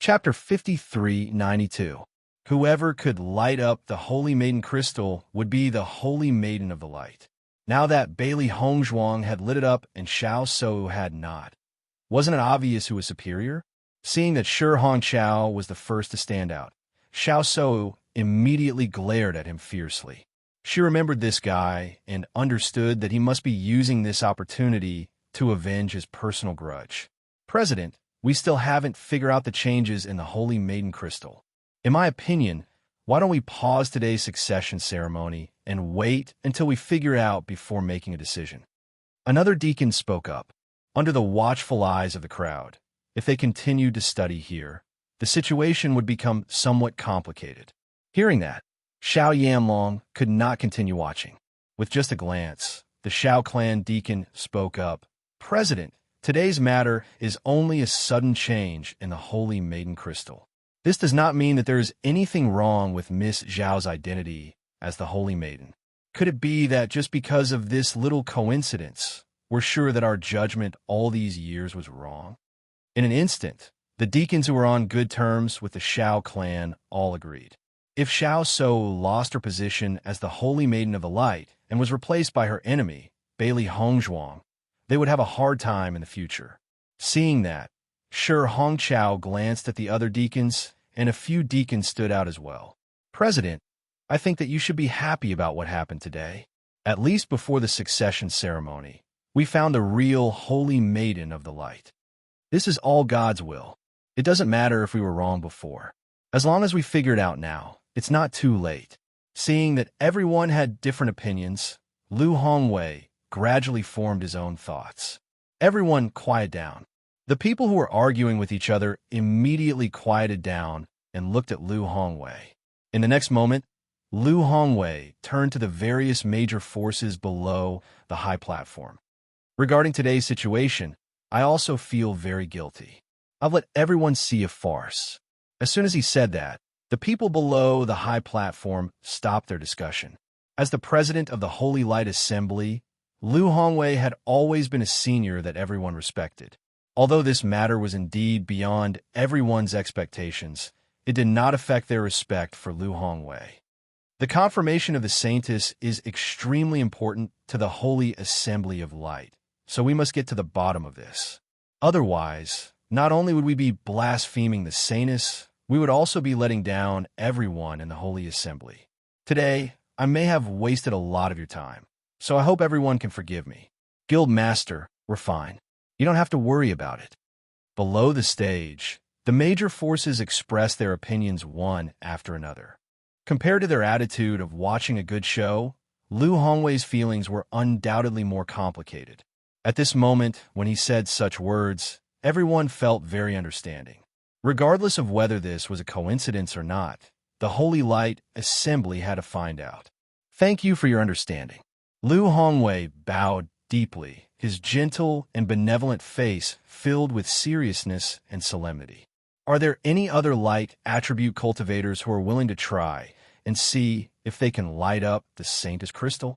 Chapter 5392. Whoever could light up the Holy Maiden crystal would be the Holy Maiden of the Light. Now that Bailey Hongzhuang had lit it up and Xiao Shou had not, wasn't it obvious who was superior? Seeing that Shi Hongqiao was the first to stand out, Xiao Shou immediately glared at him fiercely. She remembered this guy and understood that he must be using this opportunity to avenge his personal grudge. President, we still haven't figured out the changes in the Holy Maiden crystal. In my opinion, why don't we pause today's succession ceremony and wait until we figure it out before making a decision? Another deacon spoke up. Under the watchful eyes of the crowd, if they continued to study here, the situation would become somewhat complicated. Hearing that, Xiao Yanlong could not continue watching. With just a glance, the Xiao clan deacon spoke up. President, today's matter is only a sudden change in the Holy Maiden crystal. This does not mean that there is anything wrong with Miss Zhao's identity as the Holy Maiden. Could it be that just because of this little coincidence, we're sure that our judgment all these years was wrong? In an instant, the deacons who were on good terms with the Xiao clan all agreed. If Xiao Shou lost her position as the Holy Maiden of the Light and was replaced by her enemy, Bailey Hongzhuang, they would have a hard time in the future. Seeing that, Shi Hongqiao glanced at the other deacons, and a few deacons stood out as well. President, I think that you should be happy about what happened today. At least before the succession ceremony, we found the real Holy Maiden of the Light. This is all God's will. It doesn't matter if we were wrong before. As long as we figure it out now, it's not too late. Seeing that everyone had different opinions, Lu Hongwei gradually formed his own thoughts. Everyone quiet down. The people who were arguing with each other immediately quieted down and looked at Lu Hongwei. In the next moment, Lu Hongwei turned to the various major forces below the high platform. Regarding today's situation, I also feel very guilty. I've let everyone see a farce. As soon as he said that, the people below the high platform stopped their discussion. As the president of the Holy Light Assembly, Lu Hongwei had always been a senior that everyone respected. Although this matter was indeed beyond everyone's expectations, it did not affect their respect for Lu Hongwei. The confirmation of the saintess is extremely important to the Holy Assembly of Light, so we must get to the bottom of this. Otherwise, not only would we be blaspheming the saintess, we would also be letting down everyone in the Holy Assembly. Today, I may have wasted a lot of your time, so I hope everyone can forgive me. Guild Master, we're fine. You don't have to worry about it. Below the stage, the major forces expressed their opinions one after another. Compared to their attitude of watching a good show, Lu Hongwei's feelings were undoubtedly more complicated. At this moment, when he said such words, everyone felt very understanding. Regardless of whether this was a coincidence or not, the Holy Light Assembly had to find out. Thank you for your understanding. Lu Hongwei bowed deeply, his gentle and benevolent face filled with seriousness and solemnity. Are there any other light attribute cultivators who are willing to try and see if they can light up the saintess crystal?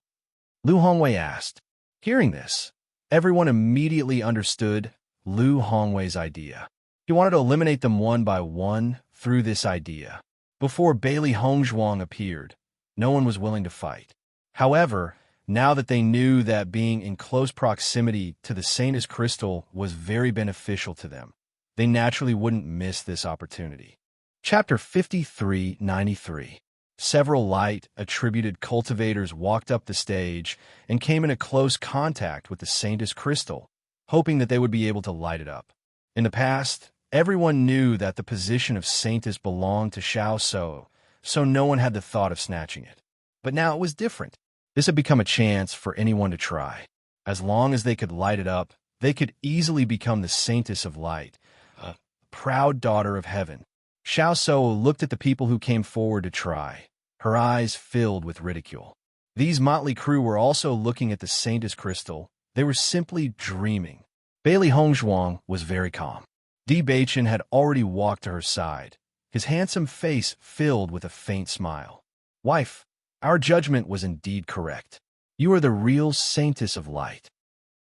Lu Hongwei asked. Hearing this, everyone immediately understood Lu Hongwei's idea. He wanted to eliminate them one by one through this idea. Before Bailey Hongzhuang appeared, no one was willing to fight. However, now that they knew that being in close proximity to the saintess crystal was very beneficial to them, they naturally wouldn't miss this opportunity. Chapter 5393. Several light-attributed cultivators walked up the stage and came into close contact with the saintess crystal, hoping that they would be able to light it up. In the past, everyone knew that the position of saintess belonged to Xiao Shou, so no one had the thought of snatching it. But now it was different. This had become a chance for anyone to try. As long as they could light it up, they could easily become the saintess of light, a proud daughter of heaven. Xiao Shou looked at the people who came forward to try, her eyes filled with ridicule. These motley crew were also looking at the saintess crystal. They were simply dreaming. Bailey Hongzhuang was very calm. Di Beichen had already walked to her side, his handsome face filled with a faint smile. Wife, our judgment was indeed correct. You are the real saintess of light.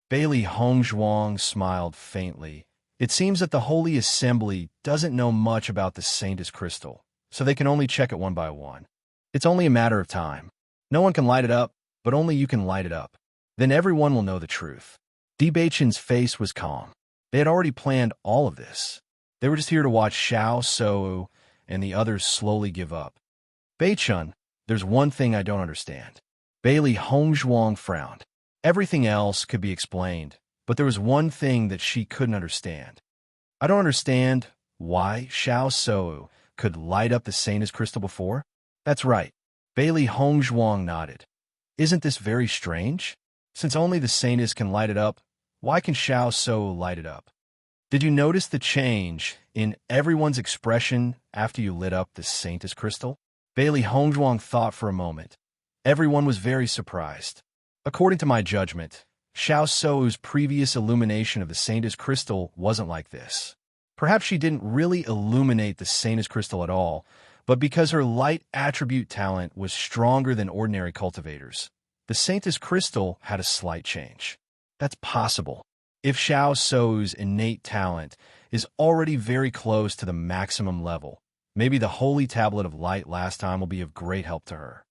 Bailey Hongzhuang smiled faintly, It seems that the Holy Assembly doesn't know much about the Saintess crystal, so they can only check it one by one. It's only a matter of time. No one can light it up, but only you can light it up. Then everyone will know the truth. Baichen's face was calm. They had already planned all of this. They were just here to watch Xiao Sou and the others slowly give up. Beichun, there's one thing I don't understand. Bailey Hongzhuang frowned. Everything else could be explained, but there was one thing that she couldn't understand. I don't understand why Xiao Sou could light up the Saintess crystal before. That's right. Bailey Hongzhuang nodded. Isn't this very strange? Since only the Saintess can light it up, why can Xiao Sou light it up? Did you notice the change in everyone's expression after you lit up the Saintess crystal? Bailey Hongzhuang thought for a moment. Everyone was very surprised. According to my judgment, Xiao Sou's previous illumination of the Saintess crystal wasn't like this. Perhaps she didn't really illuminate the Saintess crystal at all, but because her light attribute talent was stronger than ordinary cultivators, the Saintess crystal had a slight change. That's possible. If Xiao Sou's innate talent is already very close to the maximum level, maybe the Holy Tablet of Light last time will be of great help to her.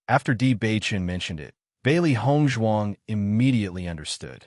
After Beichen mentioned it, Bailey Hongzhuang immediately understood.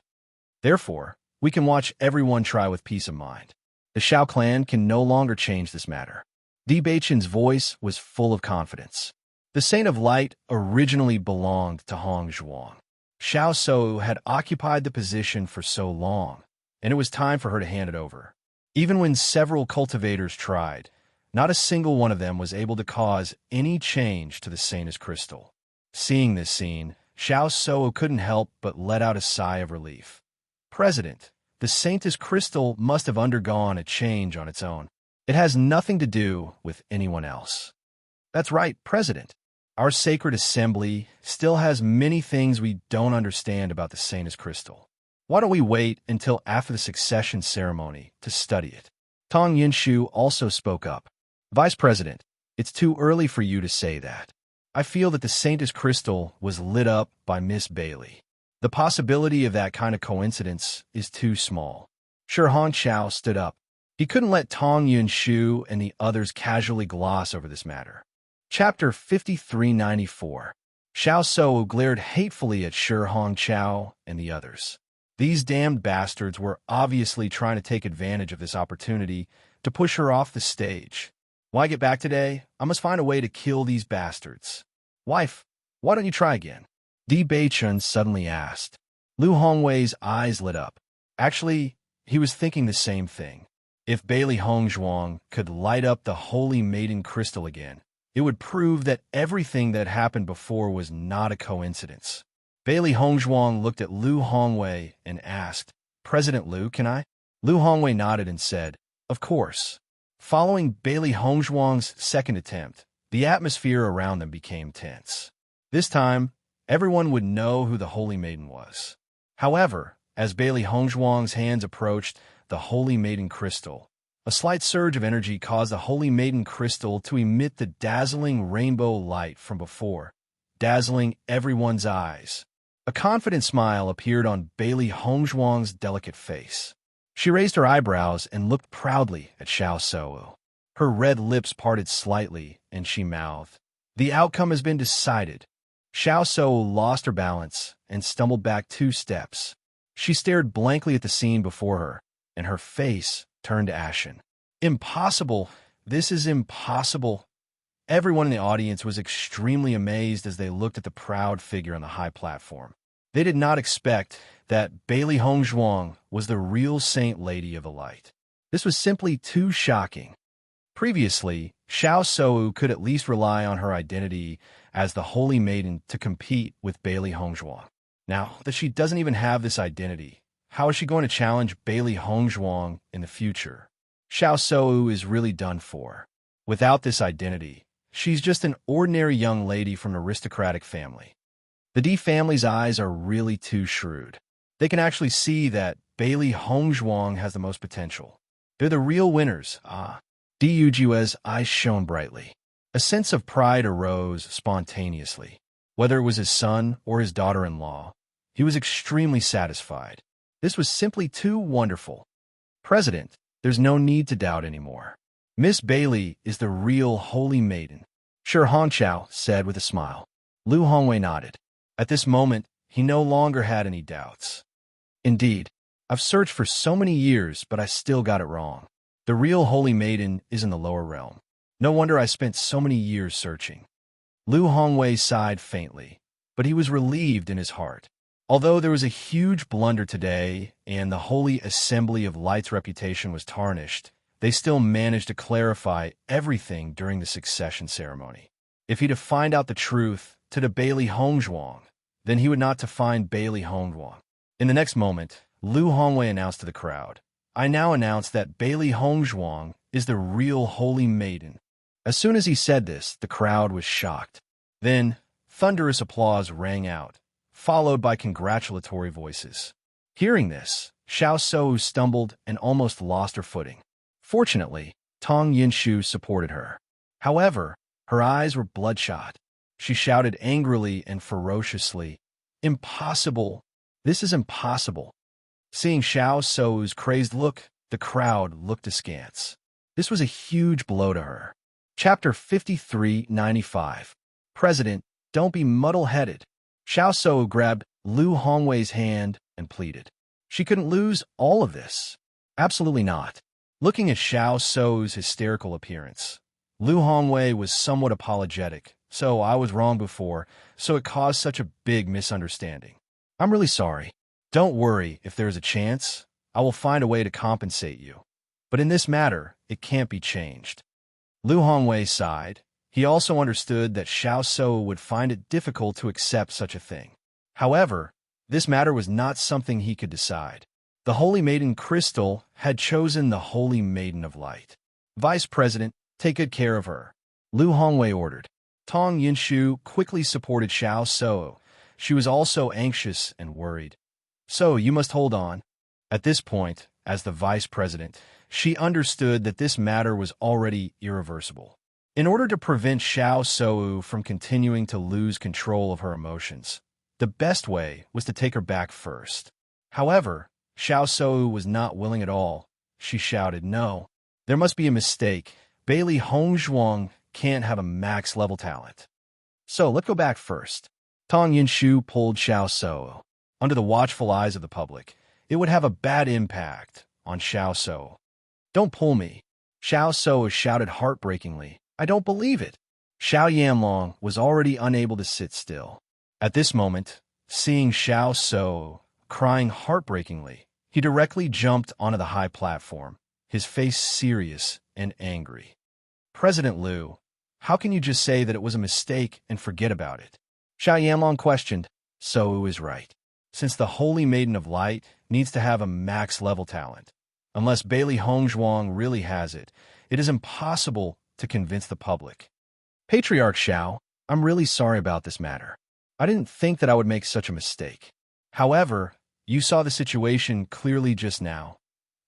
Therefore, we can watch everyone try with peace of mind. The Xiao clan can no longer change this matter. Beichen's voice was full of confidence. The Saint of Light originally belonged to Hongzhuang. Xiao Sou had occupied the position for so long, and it was time for her to hand it over. Even when several cultivators tried, not a single one of them was able to cause any change to the Saintess crystal. Seeing this scene, Xiao Sou couldn't help but let out a sigh of relief. President, the Saintess crystal must have undergone a change on its own. It has nothing to do with anyone else. That's right, President. Our sacred assembly still has many things we don't understand about the Saintess crystal. Why don't we wait until after the succession ceremony to study it? Tong Yinshu also spoke up. Vice President, it's too early for you to say that. I feel that the Saintess crystal was lit up by Miss Bailey. The possibility of that kind of coincidence is too small. Shi Hongqiao stood up. He couldn't let Tong Yinshu and the others casually gloss over this matter. Chapter 5394. Xiao Sou glared hatefully at Shi Hongqiao and the others. These damned bastards were obviously trying to take advantage of this opportunity to push her off the stage. Why get back today? I must find a way to kill these bastards. Wife, why don't you try again? Beichun suddenly asked. Lu Hongwei's eyes lit up. Actually, he was thinking the same thing. If Bailey Hongzhuang could light up the Holy Maiden crystal again, it would prove that everything that happened before was not a coincidence. Bailey Hongzhuang looked at Lu Hongwei and asked, President Lu, can I? Lu Hongwei nodded and said, Of course. Following Bailey Hongzhuang's second attempt, the atmosphere around them became tense. This time, everyone would know who the Holy Maiden was. However, as Bailey Hongzhuang's hands approached the Holy Maiden crystal, a slight surge of energy caused the Holy Maiden crystal to emit the dazzling rainbow light from before, dazzling everyone's eyes. A confident smile appeared on Bailey Hongzhuang's delicate face. She raised her eyebrows and looked proudly at Xiao Sou. Her red lips parted slightly, and she mouthed, The outcome has been decided. Xiao Sou lost her balance and stumbled back 2 steps. She stared blankly at the scene before her, and her face turned ashen. Impossible! This is impossible! Everyone in the audience was extremely amazed as they looked at the proud figure on the high platform. They did not expect that Bailey Hongzhuang was the real Saint Lady of the Light. This was simply too shocking. Previously, Xiao Sou could at least rely on her identity as the Holy Maiden to compete with Bailey Hongzhuang. Now that she doesn't even have this identity, how is she going to challenge Bailey Hongzhuang in the future? Xiao Sou is really done for. Without this identity, she's just an ordinary young lady from an aristocratic family. The D family's eyes are really too shrewd. They can actually see that Bailey Hongzhuang has the most potential. They're the real winners. Di Yujiue's eyes shone brightly. A sense of pride arose spontaneously. Whether it was his son or his daughter-in-law, he was extremely satisfied. This was simply too wonderful. President, there's no need to doubt anymore. Miss Bailey is the real holy maiden. Sure, Hongqiao said with a smile. Lu Hongwei nodded. At this moment, he no longer had any doubts. Indeed, I've searched for so many years, but I still got it wrong. The real holy maiden is in the lower realm. No wonder I spent so many years searching. Lu Hongwei sighed faintly, but he was relieved in his heart. Although there was a huge blunder today and the Holy Assembly of Light's reputation was tarnished, they still managed to clarify everything during the succession ceremony. If he to find out the truth to the Bailey Hongzhuang, then he would not to find Bailey Hongzhuang. In the next moment, Lu Hongwei announced to the crowd, I now announce that Bailey Hongzhuang is the real holy maiden. As soon as he said this, the crowd was shocked. Then, thunderous applause rang out, followed by congratulatory voices. Hearing this, Xiao Shou stumbled and almost lost her footing. Fortunately, Tong Yinshu supported her. However, her eyes were bloodshot. She shouted angrily and ferociously, Impossible! This is impossible! Seeing Xiao Shou's crazed look, the crowd looked askance. This was a huge blow to her. Chapter 5395. President, don't be muddle-headed. Xiao Shou grabbed Lu Hongwei's hand and pleaded. She couldn't lose all of this. Absolutely not. Looking at Xiao Shou's hysterical appearance, Lu Hongwei was somewhat apologetic. So I was wrong before, so it caused such a big misunderstanding. I'm really sorry. Don't worry, if there's a chance, I will find a way to compensate you. But in this matter, it can't be changed. Lu Hongwei sighed. He also understood that Xiao Shou would find it difficult to accept such a thing. However, this matter was not something he could decide. The Holy Maiden Crystal had chosen the Holy Maiden of Light. Vice President, take good care of her. Lu Hongwei ordered. Tong Yinshu quickly supported Xiao Shou. She was also anxious and worried. So you must hold on. At this point, as the vice president, she understood that this matter was already irreversible. In order to prevent Xiao Shou from continuing to lose control of her emotions, the best way was to take her back first. However, Xiao Shou was not willing at all. She shouted, No, there must be a mistake. Bailey Hongzhuang can't have a max-level talent. So let's go back first. Tong Yinshu pulled Xiao Shou. Under the watchful eyes of the public, it would have a bad impact on Xiao Shou. Don't pull me. Xiao Shou shouted heartbreakingly. I don't believe it. Xiao Yanlong was already unable to sit still. At this moment, seeing Xiao Shou crying heartbreakingly, he directly jumped onto the high platform, his face serious and angry. President Liu, how can you just say that it was a mistake and forget about it? Xiao Yanlong questioned. So is right. Since the Holy Maiden of Light needs to have a max-level talent. Unless Bailey Hongzhuang really has it, it is impossible to convince the public. Patriarch Xiao, I'm really sorry about this matter. I didn't think that I would make such a mistake. However, you saw the situation clearly just now.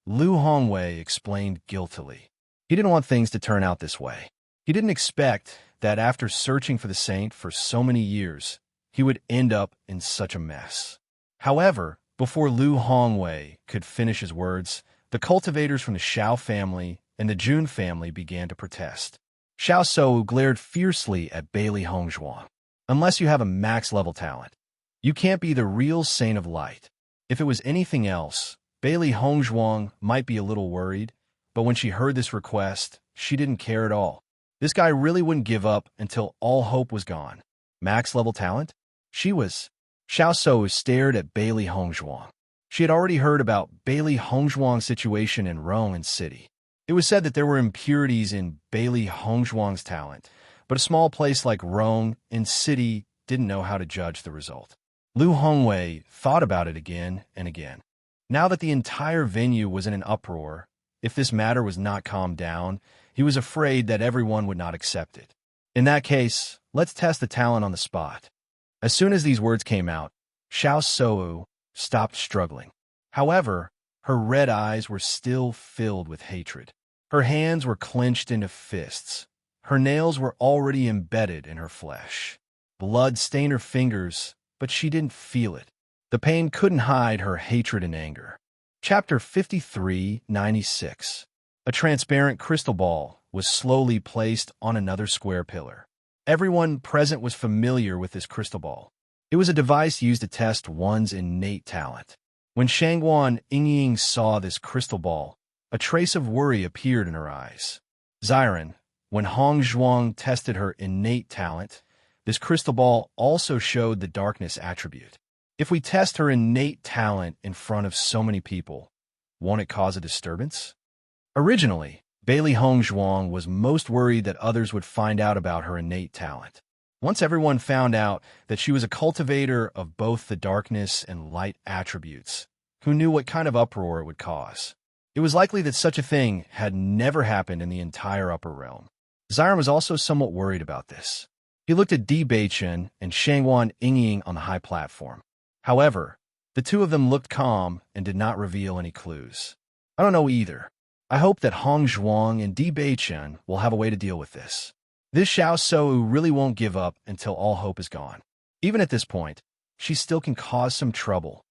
Lu Hongwei explained guiltily. He didn't want things to turn out this way. He didn't expect that after searching for the saint for so many years, he would end up in such a mess. However, before Lu Hongwei could finish his words, the cultivators from the Xiao family and the Jun family began to protest. Xiao Shou glared fiercely at Bailey Hongzhuang. Unless you have a max-level talent, you can't be the real Saint of Light. If it was anything else, Bailey Hongzhuang might be a little worried, but when she heard this request, she didn't care at all. This guy really wouldn't give up until all hope was gone. Max-level talent? She was. Xiao Shou stared at Bailey Hongzhuang. She had already heard about Bailey Hongzhuang's situation in Rowan City. It was said that there were impurities in Bailey Hongzhuang's talent, but a small place like Rowan City didn't know how to judge the result. Lu Hongwei thought about it again and again. Now that the entire venue was in an uproar, if this matter was not calmed down, he was afraid that everyone would not accept it. In that case, let's test the talent on the spot. As soon as these words came out, Xiao Shou stopped struggling. However, her red eyes were still filled with hatred. Her hands were clenched into fists. Her nails were already embedded in her flesh. Blood stained her fingers, but she didn't feel it. The pain couldn't hide her hatred and anger. Chapter 5396. A transparent crystal ball was slowly placed on another square pillar. Everyone present was familiar with this crystal ball. It was a device used to test one's innate talent. When Shangguan Yingying saw this crystal ball, a trace of worry appeared in her eyes. Ziren, when Hong Zhuang tested her innate talent, this crystal ball also showed the darkness attribute. If we test her innate talent in front of so many people, won't it cause a disturbance? Originally, Bailey Hong Zhuang was most worried that others would find out about her innate talent. Once everyone found out that she was a cultivator of both the darkness and light attributes, who knew what kind of uproar it would cause? It was likely that such a thing had never happened in the entire upper realm. Ziren was also somewhat worried about this. He looked at Di Beichen and Shangguan Yingying on the high platform. However, the two of them looked calm and did not reveal any clues. I don't know either. I hope that Hong Zhuang and Di Beichen will have a way to deal with this. This Xiao Shou really won't give up until all hope is gone. Even at this point, she still can cause some trouble.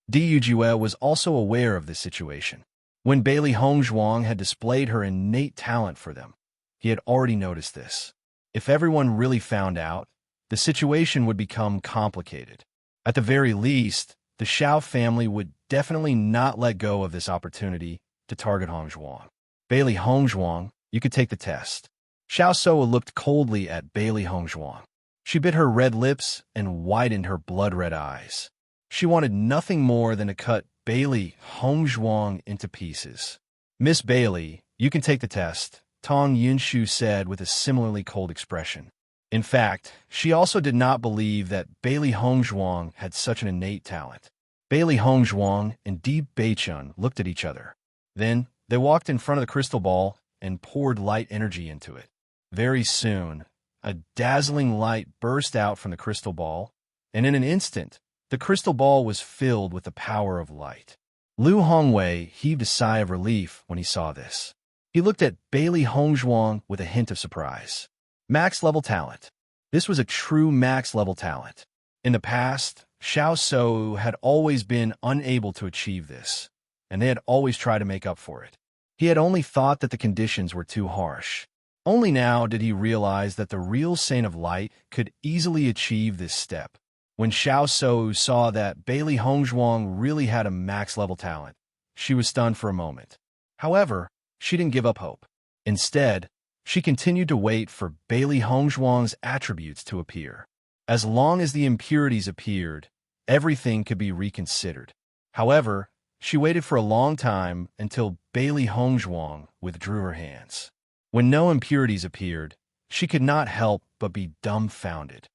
Di Yujue was also aware of this situation. When Bailey Hong Zhuang had displayed her innate talent for them, he had already noticed this. If everyone really found out, the situation would become complicated. At the very least, the Xiao family would definitely not let go of this opportunity to target Hong Zhuang. Bailey Hong Zhuang, you could take the test. Xiao Shou looked coldly at Bailey Hong Zhuang. She bit her red lips and widened her blood-red eyes. She wanted nothing more than to cut Bailey Hong Zhuang into pieces. Miss Bailey, you can take the test, Tong Yunshu said with a similarly cold expression. In fact, she also did not believe that Bailey Hong Zhuang had such an innate talent. Bailey Hong Zhuang and Di Beichen looked at each other. Then, they walked in front of the crystal ball and poured light energy into it. Very soon, a dazzling light burst out from the crystal ball, and in an instant, the crystal ball was filled with the power of light. Lu Hongwei heaved a sigh of relief when he saw this. He looked at Bailey Hong Zhuang with a hint of surprise. Max-level talent. This was a true max-level talent. In the past, Xiao Shou had always been unable to achieve this, and they had always tried to make up for it. He had only thought that the conditions were too harsh. Only now did he realize that the real Saint of Light could easily achieve this step. When Xiao Shou saw that Bailey Hong Zhuang really had a max-level talent, she was stunned for a moment. However, she didn't give up hope. Instead, she continued to wait for Bailey Hong Zhuang's attributes to appear. As long as the impurities appeared, everything could be reconsidered. However, she waited for a long time until Bailey Hong Zhuang withdrew her hands. When no impurities appeared, she could not help but be dumbfounded.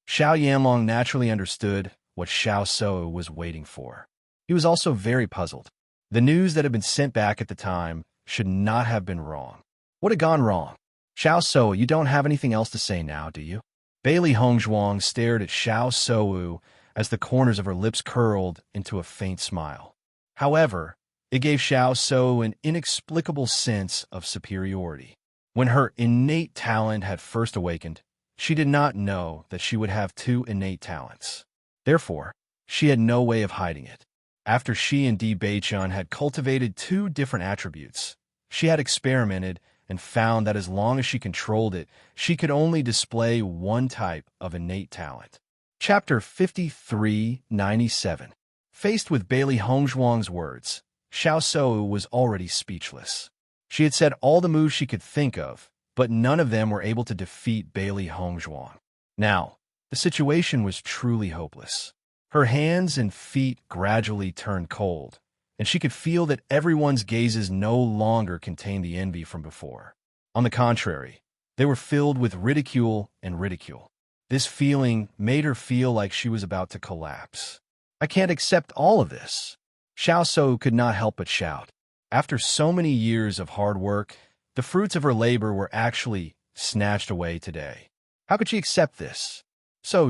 Xiao Yanlong naturally understood what Xiao Shou was waiting for. He was also very puzzled. The news that had been sent back at the time should not have been wrong. What had gone wrong? Xiao Shou, you don't have anything else to say now, do you? Bailey Hong Zhuang stared at Xiao Shou as the corners of her lips curled into a faint smile. However, it gave Xiao Shou an inexplicable sense of superiority. When her innate talent had first awakened, she did not know that she would have two innate talents. Therefore, she had no way of hiding it. After she and Di Beichen had cultivated two different attributes, she had experimented and found that as long as she controlled it, she could only display one type of innate talent. Chapter 5397. Faced with Bailey Hong Zhuang's words, Xiao Shou was already speechless. She had said all the moves she could think of, but none of them were able to defeat Bailey Hong Zhuang. Now, the situation was truly hopeless. Her hands and feet gradually turned cold, and she could feel that everyone's gazes no longer contained the envy from before. On the contrary, they were filled with ridicule and ridicule. This feeling made her feel like she was about to collapse. I can't accept all of this. Xiao Shou could not help but shout. After so many years of hard work, the fruits of her labor were actually snatched away today. How could she accept this? So,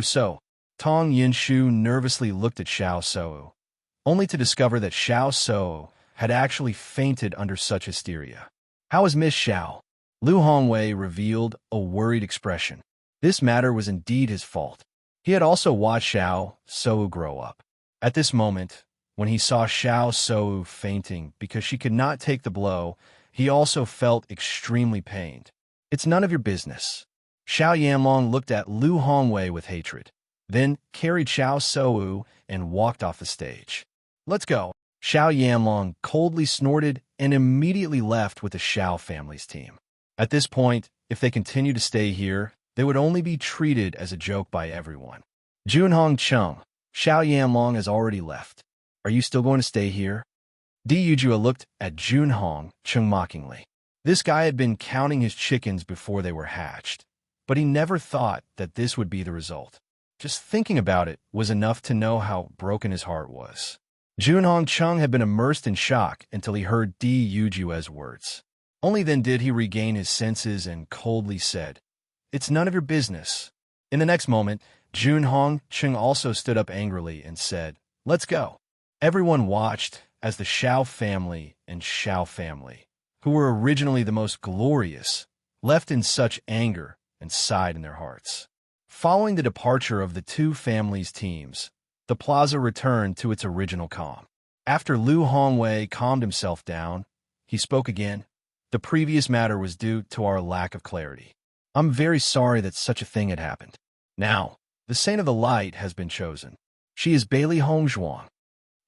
Tong Yunshu nervously looked at Xiao Shou, only to discover that Xiao Shou had actually fainted under such hysteria. How is Miss Xiao? Lu Hongwei revealed a worried expression. This matter was indeed his fault. He had also watched Xiao Shou grow up. At this moment, When he saw Xiao Shou fainting because she could not take the blow, he also felt extremely pained. It's none of your business. Xiao Yanlong looked at Lu Hongwei with hatred, then carried Xiao Shou and walked off the stage. Let's go. Xiao Yanlong coldly snorted and immediately left with the Xiao family's team. At this point, if they continued to stay here, they would only be treated as a joke by everyone. Junhong Chung, Xiao Yanlong has already left. Are you still going to stay here? Di Yujua looked at Junhong Chung mockingly. This guy had been counting his chickens before they were hatched, but he never thought that this would be the result. Just thinking about it was enough to know how broken his heart was. Junhong Chung had been immersed in shock until he heard Di Yujua's words. Only then did he regain his senses and coldly said, "It's none of your business." In the next moment, Junhong Chung also stood up angrily and said, "Let's go." Everyone watched as the Xiao family and Xiao family, who were originally the most glorious, left in such anger and sighed in their hearts. Following the departure of the two families' teams, the plaza returned to its original calm. After Lu Hongwei calmed himself down, he spoke again. The previous matter was due to our lack of clarity. I'm very sorry that such a thing had happened. Now, the Saint of the Light has been chosen. She is Bailey Hongzhuang.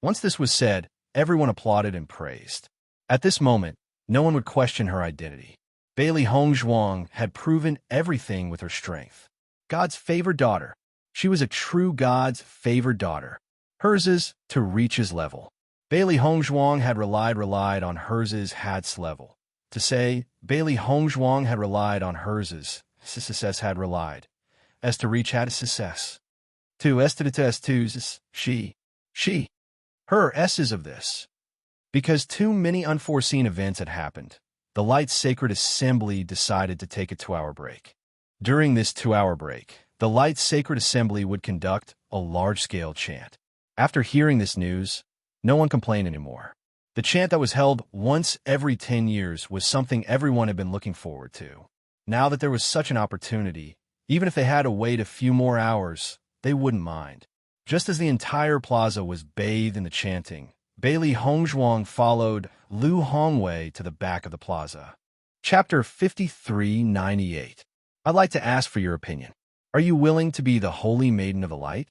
Once this was said, everyone applauded and praised. At this moment, no one would question her identity. Bailey Hongzhuang had proven everything with her strength. God's favored daughter. She was a true God's favored daughter. Hers is to reach his level. Bailey Hongzhuang had relied on hers' had's level. To say, Bailey Hongzhuang had relied on hers' success had relied. As to reach had success. To estitas to she. Her S's of this. Because too many unforeseen events had happened, the Light's Sacred Assembly decided to take a 2-hour break. During this 2-hour break, the Light's Sacred Assembly would conduct a large-scale chant. After hearing this news, no one complained anymore. The chant that was held once every 10 years was something everyone had been looking forward to. Now that there was such an opportunity, even if they had to wait a few more hours, they wouldn't mind. Just as the entire plaza was bathed in the chanting, Bailey Hongzhuang followed Lu Hongwei to the back of the plaza. Chapter 5398. I'd like to ask for your opinion. Are you willing to be the Holy Maiden of the Light?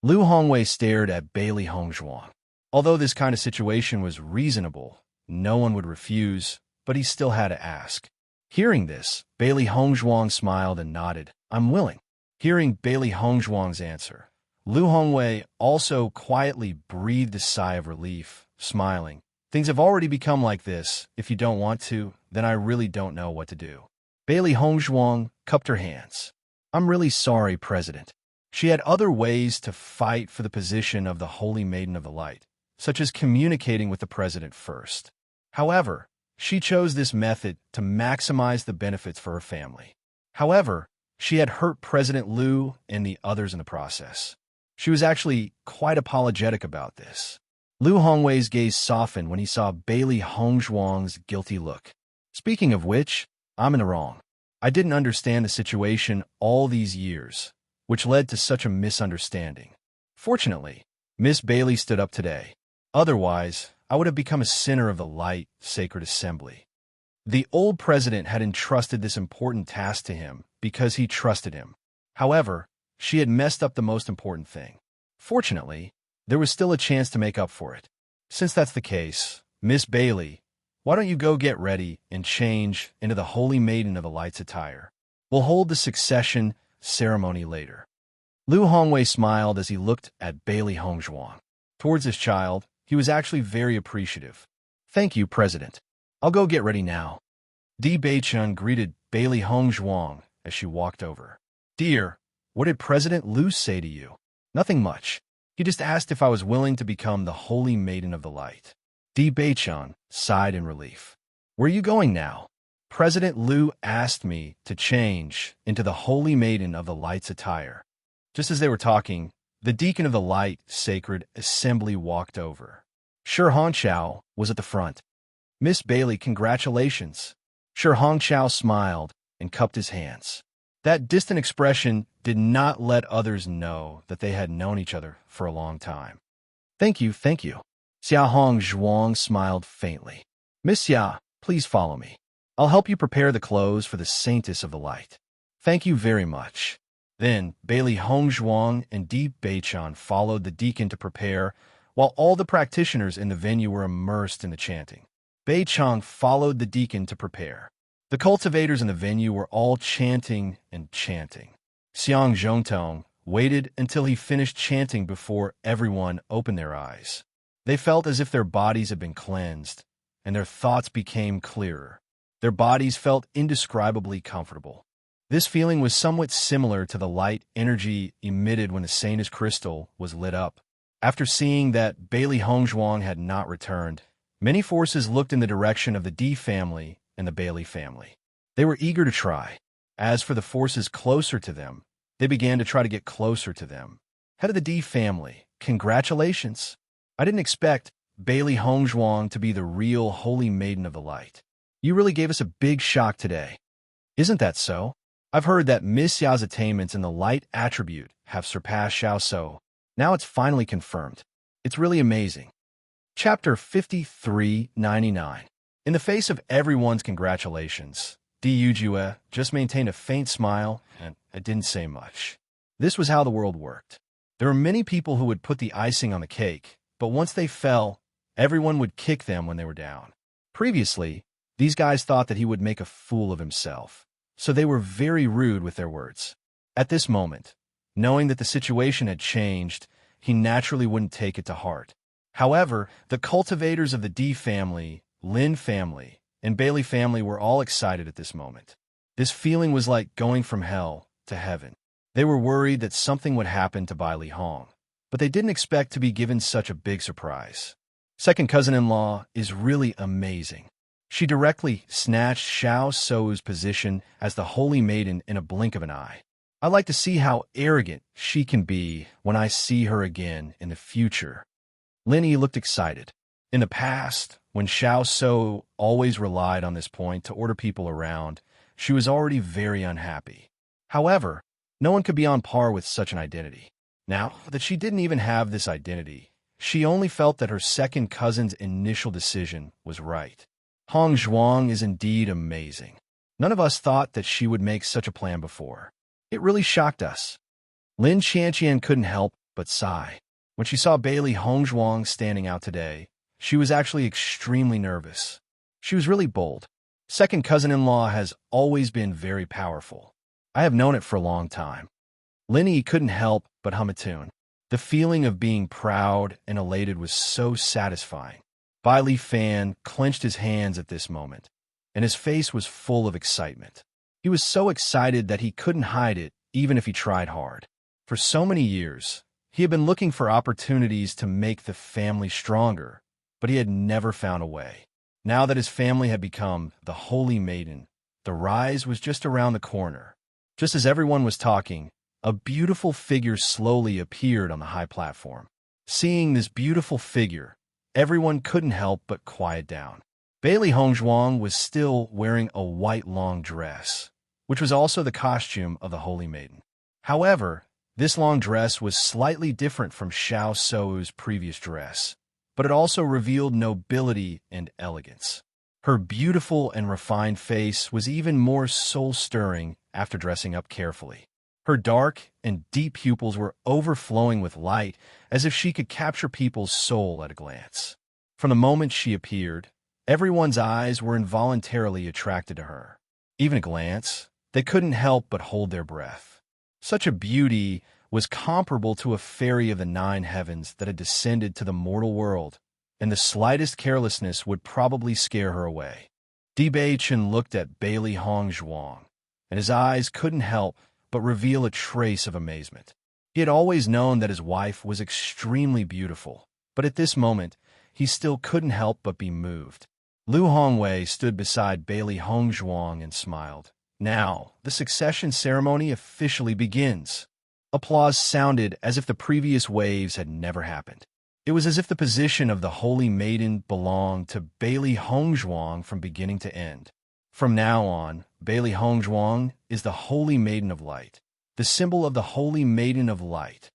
Lu Hongwei stared at Bailey Hongzhuang. Although this kind of situation was reasonable, no one would refuse, but he still had to ask. Hearing this, Bailey Hongzhuang smiled and nodded. I'm willing. Hearing Bailey Hongzhuang's answer, Lu Hongwei also quietly breathed a sigh of relief, smiling. Things have already become like this. If you don't want to, then I really don't know what to do. Bailey Hongzhuang cupped her hands. I'm really sorry, President. She had other ways to fight for the position of the Holy Maiden of the Light, such as communicating with the President first. However, she chose this method to maximize the benefits for her family. However, she had hurt President Liu and the others in the process. She was actually quite apologetic about this. Lu Hongwei's gaze softened when he saw Bailey Hongzhuang's guilty look. Speaking of which, I'm in the wrong. I didn't understand the situation all these years, which led to such a misunderstanding. Fortunately, Miss Bailey stood up today. Otherwise, I would have become a sinner of the Light Sacred Assembly. The old president had entrusted this important task to him because he trusted him. However, she had messed up the most important thing. Fortunately, there was still a chance to make up for it. Since that's the case, Miss Bailey, why don't you go get ready and change into the Holy Maiden of the Light's attire? We'll hold the succession ceremony later. Lu Hongwei smiled as he looked at Bailey Hongzhuang. Towards his child, he was actually very appreciative. Thank you, President. I'll go get ready now. Di Beichun greeted Bailey Hongzhuang as she walked over. Dear, what did President Liu say to you? Nothing much. He just asked if I was willing to become the Holy Maiden of the Light. Di Beichun sighed in relief. Where are you going now? President Liu asked me to change into the Holy Maiden of the Light's attire. Just as they were talking, the Deacon of the Light Sacred Assembly walked over. Shi Hongqiao was at the front. Miss Bailey, congratulations. Shi Hongqiao smiled and cupped his hands. That distant expression did not let others know that they had known each other for a long time. Thank you, thank you. Xia Hong Zhuang smiled faintly. Miss Xia, please follow me. I'll help you prepare the clothes for the saintess of the light. Thank you very much. Then Bailey Hongzhuang and Di Beichan followed the deacon to prepare, while all the practitioners in the venue were immersed in the chanting. Beichang followed the deacon to prepare. The cultivators in the venue were all chanting and chanting. Xiang Zhongtong waited until he finished chanting before everyone opened their eyes. They felt as if their bodies had been cleansed, and their thoughts became clearer. Their bodies felt indescribably comfortable. This feeling was somewhat similar to the light energy emitted when the Saintess crystal was lit up. After seeing that Bailey Hongzhuang had not returned, many forces looked in the direction of the Di family and the Bailey family. They were eager to try. As for the forces closer to them, they began to try to get closer to them. Head of the Di family, congratulations. I didn't expect Bailey Hongzhuang to be the real Holy Maiden of the Light. You really gave us a big shock today. Isn't that so? I've heard that Miss Xiao's attainments in the light attribute have surpassed Xiao So. Now it's finally confirmed. It's really amazing. Chapter 5399. In the face of everyone's congratulations, Di Yujue just maintained a faint smile and it didn't say much. This was how the world worked. There were many people who would put the icing on the cake, but once they fell, everyone would kick them when they were down. Previously, these guys thought that he would make a fool of himself, so they were very rude with their words. At this moment, knowing that the situation had changed, he naturally wouldn't take it to heart. However, the cultivators of the Di family, Lin family, and Bailey family were all excited at this moment. This feeling was like going from hell to heaven. They were worried that something would happen to Bai Li Hong, but they didn't expect to be given such a big surprise. Second cousin-in-law is really amazing. She directly snatched Xiao Sou's position as the Holy Maiden in a blink of an eye. I'd like to see how arrogant she can be when I see her again in the future. Lin Yi looked excited. In the past, when Xiao So always relied on this point to order people around, she was already very unhappy. However, no one could be on par with such an identity. Now that she didn't even have this identity, she only felt that her second cousin's initial decision was right. Hong Zhuang is indeed amazing. None of us thought that she would make such a plan before. It really shocked us. Lin Qianqian couldn't help but sigh. When she saw Bailey Hongzhuang standing out today, she was actually extremely nervous. She was really bold. Second cousin-in-law has always been very powerful. I have known it for a long time. Lin Yi couldn't help but hum a tune. The feeling of being proud and elated was so satisfying. Bai Li Fan clenched his hands at this moment, and his face was full of excitement. He was so excited that he couldn't hide it even if he tried hard. For so many years, he had been looking for opportunities to make the family stronger, but he had never found a way. Now that his family had become the Holy Maiden, the rise was just around the corner. Just as everyone was talking, a beautiful figure slowly appeared on the high platform. Seeing this beautiful figure, everyone couldn't help but quiet down. Bailey Hongzhuang was still wearing a white long dress, which was also the costume of the Holy Maiden. However, this long dress was slightly different from Xiao Sou's previous dress, but it also revealed nobility and elegance. Her beautiful and refined face was even more soul-stirring after dressing up carefully. Her dark and deep pupils were overflowing with light, as if she could capture people's soul at a glance. From the moment she appeared, everyone's eyes were involuntarily attracted to her. Even a glance, they couldn't help but hold their breath. Such a beauty was comparable to a fairy of the 9 heavens that had descended to the mortal world, and the slightest carelessness would probably scare her away. Di Beichen looked at Bailey Hongzhuang, and his eyes couldn't help but reveal a trace of amazement. He had always known that his wife was extremely beautiful, but at this moment, he still couldn't help but be moved. Lu Hongwei stood beside Bailey Hongzhuang and smiled. Now, the succession ceremony officially begins. Applause sounded as if the previous waves had never happened. It was as if the position of the Holy Maiden belonged to Bailey Hongzhuang from beginning to end. From now on, Bailey Hongzhuang is the Holy Maiden of Light, the symbol of the Holy Maiden of Light.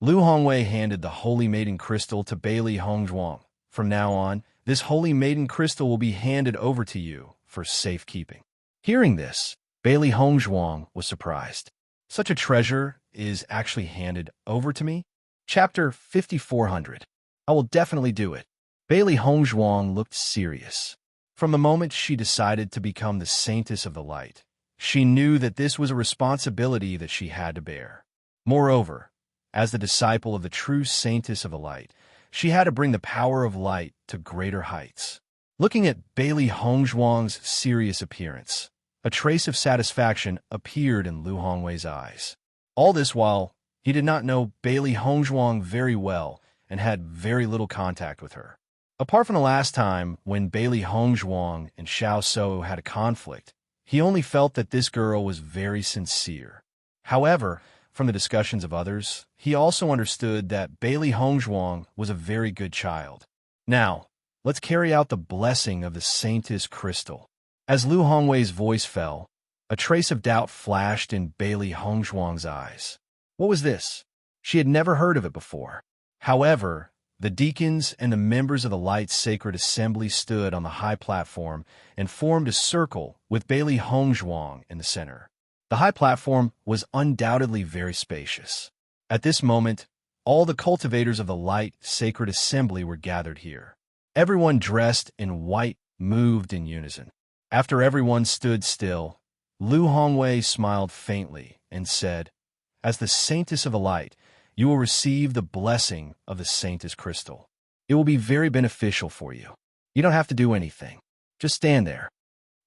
Lu Hongwei handed the Holy Maiden crystal to Bailey Hongzhuang. From now on, this holy maiden crystal will be handed over to you for safekeeping." Hearing this, Bailey Hongzhuang was surprised. Such a treasure is actually handed over to me? Chapter 5400. I will definitely do it. Bailey Hongzhuang looked serious. From the moment she decided to become the Saintess of the Light, she knew that this was a responsibility that she had to bear. Moreover, as the disciple of the true Saintess of the Light, she had to bring the power of light to greater heights. Looking at Bailey Hongzhuang's serious appearance, a trace of satisfaction appeared in Lu Hongwei's eyes. All this while, he did not know Bailey Hongzhuang very well and had very little contact with her. Apart from the last time when Bailey Hongzhuang and Xiao So had a conflict, he only felt that this girl was very sincere. However, from the discussions of others, he also understood that Bailey Hongzhuang was a very good child. Now, let's carry out the blessing of the Saintess Crystal. As Lu Hongwei's voice fell, a trace of doubt flashed in Bailey Hongzhuang's eyes. What was this? She had never heard of it before. However, the deacons and the members of the Light's Sacred Assembly stood on the high platform and formed a circle with Bailey Hongzhuang in the center. The high platform was undoubtedly very spacious. At this moment, all the cultivators of the Light Sacred Assembly were gathered here. Everyone dressed in white moved in unison. After everyone stood still, Lu Hongwei smiled faintly and said, "As the Saintess of the Light, you will receive the blessing of the Saintess Crystal. It will be very beneficial for you. You don't have to do anything. Just stand there."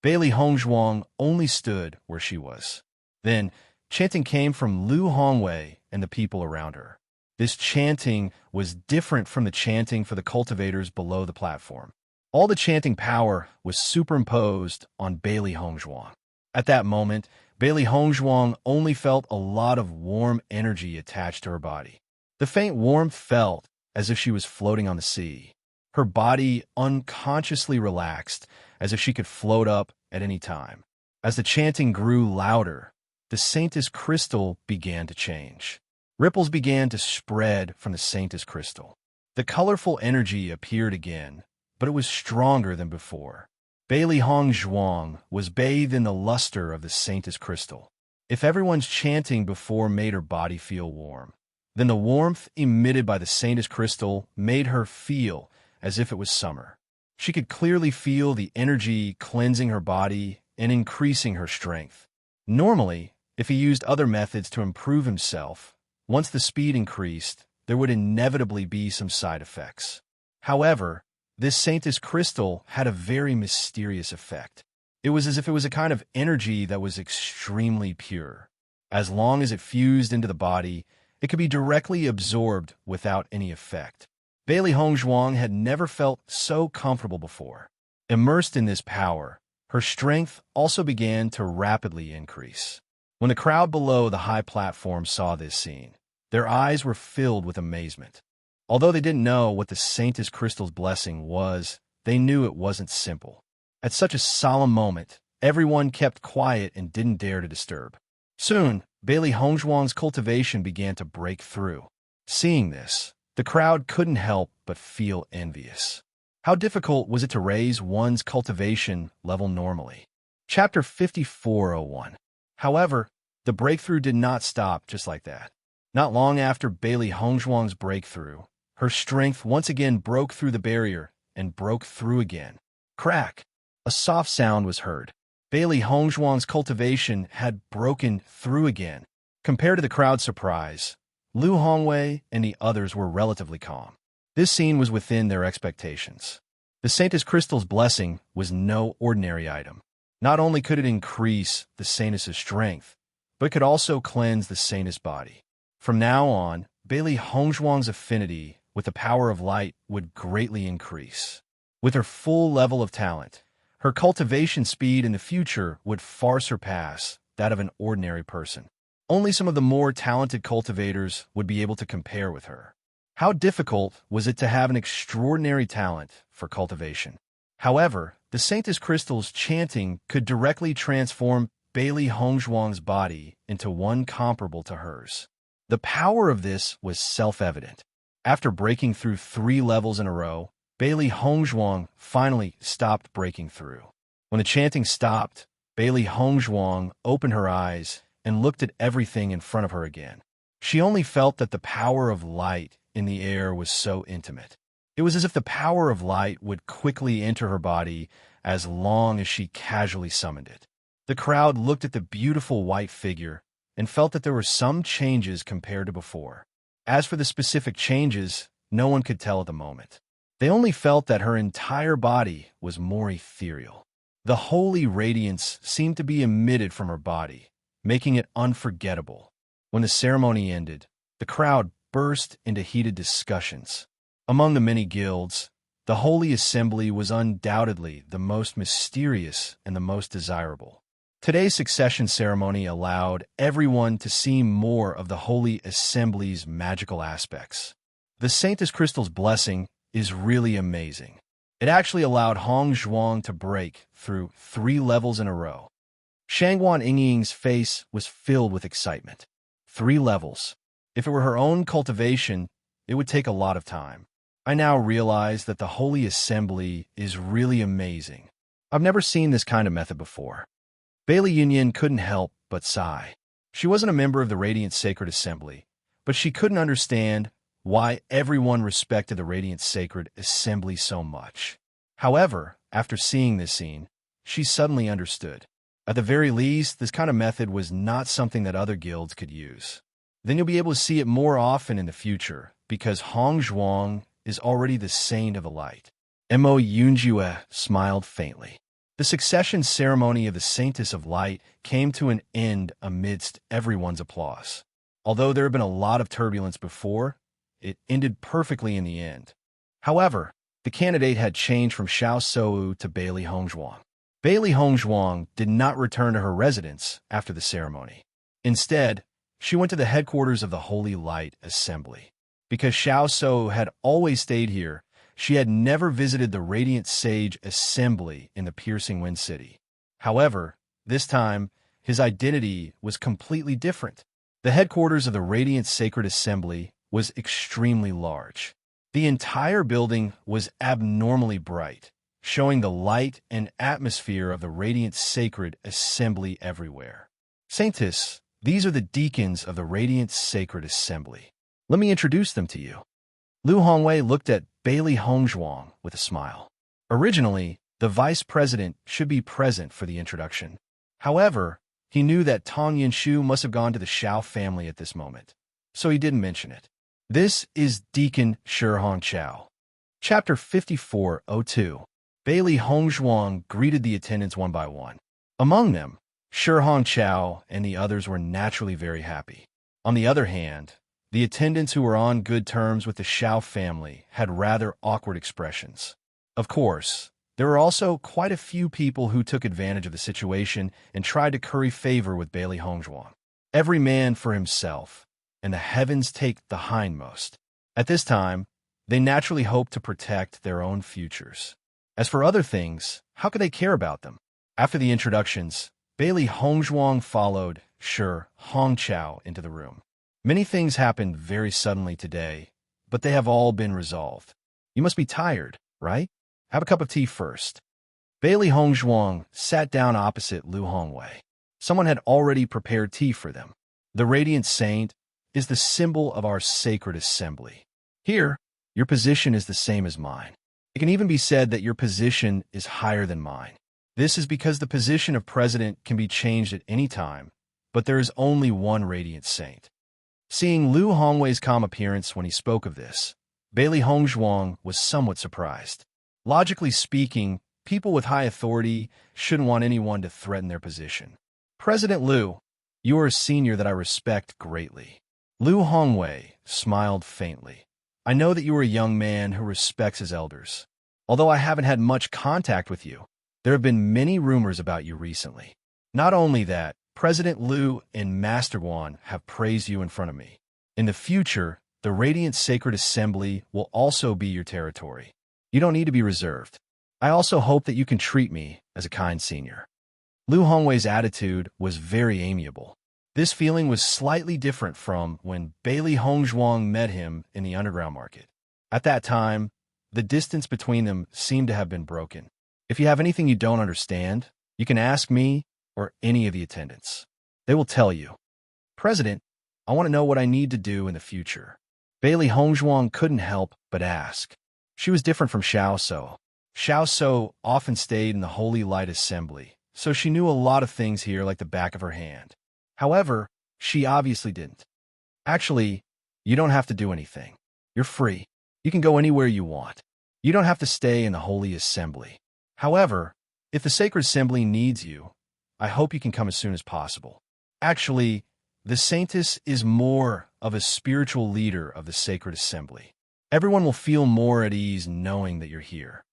Bailey Hongzhuang only stood where she was. Then, chanting came from Lu Hongwei and the people around her. This chanting was different from the chanting for the cultivators below the platform. All the chanting power was superimposed on Bailey Hongzhuang. At that moment, Bailey Hongzhuang only felt a lot of warm energy attached to her body. The faint warmth felt as if she was floating on the sea. Her body unconsciously relaxed, as if she could float up at any time. As the chanting grew louder, the Saintess Crystal began to change. Ripples began to spread from the Saintess Crystal. The colorful energy appeared again, but it was stronger than before. Bailey Hongzhuang was bathed in the luster of the Saintess Crystal. If everyone's chanting before made her body feel warm, then the warmth emitted by the Saintess Crystal made her feel as if it was summer. She could clearly feel the energy cleansing her body and increasing her strength. Normally, if he used other methods to improve himself, once the speed increased, there would inevitably be some side effects. However, this Saintess Crystal had a very mysterious effect. It was as if it was a kind of energy that was extremely pure. As long as it fused into the body, it could be directly absorbed without any effect. Bailey Hongzhuang had never felt so comfortable before. Immersed in this power, her strength also began to rapidly increase. When the crowd below the high platform saw this scene, their eyes were filled with amazement. Although they didn't know what the Saintess Crystal's blessing was, they knew it wasn't simple. At such a solemn moment, everyone kept quiet and didn't dare to disturb. Soon, Bailey Hongzhuang's cultivation began to break through. Seeing this, the crowd couldn't help but feel envious. How difficult was it to raise one's cultivation level normally? Chapter 5401. However, the breakthrough did not stop just like that. Not long after Bailey Hongzhuang's breakthrough, her strength once again broke through the barrier and broke through again. Crack! A soft sound was heard. Bailey Hongzhuang's cultivation had broken through again. Compared to the crowd's surprise, Lu Hongwei and the others were relatively calm. This scene was within their expectations. The Saintess Crystal's blessing was no ordinary item. Not only could it increase the Saintess's strength, but it could also cleanse the Saintess body. From now on, Bailey Hongzhuang's affinity with the power of light would greatly increase. With her full level of talent, her cultivation speed in the future would far surpass that of an ordinary person. Only some of the more talented cultivators would be able to compare with her. How difficult was it to have an extraordinary talent for cultivation? However, the Saintess Crystal's chanting could directly transform Bailey Hongzhuang's body into one comparable to hers. The power of this was self-evident. After breaking through 3 levels in a row, Bailey Hongzhuang finally stopped breaking through. When the chanting stopped, Bailey Hongzhuang opened her eyes and looked at everything in front of her again. She only felt that the power of light in the air was so intimate. It was as if the power of light would quickly enter her body as long as she casually summoned it. The crowd looked at the beautiful white figure and felt that there were some changes compared to before. As for the specific changes, no one could tell at the moment. They only felt that her entire body was more ethereal. The holy radiance seemed to be emitted from her body, making it unforgettable. When the ceremony ended, the crowd burst into heated discussions. Among the many guilds, the Holy Assembly was undoubtedly the most mysterious and the most desirable. Today's succession ceremony allowed everyone to see more of the Holy Assembly's magical aspects. The Saintess Crystal's blessing is really amazing. It actually allowed Hongzhuang to break through 3 levels in a row. Shangguan Yingying's face was filled with excitement. 3 levels. If it were her own cultivation, it would take a lot of time. I now realize that the Holy Assembly is really amazing. I've never seen this kind of method before. Bailey Yunyan couldn't help but sigh. She wasn't a member of the Radiant Sacred Assembly, but she couldn't understand why everyone respected the Radiant Sacred Assembly so much. However, after seeing this scene, she suddenly understood. At the very least, this kind of method was not something that other guilds could use. Then you'll be able to see it more often in the future, because Hongzhuang is already the Saint of the Light. Mo Yunjue smiled faintly. The succession ceremony of the Saintess of Light came to an end amidst everyone's applause. Although there had been a lot of turbulence before, it ended perfectly in the end. However, the candidate had changed from Xiao Sou to Bailey Hongzhuang. Bailey Hongzhuang did not return to her residence after the ceremony. Instead, she went to the headquarters of the Holy Light Assembly. Because Xiao Sou had always stayed here, she had never visited the Radiant Sage Assembly in the Piercing Wind City. However, this time, his identity was completely different. The headquarters of the Radiant Sacred Assembly was extremely large. The entire building was abnormally bright, showing the light and atmosphere of the Radiant Sacred Assembly everywhere. Saintess, these are the deacons of the Radiant Sacred Assembly. Let me introduce them to you. Lu Hongwei looked at Bailey Hongzhuang with a smile. Originally, the vice president should be present for the introduction. However, he knew that Tong Yinshu must have gone to the Xiao family at this moment, so he didn't mention it. This is Deacon Shihong Chao. Chapter 5402. Bailey Hongzhuang greeted the attendants one by one. Among them, Shihong Chao and the others were naturally very happy. On the other hand, the attendants who were on good terms with the Xiao family had rather awkward expressions. Of course, there were also quite a few people who took advantage of the situation and tried to curry favor with Bailey Hongzhuang. Every man for himself, and the heavens take the hindmost. At this time, they naturally hoped to protect their own futures. As for other things, how could they care about them? After the introductions, Bailey Hongzhuang followed Hong Chao into the room. Many things happened very suddenly today, but they have all been resolved. You must be tired, right? Have a cup of tea first. Bailey Hongzhuang sat down opposite Lu Hongwei. Someone had already prepared tea for them. The Radiant Saint is the symbol of our sacred assembly. Here, your position is the same as mine. It can even be said that your position is higher than mine. This is because the position of president can be changed at any time, but there is only one Radiant Saint. Seeing Lu Hongwei's calm appearance when he spoke of this, Bailey Hongzhuang was somewhat surprised. Logically speaking, people with high authority shouldn't want anyone to threaten their position. President Lu, you are a senior that I respect greatly. Lu Hongwei smiled faintly. I know that you are a young man who respects his elders. Although I haven't had much contact with you, there have been many rumors about you recently. Not only that, President Lu and Master Guan have praised you in front of me. In the future, the Radiant Sacred Assembly will also be your territory. You don't need to be reserved. I also hope that you can treat me as a kind senior. Lu Hongwei's attitude was very amiable. This feeling was slightly different from when Bailey Hongzhuang met him in the underground market. At that time, The distance between them seemed to have been broken. If you have anything you don't understand, you can ask me or any of the attendants. They will tell you. President, I want to know what I need to do in the future. Bailey Hongzhuang couldn't help but ask. She was different from Xiao So. Xiao So often stayed in the Holy Light Assembly, so she knew a lot of things here like the back of her hand. However, she obviously didn't. Actually, you don't have to do anything. You're free. You can go anywhere you want. You don't have to stay in the Holy Assembly. However, if the Sacred Assembly needs you, I hope you can come as soon as possible. Actually, the Saintess is more of a spiritual leader of the Sacred Assembly. Everyone will feel more at ease knowing that you're here.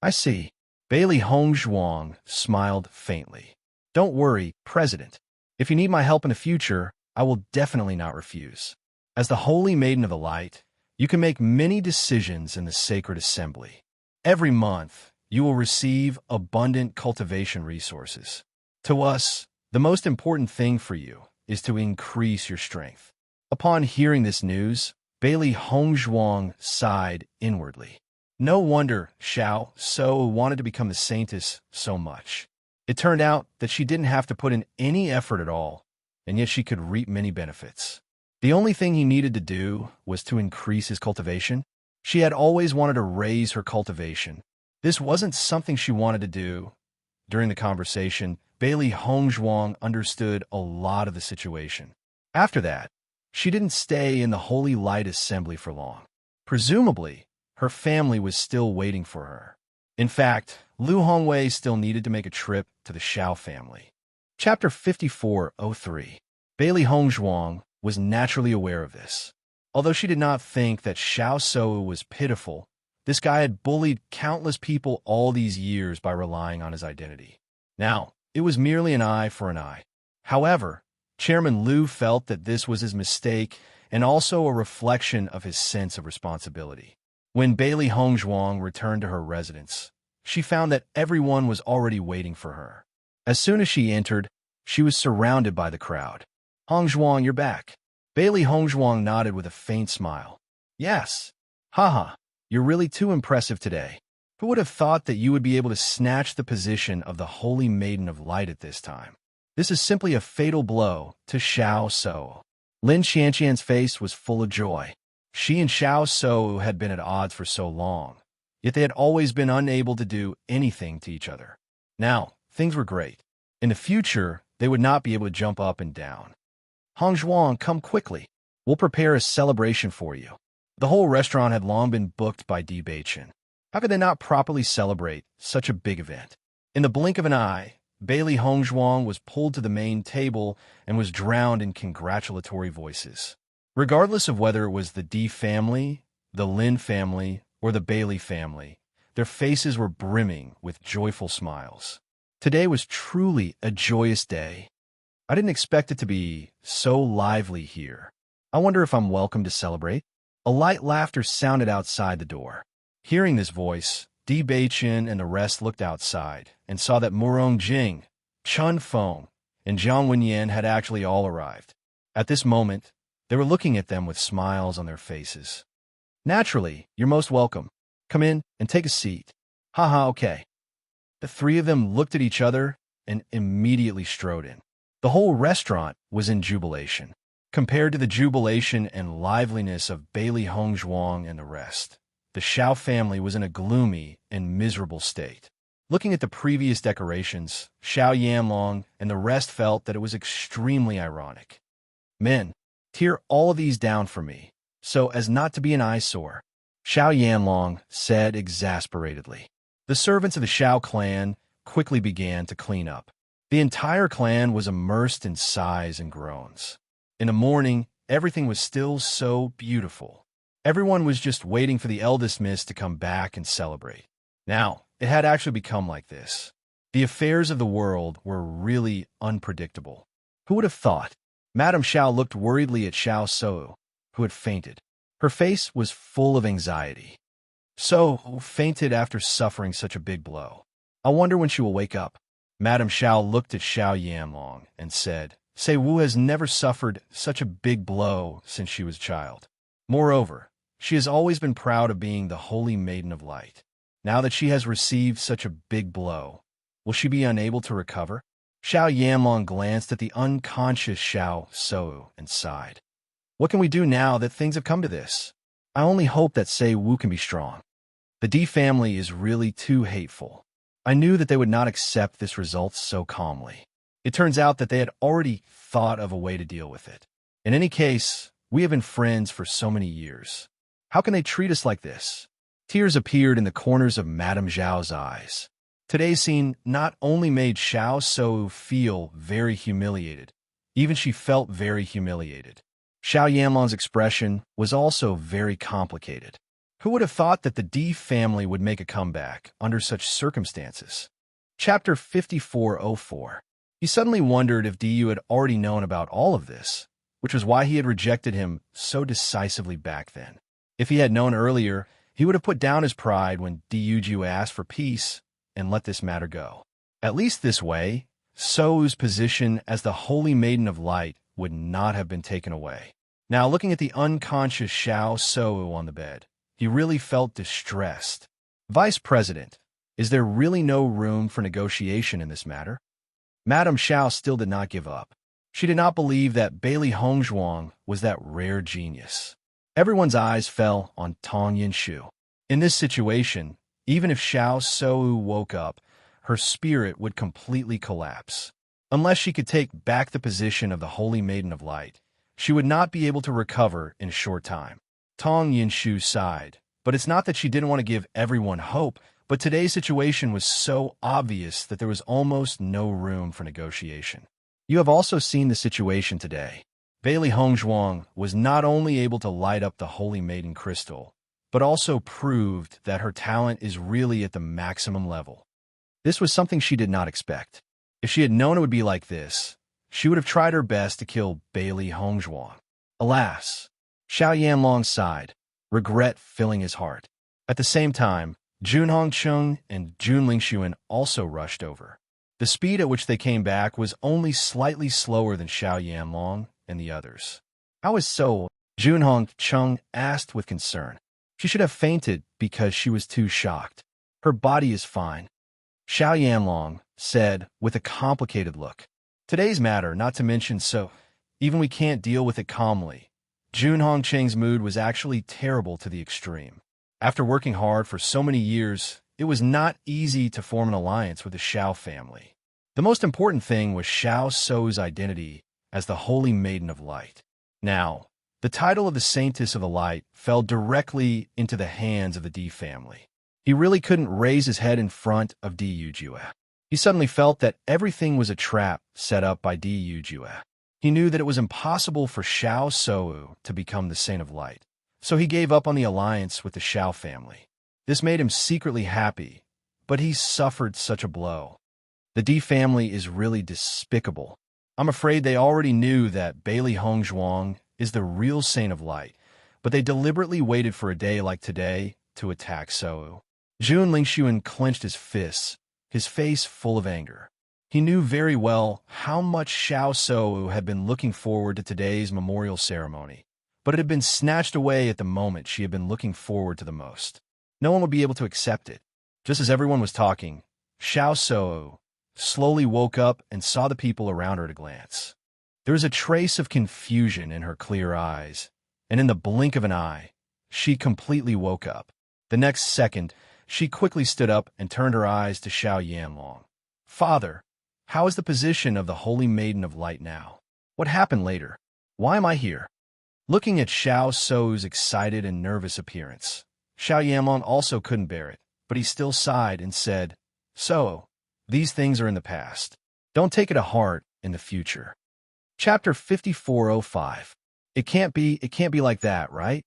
I see. Bailey Hongzhuang smiled faintly. Don't worry, President. If you need my help in the future, I will definitely not refuse. As the Holy Maiden of the Light, you can make many decisions in the Sacred Assembly. Every month, you will receive abundant cultivation resources. To us, the most important thing for you is to increase your strength. Upon hearing this news, Bailey Hongzhuang sighed inwardly. No wonder Xiao So wanted to become the Saintess so much. It turned out that she didn't have to put in any effort at all, and yet she could reap many benefits. The only thing he needed to do was to increase his cultivation. She had always wanted to raise her cultivation. This wasn't something she wanted to do. During the conversation, Bailey Hongzhuang understood a lot of the situation. After that, she didn't stay in the Holy Light Assembly for long. Presumably, her family was still waiting for her. In fact, Lu Hongwei still needed to make a trip to the Xiao family. Chapter 5403. Bailey Hongzhuang was naturally aware of this. Although she did not think that Xiao So was pitiful, this guy had bullied countless people all these years by relying on his identity. Now, it was merely an eye for an eye. However, Chairman Lu felt that this was his mistake and also a reflection of his sense of responsibility. When Bailey Hongzhuang returned to her residence, she found that everyone was already waiting for her. As soon as she entered, she was surrounded by the crowd. Hongzhuang, you're back. Bailey Hongzhuang nodded with a faint smile. Yes. Haha, you're really too impressive today. Who would have thought that you would be able to snatch the position of the Holy Maiden of Light at this time? This is simply a fatal blow to Xiao So. Lin Qianqian's face was full of joy. She and Xiao So had been at odds for so long, yet they had always been unable to do anything to each other. Now, things were great. In the future, they would not be able to jump up and down. Hongzhuang, come quickly. We'll prepare a celebration for you. The whole restaurant had long been booked by Di Beichen. How could they not properly celebrate such a big event? In the blink of an eye, Bailey Hongzhuang was pulled to the main table and was drowned in congratulatory voices. Regardless of whether it was the Di family, the Lin family, or the Bailey family, their faces were brimming with joyful smiles. Today was truly a joyous day. I didn't expect it to be so lively here. I wonder if I'm welcome to celebrate? A light laughter sounded outside the door. Hearing this voice, Di Beichen and the rest looked outside and saw that Murong Jing, Chun Feng, and Jiang Wenyan had actually all arrived. At this moment, they were looking at them with smiles on their faces. Naturally, you're most welcome. Come in and take a seat. Haha, okay. The three of them looked at each other and immediately strode in. The whole restaurant was in jubilation, compared to the jubilation and liveliness of Bailey Hongzhuang and the rest. The Xiao family was in a gloomy and miserable state. Looking at the previous decorations, Xiao Yanlong and the rest felt that it was extremely ironic. Men, tear all of these down for me, so as not to be an eyesore, Xiao Yanlong said exasperatedly. The servants of the Xiao clan quickly began to clean up. The entire clan was immersed in sighs and groans. In the morning, everything was still so beautiful. Everyone was just waiting for the eldest miss to come back and celebrate. Now, it had actually become like this. The affairs of the world were really unpredictable. Who would have thought? Madame Xiao looked worriedly at Xiao So, who had fainted. Her face was full of anxiety. So fainted after suffering such a big blow. I wonder when she will wake up. Madame Xiao looked at Xiao Yanlong and said, Sei Wu has never suffered such a big blow since she was a child. Moreover, She has always been proud of being the Holy Maiden of Light. Now that she has received such a big blow, will she be unable to recover? Xiao Yanlong glanced at the unconscious Xiao Sou and sighed. What can we do now that things have come to this? I only hope that Sei Wu can be strong. The D family is really too hateful. I knew that they would not accept this result so calmly. It turns out that they had already thought of a way to deal with it. In any case, we have been friends for so many years. How can they treat us like this? Tears appeared in the corners of Madame Zhao's eyes. Today's scene not only made Xiao Sou feel very humiliated, even she felt very humiliated. Xiao Yanlong's expression was also very complicated. Who would have thought that the D family would make a comeback under such circumstances? Chapter 5404. He suddenly wondered if Diyu had already known about all of this, which was why he had rejected him so decisively back then. If he had known earlier, he would have put down his pride when Diyu asked for peace and let this matter go. At least this way, Sou's position as the Holy Maiden of Light would not have been taken away. Now, looking at the unconscious Xiao Sou on the bed, he really felt distressed. Vice President, is there really no room for negotiation in this matter? Madame Xiao still did not give up. She did not believe that Bailey Hongzhuang was that rare genius. Everyone's eyes fell on Tong Yinshu. In this situation, even if Xiao Sou woke up, her spirit would completely collapse. Unless she could take back the position of the Holy Maiden of Light, she would not be able to recover in a short time. Tong Yinshu sighed, but it's not that she didn't want to give everyone hope, but today's situation was so obvious that there was almost no room for negotiation. You have also seen the situation today. Bailey Hongzhuang was not only able to light up the Holy Maiden crystal, but also proved that her talent is really at the maximum level. This was something she did not expect. If she had known it would be like this, she would have tried her best to kill Bailey Hongzhuang. Alas, Xiao Yanlong sighed, regret filling his heart. At the same time, Jun Hongcheng and Jun Lingxuan also rushed over. The speed at which they came back was only slightly slower than Xiao Yanlong and the others. How is so? Jun Hongcheng asked with concern. She should have fainted because she was too shocked. Her body is fine, Xiao Yanlong said with a complicated look. Today's matter, not to mention so, even we can't deal with it calmly. Jun Hongcheng's mood was actually terrible to the extreme. After working hard for so many years, it was not easy to form an alliance with the Xiao family. The most important thing was Xiao Sou's identity as the Holy Maiden of Light. Now, the title of the Saintess of the Light fell directly into the hands of the D family. He really couldn't raise his head in front of Di Yujue. He suddenly felt that everything was a trap set up by Di Yujue. He knew that it was impossible for Xiao Sou to become the Saint of Light, so he gave up on the alliance with the Xiao family. This made him secretly happy, but he suffered such a blow. The D family is really despicable. I'm afraid they already knew that Bailey Hongzhuang is the real Saint of Light, but they deliberately waited for a day like today to attack Sou. Jun Lingxuan clenched his fists, his face full of anger. He knew very well how much Xiao Sou had been looking forward to today's memorial ceremony, but it had been snatched away at the moment she had been looking forward to the most. No one would be able to accept it. Just as everyone was talking, Xiao Sou slowly woke up and saw the people around her at a glance. There was a trace of confusion in her clear eyes, and in the blink of an eye, she completely woke up. The next second, she quickly stood up and turned her eyes to Xiao Yanlong. Father, how is the position of the Holy Maiden of Light now? What happened later? Why am I here? Looking at Xiao Sou's excited and nervous appearance, Xiao Yanlong also couldn't bear it, but he still sighed and said, So, these things are in the past. Don't take it to heart in the future. Chapter 5405. It can't be like that, right?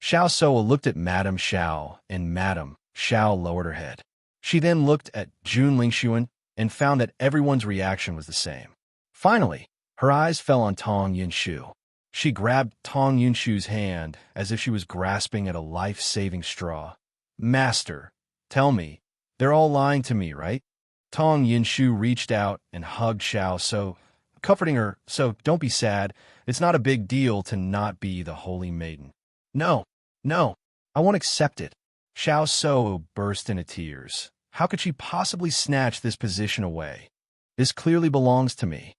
Xiao Sou looked at Madame Xiao, and Madame Xiao lowered her head. She then looked at Jun Lingxuan and found that everyone's reaction was the same. Finally, her eyes fell on Tong Yinshu. She grabbed Tong Yinshu's hand as if she was grasping at a life-saving straw. Master, tell me, they're all lying to me, right? Tong Yinshu reached out and hugged Xiao Sou, comforting her, so don't be sad. It's not a big deal to not be the Holy Maiden. No, No, I won't accept it. Xiao So burst into tears. How could she possibly snatch this position away? This clearly belongs to me.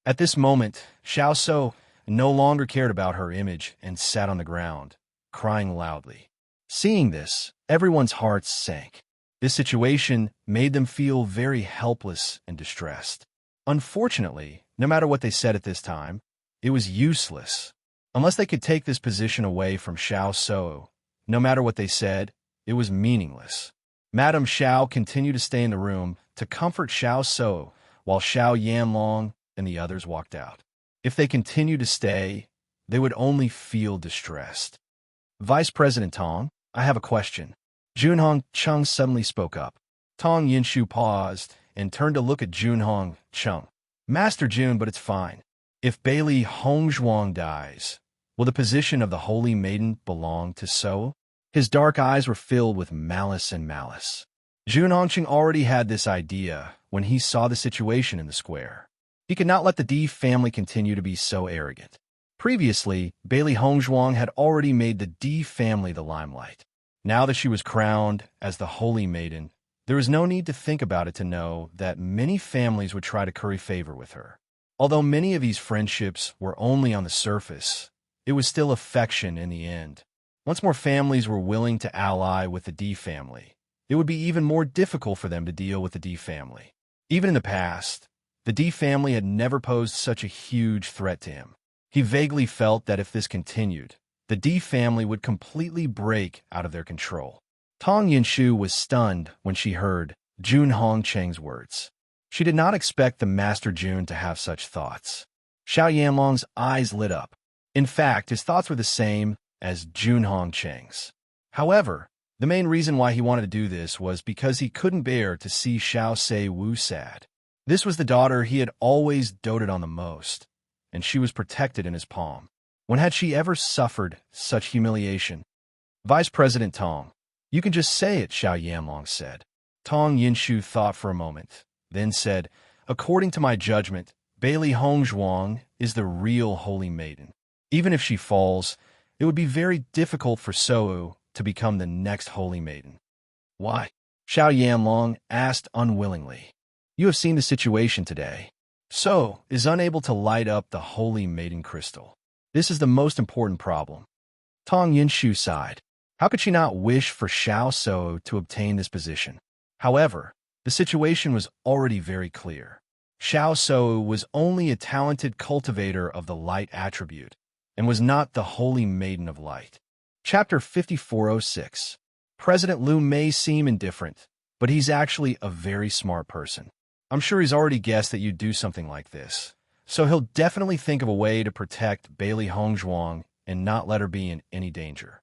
At this moment, Xiao So no longer cared about her image and sat on the ground, crying loudly. Seeing this, everyone's hearts sank. This situation made them feel very helpless and distressed. Unfortunately, no matter what they said at this time, it was useless. Unless they could take this position away from Xiao So, no matter what they said, it was meaningless. Madame Xiao continued to stay in the room to comfort Xiao So, while Xiao Yanlong and the others walked out. If they continued to stay, they would only feel distressed. Vice President Tong, I have a question. Junhong Chung suddenly spoke up. Tong Yinshu paused and turned to look at Junhong Chung. Master Jun, but it's fine. If Bailey Hongzhuang dies, will the position of the Holy Maiden belong to So? His dark eyes were filled with malice and malice. Jun Hongqing already had this idea when he saw the situation in the square. He could not let the Di family continue to be so arrogant. Previously, Bailey Hongzhuang had already made the Di family the limelight. Now that she was crowned as the Holy Maiden, there was no need to think about it to know that many families would try to curry favor with her. Although many of these friendships were only on the surface, it was still affection in the end. Once more families were willing to ally with the Di family, it would be even more difficult for them to deal with the Di family. Even in the past, the Di family had never posed such a huge threat to him. He vaguely felt that if this continued, the Di family would completely break out of their control. Tong Yinshu was stunned when she heard Jun Hongcheng's words. She did not expect the Master Jun to have such thoughts. Xiao Yanlong's eyes lit up. In fact, his thoughts were the same as Jun Hongcheng's. However, the main reason why he wanted to do this was because he couldn't bear to see Xiao Se Wu sad. This was the daughter he had always doted on the most, and she was protected in his palm. When had she ever suffered such humiliation? Vice President Tong, you can just say it, Xiao Yanlong said. Tong Yinshu thought for a moment, then said, according to my judgment, Bailey Hongzhuang is the real Holy Maiden. Even if she falls, it would be very difficult for So to become the next Holy Maiden. Why? Xiao Yanlong asked unwillingly. You have seen the situation today. So is unable to light up the Holy Maiden crystal. This is the most important problem. Tong Yinshu sighed. How could she not wish for Xiao So to obtain this position? However, the situation was already very clear. Xiao So was only a talented cultivator of the light attribute, and was not the Holy Maiden of Light. Chapter 5406. President Liu may seem indifferent, but he's actually a very smart person. I'm sure he's already guessed that you'd do something like this, so he'll definitely think of a way to protect Bailey Hongzhuang and not let her be in any danger.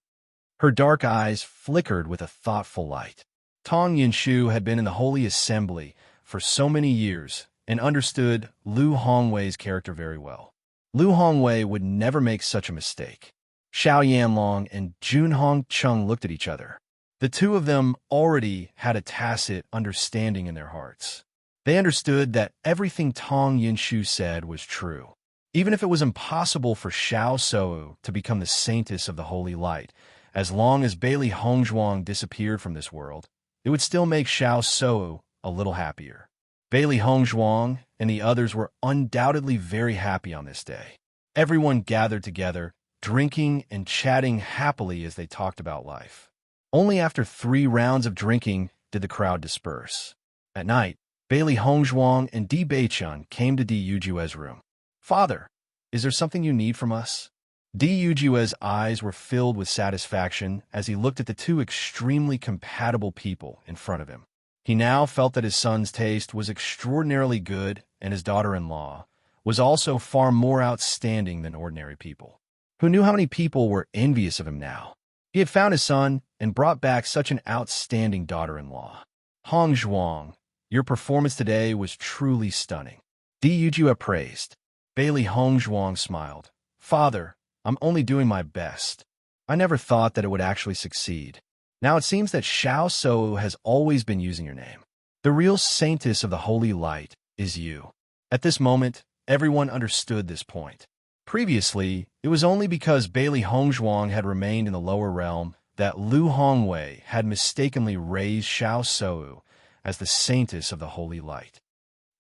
Her dark eyes flickered with a thoughtful light. Tong Yinshu had been in the Holy Assembly for so many years and understood Liu Hongwei's character very well. Liu Hongwei would never make such a mistake. Xiao Yanlong and Jun Hongcheng looked at each other. The two of them already had a tacit understanding in their hearts. They understood that everything Tong Yinshu said was true. Even if it was impossible for Xiao So to become the saintess of the Holy Light, as long as Bailey Hongzhuang disappeared from this world, it would still make Xiao So a little happier. Bailey Hongzhuang and the others were undoubtedly very happy on this day. Everyone gathered together, drinking and chatting happily as they talked about life. Only after 3 rounds of drinking did the crowd disperse. At night, Bailey Hongzhuang and Di Beichun came to Di Yujue's room. Father, is there something you need from us? Di Yujue's eyes were filled with satisfaction as he looked at the 2 extremely compatible people in front of him. He now felt that his son's taste was extraordinarily good, and his daughter-in-law was also far more outstanding than ordinary people. Who knew how many people were envious of him now? He had found his son and brought back such an outstanding daughter-in-law. Hongzhuang, your performance today was truly stunning. Di Yujue praised. Bailey Hongzhuang smiled. Father, I'm only doing my best. I never thought that it would actually succeed. Now it seems that Xiao So has always been using your name. The real saintess of the Holy Light is you. At this moment, everyone understood this point. Previously, it was only because Bailey Hongzhuang had remained in the lower realm that Lu Hongwei had mistakenly raised Xiao Shou as the saintess of the holy light.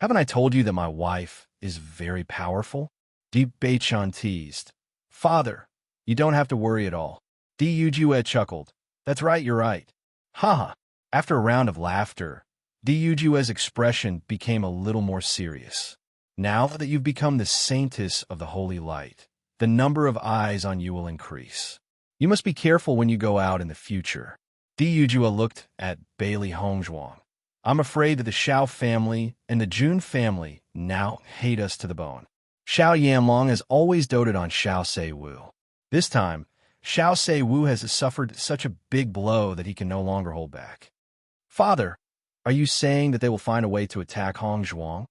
Haven't I told you that my wife is very powerful? Deep Beichan teased. Father, you don't have to worry at all. Di Yujue chuckled. That's right, you're right. Haha. After a round of laughter, Di Yujue's expression became a little more serious. Now that you've become the saintess of the holy light, the number of eyes on you will increase. You must be careful when you go out in the future. Di Yujue looked at Bailey Hongzhuang. I'm afraid that the Xiao family and the Jun family now hate us to the bone. Xiao Yanlong has always doted on Xiao Seiwu. This time, Xiao Seiwu has suffered such a big blow that he can no longer hold back. Father, are you saying that they will find a way to attack Hongzhuang?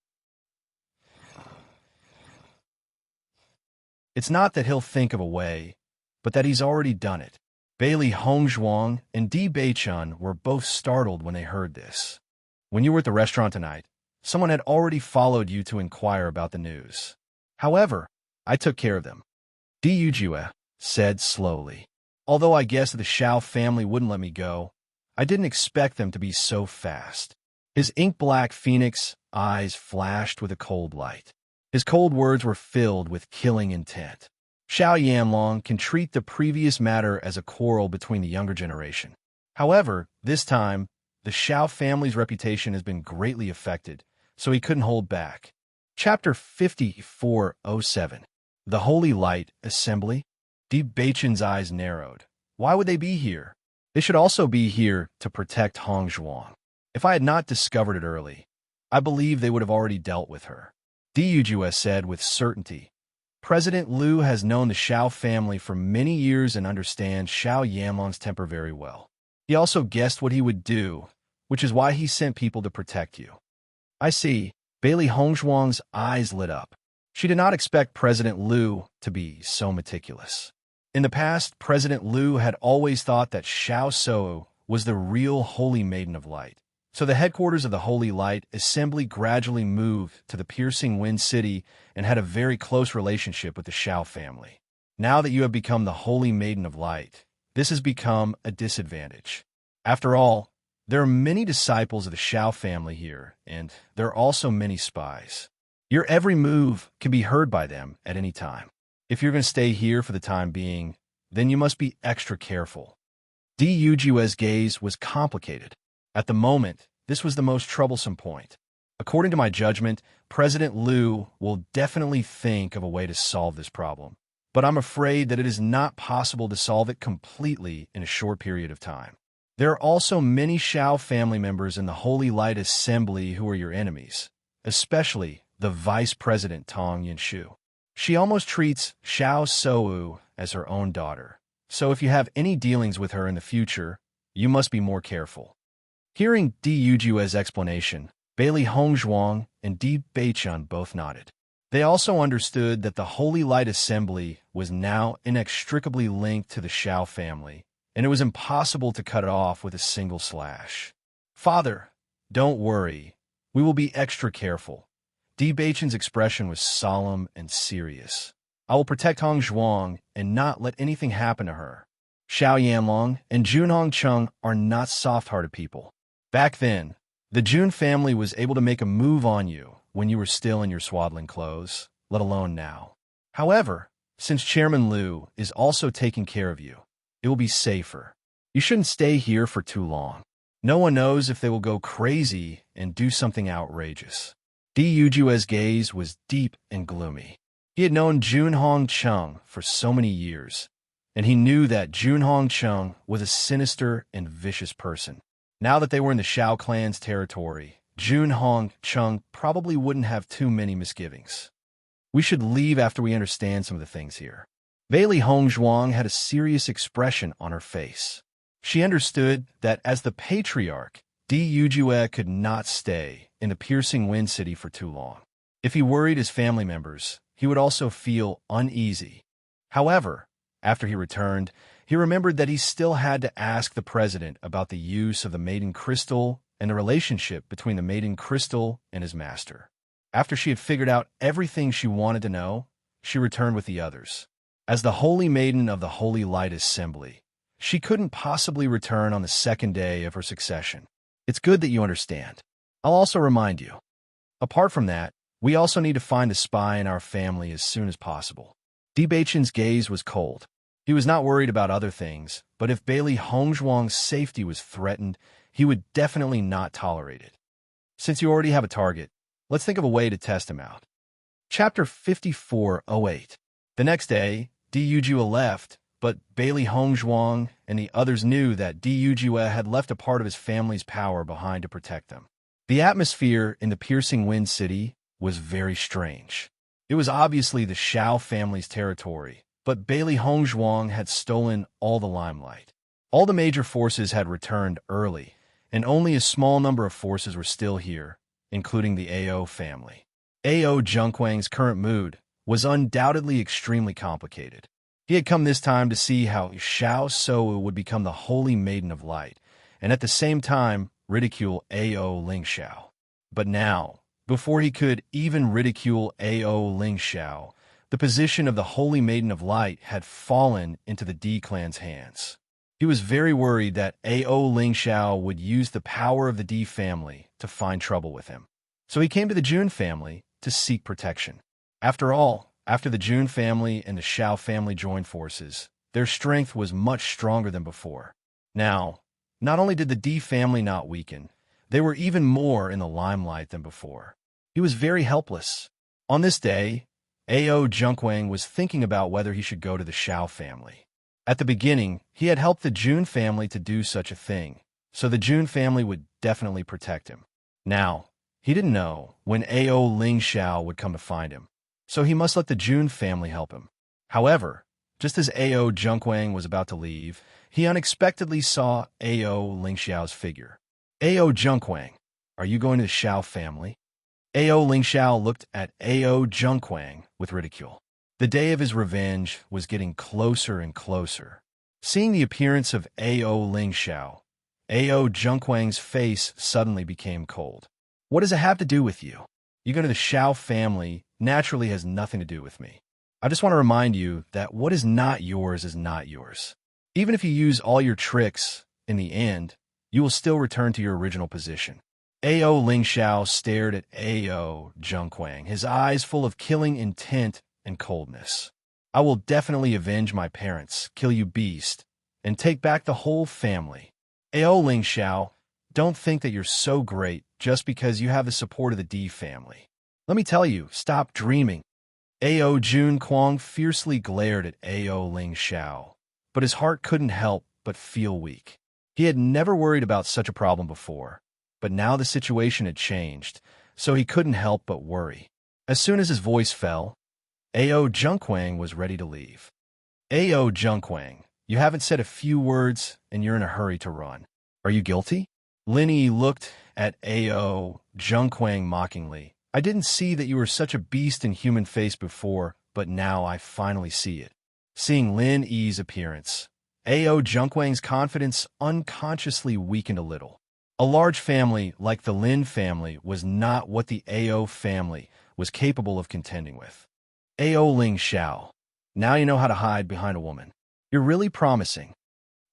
It's not that he'll think of a way, but that he's already done it. Bailey Hongzhuang and Di Beichun were both startled when they heard this. When you were at the restaurant tonight, someone had already followed you to inquire about the news. However, I took care of them. Di Yujue said slowly. Although I guessed the Xiao family wouldn't let me go, I didn't expect them to be so fast. His ink-black phoenix eyes flashed with a cold light. His cold words were filled with killing intent. Xiao Yanlong can treat the previous matter as a quarrel between the younger generation. However, this time, the Xiao family's reputation has been greatly affected, so he couldn't hold back. Chapter 5407. The Holy Light Assembly. Di Beichun's eyes narrowed. Why would they be here? They should also be here to protect Hongzhuang. If I had not discovered it early, I believe they would have already dealt with her. Di Yujue said with certainty. President Liu has known the Xiao family for many years and understands Xiao Yanlong's temper very well. He also guessed what he would do, which is why he sent people to protect you. I see. Bailey Hongzhuang's eyes lit up. She did not expect President Liu to be so meticulous. In the past, President Liu had always thought that Xiao Shou was the real Holy Maiden of Light. So the headquarters of the Holy Light Assembly gradually moved to the Piercing Wind City and had a very close relationship with the Xiao family. Now that you have become the Holy Maiden of Light, this has become a disadvantage. After all, there are many disciples of the Xiao family here, and there are also many spies. Your every move can be heard by them at any time. If you're going to stay here for the time being, then you must be extra careful. Di Yujue's gaze was complicated. At the moment, this was the most troublesome point. According to my judgment, President Liu will definitely think of a way to solve this problem. But I'm afraid that it is not possible to solve it completely in a short period of time. There are also many Xiao family members in the Holy Light Assembly who are your enemies, especially the Vice President Tong Yinshu. She almost treats Xiao Shou as her own daughter. So if you have any dealings with her in the future, you must be more careful. Hearing Di Yujue's explanation, Bailey Hongzhuang and Di Beichun both nodded. They also understood that the Holy Light Assembly was now inextricably linked to the Xiao family, and it was impossible to cut it off with a single slash. Father, don't worry. We will be extra careful. Di Beichun's expression was solemn and serious. I will protect Hongzhuang and not let anything happen to her. Xiao Yanlong and Jun Hongcheng are not soft-hearted people. Back then, the Jun family was able to make a move on you when you were still in your swaddling clothes, let alone now. However, since Chairman Liu is also taking care of you, it will be safer. You shouldn't stay here for too long. No one knows if they will go crazy and do something outrageous. Di Yujue's gaze was deep and gloomy. He had known Jun Hongcheng for so many years, and he knew that Jun Hongcheng was a sinister and vicious person. Now that they were in the Xiao clan's territory, Jun Hongcheng probably wouldn't have too many misgivings. We should leave after we understand some of the things here. Bailey Hongzhuang had a serious expression on her face. She understood that as the patriarch, Di Yujue could not stay in the Piercing Wind City for too long. If he worried his family members, he would also feel uneasy. However, after he returned, he remembered that he still had to ask the president about the use of the Maiden Crystal and the relationship between the Maiden Crystal and his master. After she had figured out everything she wanted to know, she returned with the others. As the Holy Maiden of the Holy Light Assembly, she couldn't possibly return on the second day of her succession. It's good that you understand. I'll also remind you. Apart from that, we also need to find a spy in our family as soon as possible. Debachen's gaze was cold. He was not worried about other things, but if Bailey Hongzhuang's safety was threatened, he would definitely not tolerate it. Since you already have a target, let's think of a way to test him out. Chapter 5408. The next day, Du Jue left, but Bailey Hongzhuang and the others knew that Du Jue had left a part of his family's power behind to protect them. The atmosphere in the Piercing Wind City was very strange. It was obviously the Shao family's territory, but Bailey Hongzhuang had stolen all the limelight. All the major forces had returned early, and only a small number of forces were still here, including the AO family. AO Zhengquang's current mood was undoubtedly extremely complicated. He had come this time to see how Xiao Shou would become the Holy Maiden of Light, and at the same time ridicule AO Lingxiao. But now, before he could even ridicule AO Lingxiao, the position of the Holy Maiden of Light had fallen into the D clan's hands. He was very worried that AO Lingxiao would use the power of the D family to find trouble with him. So he came to the Jun family to seek protection. After all, after the Jun family and the Shao family joined forces, their strength was much stronger than before. Now, not only did the D family not weaken, they were even more in the limelight than before. He was very helpless. On this day, AO Zhengquang was thinking about whether he should go to the Shao family. At the beginning, he had helped the Jun family to do such a thing, so the Jun family would definitely protect him. Now, he didn't know when AO Lingxiao would come to find him, so he must let the Jun family help him. However, just as AO Zhengquang was about to leave, he unexpectedly saw AO Lingxiao's figure. AO Zhengquang, are you going to the Shao family? AO Lingxiao looked at AO Zhengquang with ridicule. The day of his revenge was getting closer and closer. Seeing the appearance of AO Lingxiao, AO Zhengquang's face suddenly became cold. What does it have to do with you? You go to the Shao family naturally has nothing to do with me. I just want to remind you that what is not yours is not yours. Even if you use all your tricks, in the end, you will still return to your original position. AO Lingxiao stared at AO Zhengquang, his eyes full of killing intent and coldness. I will definitely avenge my parents, kill you beast, and take back the whole family. AO Lingxiao, don't think that you're so great just because you have the support of the D family. Let me tell you, stop dreaming. AO Jun Quang fiercely glared at AO Lingxiao, but his heart couldn't help but feel weak. He had never worried about such a problem before, but now the situation had changed, so he couldn't help but worry. As soon as his voice fell, AO Zhengquang was ready to leave. AO Zhengquang, you haven't said a few words and you're in a hurry to run. Are you guilty? Lin Yi looked at AO Zhengquang mockingly. I didn't see that you were such a beast in human face before, but now I finally see it. Seeing Lin Yi's appearance, AO Zhengquang's confidence unconsciously weakened a little. A large family like the Lin family was not what the AO family was capable of contending with. AO Lingxiao, now you know how to hide behind a woman. You're really promising.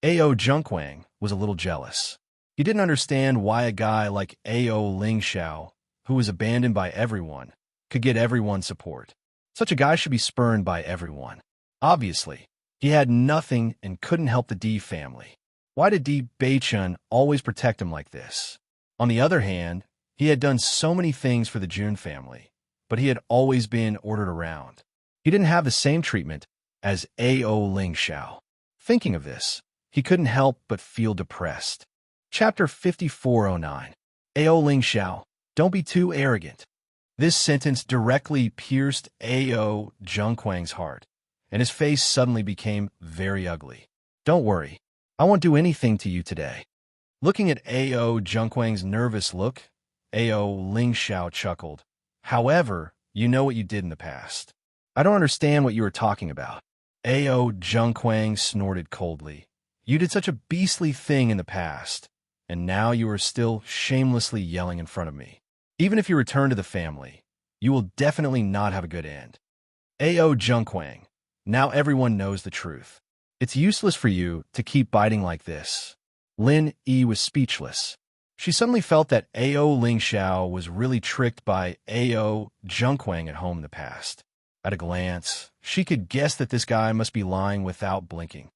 AO Zhengquang was a little jealous. He didn't understand why a guy like AO Lingxiao, who was abandoned by everyone, could get everyone's support. Such a guy should be spurned by everyone. Obviously, he had nothing and couldn't help the D family. Why did Debachen always protect him like this? On the other hand, he had done so many things for the Jun family, but he had always been ordered around. He didn't have the same treatment as AO Lingxiao. Thinking of this, he couldn't help but feel depressed. Chapter 5409. AO Lingxiao, don't be too arrogant. This sentence directly pierced AO Zhengquang's heart, and his face suddenly became very ugly. Don't worry, I won't do anything to you today. Looking at AO Zhengquang's nervous look, AO Lingxiao chuckled. However, you know what you did in the past. I don't understand what you were talking about. AO Zhengquang snorted coldly. You did such a beastly thing in the past, and now you are still shamelessly yelling in front of me. Even if you return to the family, you will definitely not have a good end. Ao Junquang, now everyone knows the truth. It's useless for you to keep biting like this. Lin Yi was speechless. She suddenly felt that Ao Ling Xiao was really tricked by Ao Junquang at home in the past. At a glance, she could guess that this guy must be lying without blinking.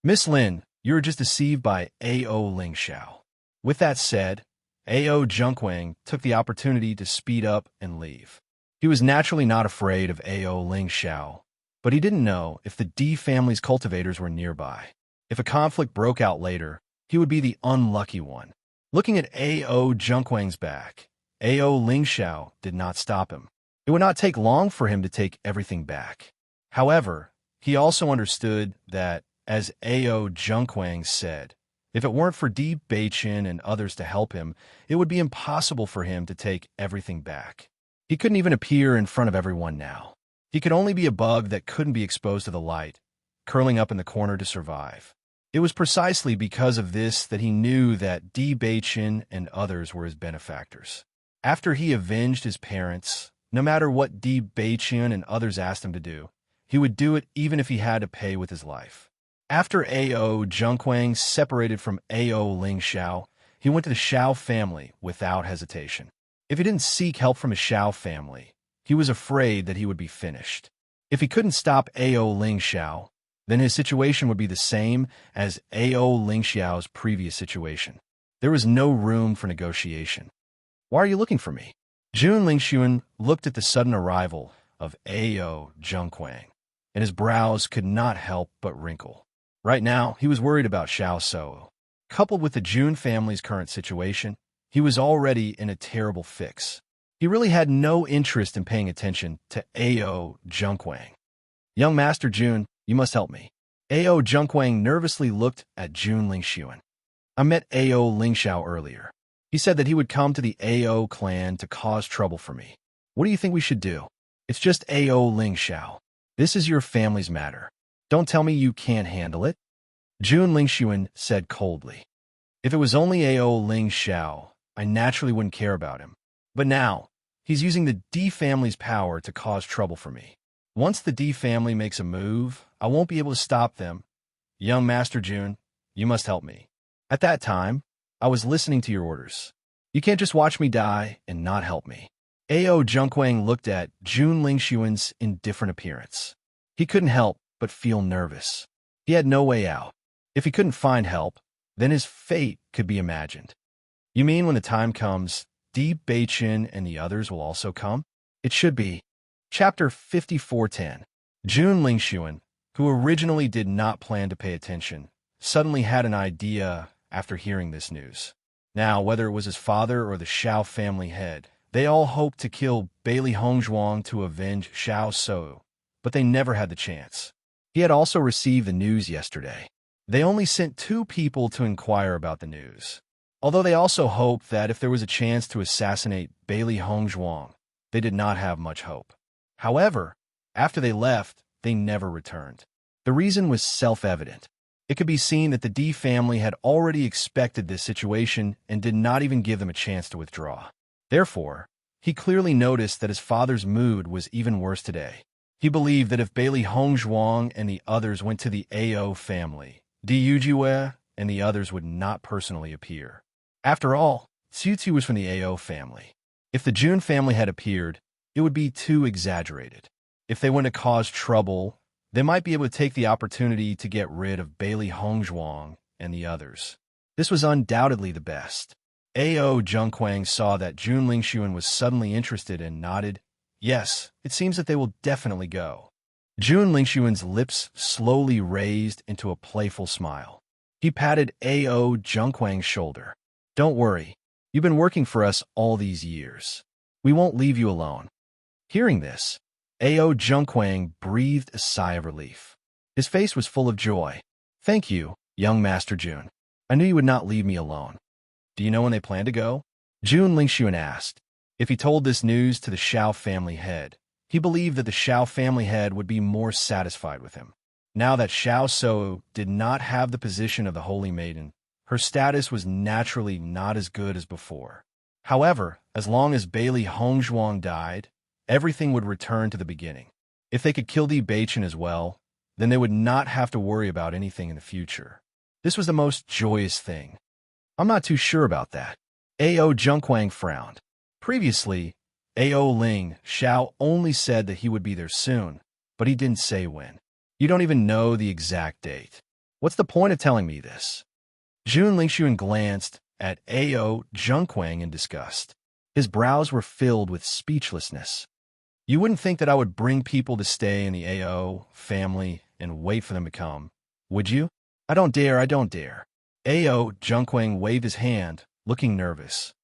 Miss Lin, you were just deceived by Ao Ling Xiao. With that said, Ao Junquang took the opportunity to speed up and leave. He was naturally not afraid of Ao Ling Xiao, but he didn't know if the D family's cultivators were nearby. If a conflict broke out later, he would be the unlucky one. Looking at Ao Junquang's back, Ao Ling Xiao did not stop him. It would not take long for him to take everything back. However, he also understood that, as Ao Junquang said, if it weren't for Di Beichin and others to help him, it would be impossible for him to take everything back. He couldn't even appear in front of everyone now. He could only be a bug that couldn't be exposed to the light, curling up in the corner to survive. It was precisely because of this that he knew that Di Beichin and others were his benefactors. After he avenged his parents, no matter what Di Beichin and others asked him to do, he would do it even if he had to pay with his life. After Ao Junquang separated from Ao Ling Xiao, he went to the Xiao family without hesitation. If he didn't seek help from his Xiao family, he was afraid that he would be finished. If he couldn't stop Ao Ling Xiao, then his situation would be the same as Ao Ling Xiao's previous situation. There was no room for negotiation. Why are you looking for me? Jun Lingxuan looked at the sudden arrival of Ao Junquang, and his brows could not help but wrinkle. Right now, he was worried about Xiao Sou. Coupled with the Jun family's current situation, he was already in a terrible fix. He really had no interest in paying attention to Ao Junquang. Young Master Jun, you must help me. Ao Junquang nervously looked at Jun Lingxuan. I met Ao Ling Xiao earlier. He said that he would come to the Ao clan to cause trouble for me. What do you think we should do? It's just Ao Ling Xiao. This is your family's matter. Don't tell me you can't handle it. Jun Lingxuan said coldly. If it was only Ao Ling Xiao, I naturally wouldn't care about him. But now, he's using the D family's power to cause trouble for me. Once the D family makes a move, I won't be able to stop them. Young Master Jun, you must help me. At that time, I was listening to your orders. You can't just watch me die and not help me. Ao Junquang looked at Jun Lingxuan's indifferent appearance. He couldn't help but feel nervous. He had no way out. If he couldn't find help, then his fate could be imagined. You mean when the time comes, Di Beichin and the others will also come? It should be. Chapter 5410. Jun Lingxuan, who originally did not plan to pay attention, suddenly had an idea after hearing this news. Now, whether it was his father or the Xiao family head, they all hoped to kill Bailey Hongzhuang to avenge Xiao Sou, but they never had the chance. He had also received the news yesterday. They only sent 2 people to inquire about the news, although they also hoped that if there was a chance to assassinate Bailey Hongzhuang, they did not have much hope. However, after they left, they never returned. The reason was self-evident. It could be seen that the D family had already expected this situation and did not even give them a chance to withdraw. Therefore, he clearly noticed that his father's mood was even worse today. He believed that if Bailey Hongzhuang and the others went to the Ao family, Di Yujiwe and the others would not personally appear. After all, Xiutu was from the Ao family. If the Jun family had appeared, it would be too exaggerated. If they went to cause trouble, they might be able to take the opportunity to get rid of Bailey Hongzhuang and the others. This was undoubtedly the best. Ao Junquang saw that Jun Lingxuan was suddenly interested and nodded. Yes, it seems that they will definitely go. Jun Lingxuan's lips slowly raised into a playful smile. He patted Ao Junquang's shoulder. Don't worry, you've been working for us all these years. We won't leave you alone. Hearing this, Ao Junquang breathed a sigh of relief. His face was full of joy. Thank you, young Master Jun. I knew you would not leave me alone. Do you know when they plan to go? Jun Lingxuan asked. If he told this news to the Xiao family head, he believed that the Xiao family head would be more satisfied with him. Now that Xiao Sou did not have the position of the Holy Maiden, her status was naturally not as good as before. However, as long as Bailey Hongzhuang died, everything would return to the beginning. If they could kill the Bachan as well, then they would not have to worry about anything in the future. This was the most joyous thing. I'm not too sure about that. A.O. Junquang frowned. Previously, A.O. Ling Xiao only said that he would be there soon, but he didn't say when. You don't even know the exact date. What's the point of telling me this? Jun Lingxuan glanced at A.O. Junquang in disgust. His brows were filled with speechlessness. You wouldn't think that I would bring people to stay in the A.O. family and wait for them to come, would you? I don't dare. A.O. Junquang waved his hand, looking nervous.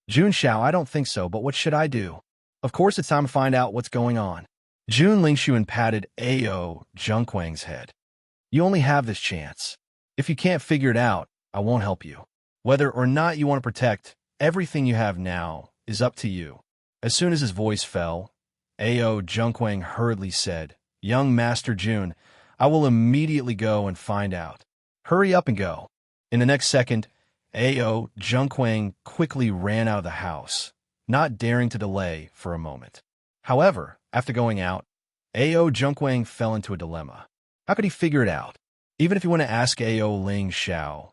Jun Xiao, I don't think so, but what should I do? Of course it's time to find out what's going on. Jun Lingxuan patted A.O. Junquang's head. You only have this chance. If you can't figure it out, I won't help you. Whether or not you want to protect everything you have now is up to you. As soon as his voice fell, A.O. Junquang hurriedly said, Young Master Jun, I will immediately go and find out. Hurry up and go. In the next second, A.O. Junquang quickly ran out of the house, not daring to delay for a moment. However, after going out, A.O. Junquang fell into a dilemma. How could he figure it out? Even if he went to ask A.O. Ling Xiao,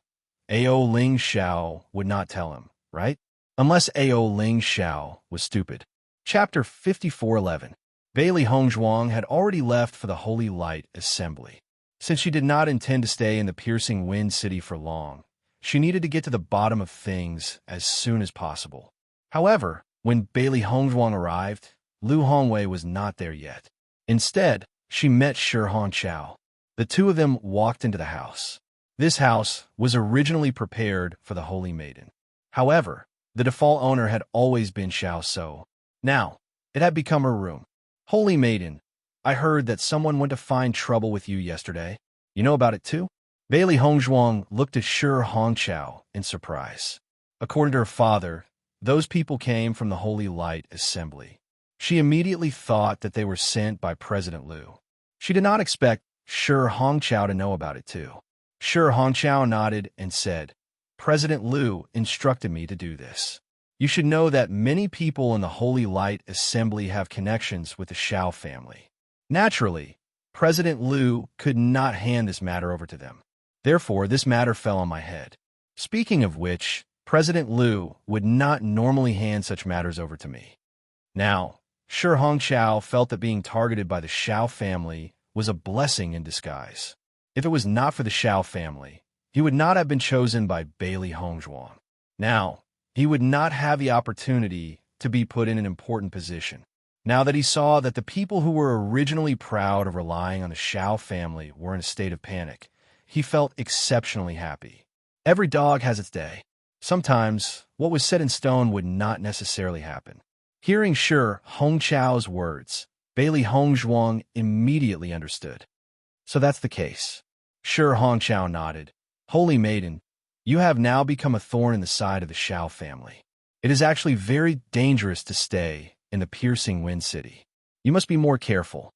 A.O. Ling Xiao would not tell him, right? Unless A.O. Ling Xiao was stupid. Chapter 54:11. Bailey Hongzhuang had already left for the Holy Light Assembly. Since she did not intend to stay in the Piercing Wind City for long, she needed to get to the bottom of things as soon as possible. However, when Bailey Hongzhuang arrived, Lu Hongwei was not there yet. Instead, she met Shi Hongqiao. The two of them walked into the house. This house was originally prepared for the Holy Maiden. However, the default owner had always been Xiao So. Now, it had become her room. Holy Maiden, I heard that someone went to find trouble with you yesterday. You know about it too? Bailey Hongzhuang looked at Shi Hongqiao in surprise. According to her father, those people came from the Holy Light Assembly. She immediately thought that they were sent by President Liu. She did not expect Shi Hongqiao to know about it too. Shi Hongqiao nodded and said, President Liu instructed me to do this. You should know that many people in the Holy Light Assembly have connections with the Xiao family. Naturally, President Liu could not hand this matter over to them. Therefore, this matter fell on my head. Speaking of which, President Liu would not normally hand such matters over to me. Now, Shi Hongqiao felt that being targeted by the Xiao family was a blessing in disguise. If it was not for the Xiao family, he would not have been chosen by Bailey Hongzhuang. Now, he would not have the opportunity to be put in an important position. Now that he saw that the people who were originally proud of relying on the Xiao family were in a state of panic, he felt exceptionally happy. Every dog has its day. Sometimes, what was set in stone would not necessarily happen. Hearing Shi Hongqiao's words, Bailey Hongzhuang immediately understood. So that's the case. Shi Hongqiao nodded. Holy Maiden, you have now become a thorn in the side of the Xiao family. It is actually very dangerous to stay in the Piercing Wind City. You must be more careful.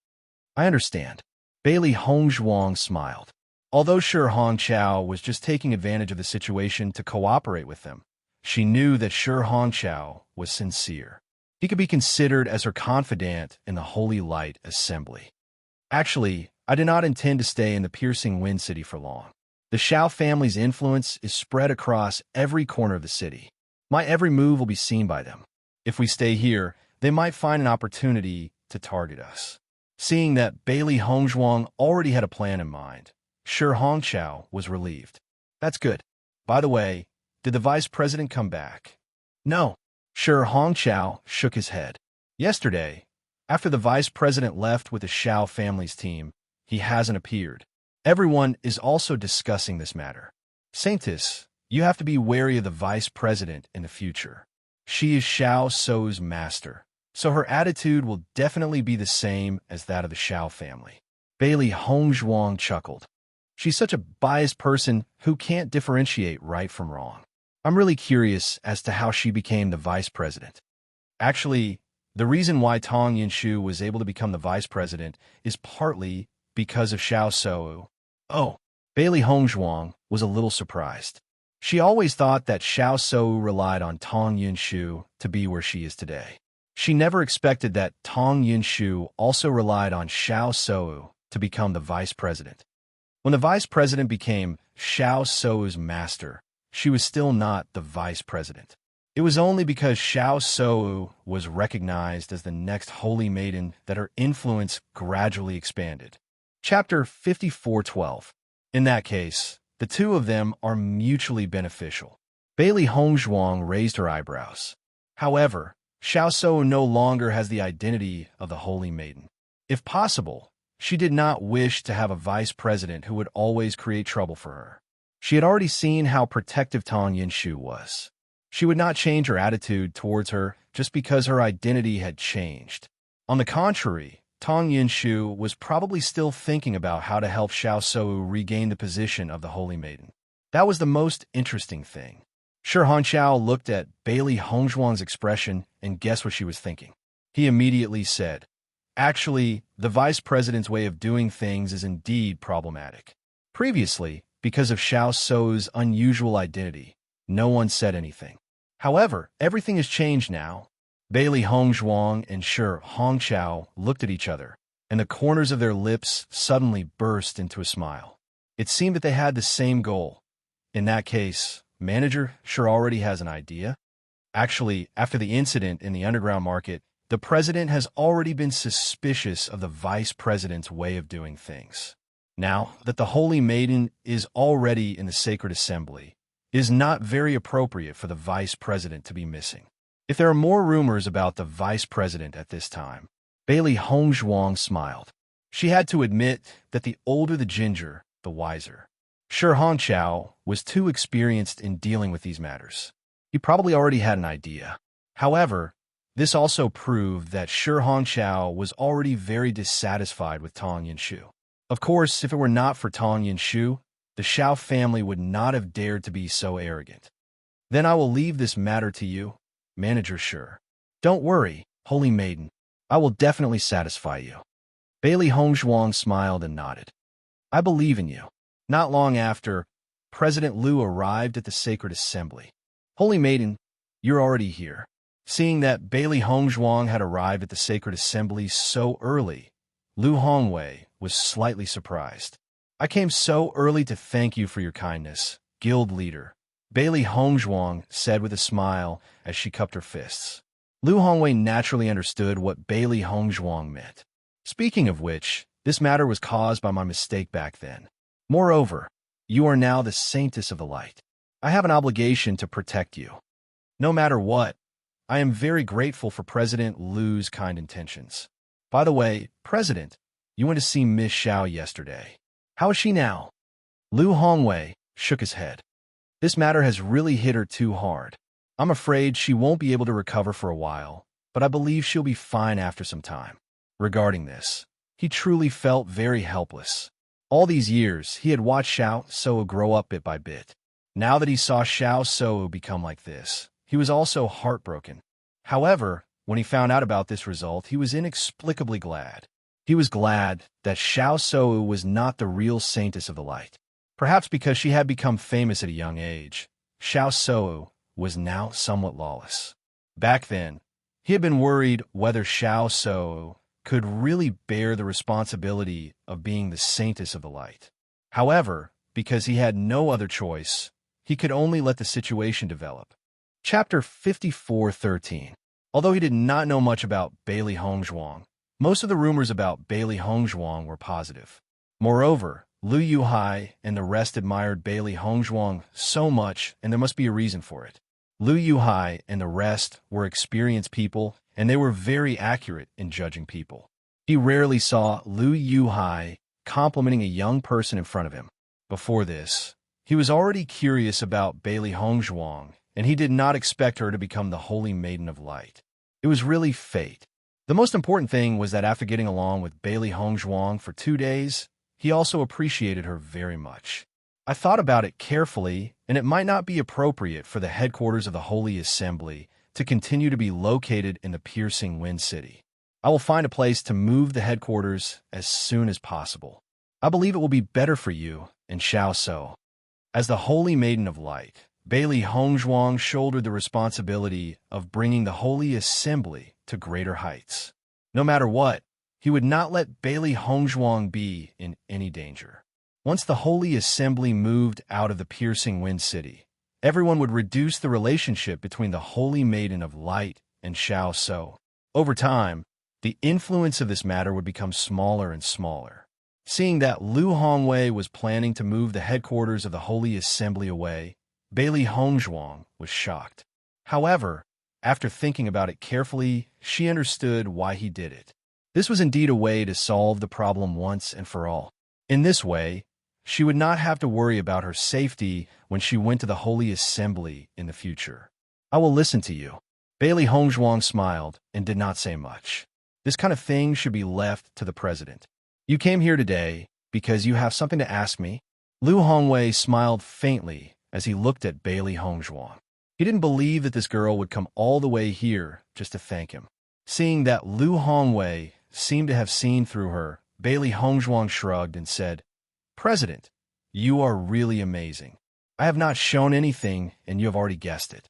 I understand. Bailey Hongzhuang smiled. Although Shi Hongqiao was just taking advantage of the situation to cooperate with them, she knew that Shi Hongqiao was sincere. He could be considered as her confidant in the Holy Light Assembly. Actually, I did not intend to stay in the Piercing Wind City for long. The Xiao family's influence is spread across every corner of the city. My every move will be seen by them. If we stay here, they might find an opportunity to target us. Seeing that Bailey Hongzhuang already had a plan in mind, Shi Hongqiao was relieved. That's good. By the way, did the vice president come back? No. Shi Hongqiao shook his head. Yesterday, after the vice president left with the Xiao family's team, he hasn't appeared. Everyone is also discussing this matter. Saintis, you have to be wary of the vice president in the future. She is Xiao Sou's master, so her attitude will definitely be the same as that of the Xiao family. Bailey Hongzhuang chuckled. She's such a biased person who can't differentiate right from wrong. I'm really curious as to how she became the vice president. Actually, the reason why Tong Yinshu was able to become the vice president is partly because of Xiao Sou. Oh, Bailey Hongzhuang was a little surprised. She always thought that Xiao Sou relied on Tong Yinshu to be where she is today. She never expected that Tong Yinshu also relied on Xiao Sou to become the vice president. When the vice president became Xiao Sou's master, she was still not the vice president. It was only because Xiao Sou was recognized as the next holy maiden that her influence gradually expanded. Chapter 54:12. In that case, the two of them are mutually beneficial. Bailey Hongzhuang raised her eyebrows. However, Xiao Sou no longer has the identity of the holy maiden. If possible, she did not wish to have a vice president who would always create trouble for her. She had already seen how protective Tong Yinshu was. She would not change her attitude towards her just because her identity had changed. On the contrary, Tong Yinshu was probably still thinking about how to help Xiao Sou regain the position of the holy maiden. That was the most interesting thing. Shi Hongqiao looked at Bailey Hongzhuang's expression and guessed what she was thinking. He immediately said, "Actually, the vice president's way of doing things is indeed problematic." Previously, because of Xiao Sou's unusual identity, no one said anything. However, everything has changed now. Bailey Hongzhuang and Shi Hongqiao looked at each other, and the corners of their lips suddenly burst into a smile. It seemed that they had the same goal. In that case, Manager sure already has an idea. Actually, after the incident in the underground market, the president has already been suspicious of the vice president's way of doing things. Now that the holy maiden is already in the sacred assembly, it is not very appropriate for the vice president to be missing. If there are more rumors about the vice president at this time, Bailey Hongzhuang smiled. She had to admit that the older the ginger, the wiser. Shi Hongqiao was too experienced in dealing with these matters. He probably already had an idea. However, this also proved that Shi Hongqiao was already very dissatisfied with Tong Yinshu. Of course, if it were not for Tong Yinshu, the Xiao family would not have dared to be so arrogant. "Then I will leave this matter to you, Manager Shi. Don't worry, holy maiden. I will definitely satisfy you." Bailey Hongzhuang smiled and nodded. "I believe in you." Not long after, President Liu arrived at the sacred assembly. "Holy maiden, you're already here." Seeing that Bailey Hongzhuang had arrived at the sacred assembly so early, Liu Hongwei was slightly surprised. "I came so early to thank you for your kindness, guild leader," Bailey Hongzhuang said with a smile as she cupped her fists. Liu Hongwei naturally understood what Bailey Hongzhuang meant. "Speaking of which, this matter was caused by my mistake back then. Moreover, you are now the saintess of the light. I have an obligation to protect you. No matter what, I am very grateful for President Liu's kind intentions. By the way, President, you went to see Miss Xiao yesterday. How is she now?" Liu Hongwei shook his head. "This matter has really hit her too hard. I'm afraid she won't be able to recover for a while, but I believe she'll be fine after some time." Regarding this, he truly felt very helpless. All these years, he had watched Xiao Sou grow up bit by bit. Now that he saw Xiao Sou become like this, he was also heartbroken. However, when he found out about this result, he was inexplicably glad. He was glad that Xiao Sou was not the real saintess of the light. Perhaps because she had become famous at a young age, Xiao Sou was now somewhat lawless. Back then, he had been worried whether Xiao Sou could really bear the responsibility of being the saintess of the light. However, because he had no other choice, he could only let the situation develop. Chapter 54:13. Although he did not know much about Bailey Hongzhuang, most of the rumors about Bailey Hongzhuang were positive. Moreover, Liu Yuhai and the rest admired Bailey Hongzhuang so much, and there must be a reason for it. Liu Yuhai and the rest were experienced people, and they were very accurate in judging people. He rarely saw Liu Yuhai complimenting a young person in front of him. Before this, he was already curious about Bailey Hongzhuang, and he did not expect her to become the Holy Maiden of Light. It was really fate. The most important thing was that after getting along with Bailey Hongzhuang for 2 days, he also appreciated her very much. "I thought about it carefully, and it might not be appropriate for the headquarters of the Holy Assembly to continue to be located in the Piercing Wind City. I will find a place to move the headquarters as soon as possible. I believe it will be better for you and Xiao Sou." As the Holy Maiden of Light, Bailey Hongzhuang shouldered the responsibility of bringing the Holy Assembly to greater heights. No matter what, he would not let Bailey Hongzhuang be in any danger. Once the Holy Assembly moved out of the piercing wind city, everyone would reduce the relationship between the Holy Maiden of Light and Xiao So. Over time, the influence of this matter would become smaller and smaller. Seeing that Lu Hongwei was planning to move the headquarters of the Holy Assembly away, Bailey Hongzhuang was shocked. However, after thinking about it carefully, she understood why he did it. This was indeed a way to solve the problem once and for all. In this way, she would not have to worry about her safety when she went to the Holy Assembly in the future. I will listen to you. Bailey Hongzhuang smiled and did not say much. This kind of thing should be left to the president. You came here today because you have something to ask me? Lu Hongwei smiled faintly as he looked at Bailey Hongzhuang. He didn't believe that this girl would come all the way here just to thank him. Seeing that Lu Hongwei seemed to have seen through her, Bailey Hongzhuang shrugged and said, "President, you are really amazing. I have not shown anything, and you have already guessed it.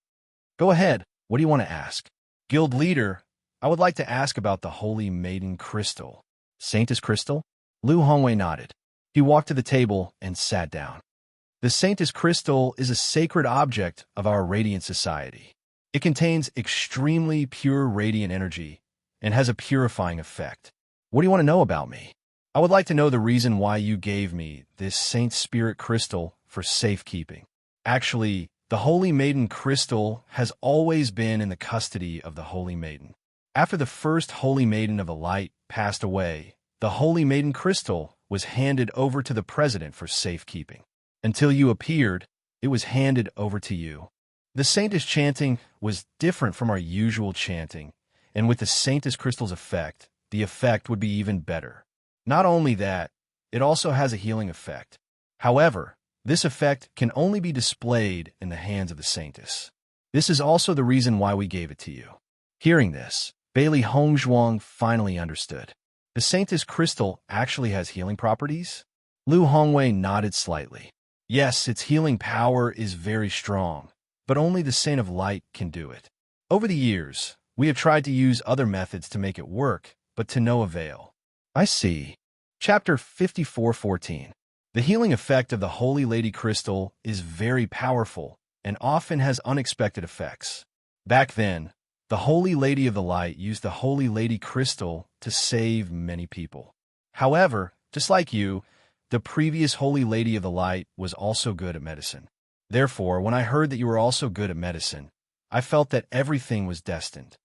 Go ahead. What do you want to ask?" "Guild leader, I would like to ask about the Holy Maiden Crystal." "Saintess Crystal?" Lu Hongwei nodded. He walked to the table and sat down. The Saintess Crystal is a sacred object of our radiant society. It contains extremely pure radiant energy and has a purifying effect. What do you want to know about me? I would like to know the reason why you gave me this Saint Spirit Crystal for safekeeping. Actually, the Holy Maiden Crystal has always been in the custody of the Holy Maiden. After the first Holy Maiden of the Light passed away, the Holy Maiden Crystal was handed over to the president for safekeeping. Until you appeared, it was handed over to you. The Saintess chanting was different from our usual chanting, and with the Saintess Crystal's effect, the effect would be even better. Not only that, it also has a healing effect. However, this effect can only be displayed in the hands of the Saintess. This is also the reason why we gave it to you. Hearing this, Bailey Hongzhuang finally understood. The Saintess Crystal actually has healing properties? Lu Hongwei nodded slightly. Yes, its healing power is very strong, but only the Saint of Light can do it. Over the years, we have tried to use other methods to make it work, but to no avail. I see. Chapter 54:14. The healing effect of the Holy Lady Crystal is very powerful and often has unexpected effects. Back then, the Holy Lady of the Light used the Holy Lady Crystal to save many people. However, just like you, the previous Holy Lady of the Light was also good at medicine. Therefore, when I heard that you were also good at medicine, I felt that everything was destined.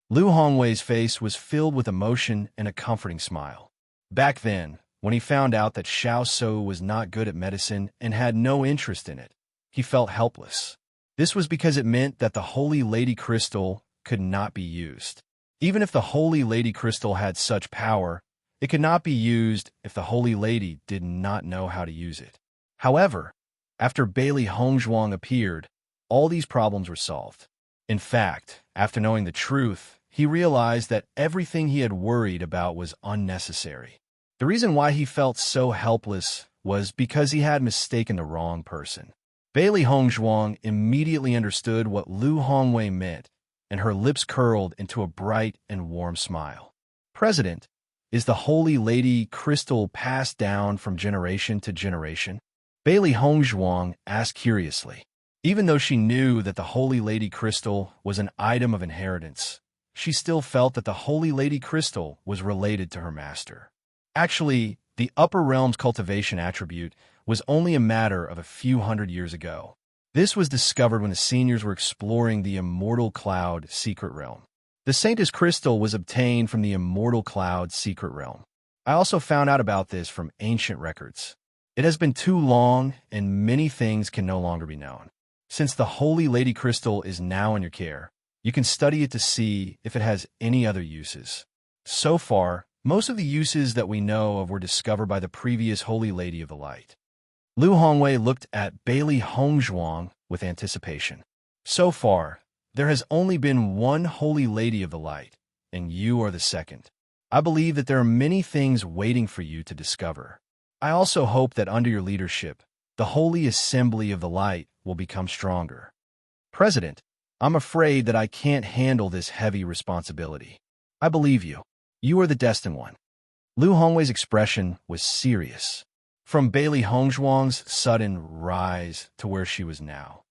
Lu Hongwei's face was filled with emotion and a comforting smile. Back then, when he found out that Xiao So was not good at medicine and had no interest in it, he felt helpless. This was because it meant that the Holy Lady Crystal could not be used. Even if the Holy Lady Crystal had such power, it could not be used if the Holy Lady did not know how to use it. However, after Bailey Hongzhuang appeared, all these problems were solved. In fact, after knowing the truth, he realized that everything he had worried about was unnecessary. The reason why he felt so helpless was because he had mistaken the wrong person. Bailey Hongzhuang immediately understood what Lu Hongwei meant, and her lips curled into a bright and warm smile. President, is the Holy Lady Crystal passed down from generation to generation? Bailey Hongzhuang asked curiously. Even though she knew that the Holy Lady Crystal was an item of inheritance, she still felt that the Holy Lady Crystal was related to her master. Actually, the upper realm's cultivation attribute was only a matter of a few hundred years ago. This was discovered when the seniors were exploring the Immortal Cloud secret realm. The Saintess Crystal was obtained from the Immortal Cloud secret realm. I also found out about this from ancient records. It has been too long, and many things can no longer be known. Since the Holy Lady Crystal is now in your care, you can study it to see if it has any other uses. So far, most of the uses that we know of were discovered by the previous Holy Lady of the Light. Lu Hongwei looked at Bailey Hongzhuang with anticipation. So far, there has only been one Holy Lady of the Light, and you are the second. I believe that there are many things waiting for you to discover. I also hope that under your leadership, the Holy Assembly of the Light will become stronger. President, I'm afraid that I can't handle this heavy responsibility. I believe you. You are the destined one. Lu Hongwei's expression was serious. From Bailey Hongzhuang's sudden rise to where she was now,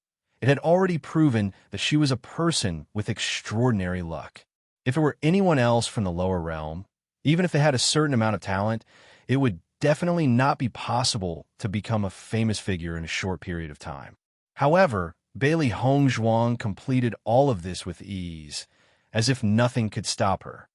it had already proven that she was a person with extraordinary luck. If it were anyone else from the lower realm, even if they had a certain amount of talent, it would definitely not be possible to become a famous figure in a short period of time. However, Bailey Hongzhuang completed all of this with ease, as if nothing could stop her.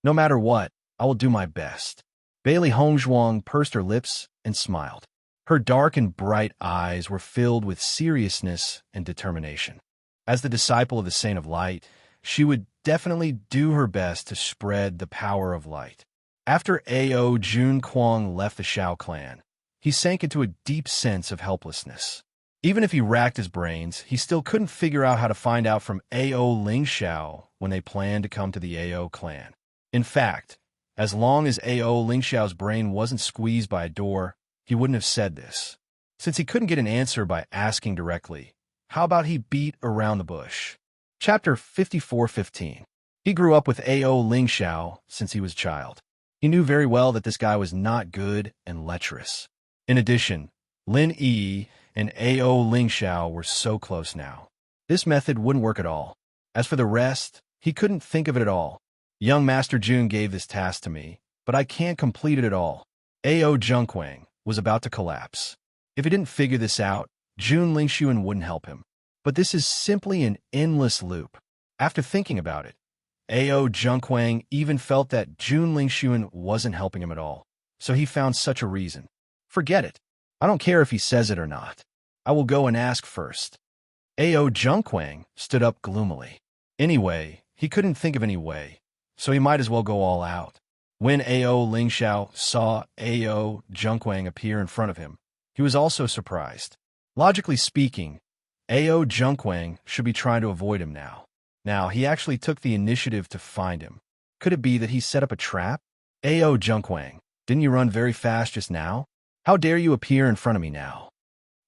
No matter what, I will do my best. Bailey Hongzhuang pursed her lips and smiled. Her dark and bright eyes were filled with seriousness and determination. As the disciple of the Saint of Light, she would definitely do her best to spread the power of light. After Ao Junquang left the Shao clan, he sank into a deep sense of helplessness. Even if he racked his brains, he still couldn't figure out how to find out from Ao Lingxiao when they planned to come to the Ao clan. In fact, as long as Ao Lingxiao's brain wasn't squeezed by a door, he wouldn't have said this. Since he couldn't get an answer by asking directly, how about he beat around the bush? Chapter 54:15. He grew up with Ao Lingxiao since he was a child. He knew very well that this guy was not good and lecherous. In addition, Lin Yi and Ao Lingxiao were so close now. This method wouldn't work at all. As for the rest, he couldn't think of it at all. Young Master Jun gave this task to me, but I can't complete it at all. Ao Junquang was about to collapse. If he didn't figure this out, Jun Lingxuan wouldn't help him. But this is simply an endless loop. After thinking about it, Ao Junquang even felt that Jun Lingxuan wasn't helping him at all, so he found such a reason. Forget it. I don't care if he says it or not. I will go and ask first. Ao Junquang stood up gloomily. Anyway, he couldn't think of any way, so he might as well go all out. When Ao Lingxiao saw Ao Junquang appear in front of him, he was also surprised. Logically speaking, Ao Junquang should be trying to avoid him now. Now, he actually took the initiative to find him. Could it be that he set up a trap? Ao Junquang, didn't you run very fast just now? How dare you appear in front of me now?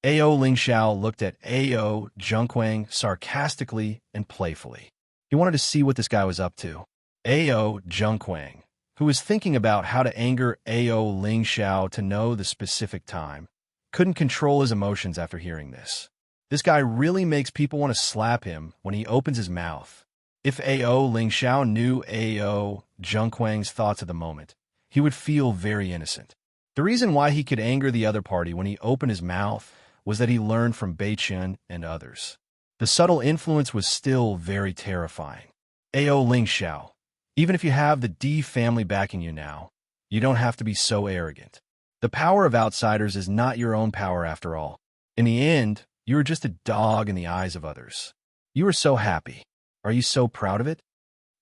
Ao Lingxiao looked at Ao Junquang sarcastically and playfully. He wanted to see what this guy was up to. Ao Junquang, who was thinking about how to anger Ao Lingxiao to know the specific time, couldn't control his emotions after hearing this. This guy really makes people want to slap him when he opens his mouth. If Ao Lingxiao knew Ao Junquang's thoughts at the moment, he would feel very innocent. The reason why he could anger the other party when he opened his mouth was that he learned from Beiqian and others. The subtle influence was still very terrifying. Ao Lingxiao, even if you have the D family backing you now, you don't have to be so arrogant. The power of outsiders is not your own power after all. In the end, you are just a dog in the eyes of others. You are so happy. Are you so proud of it?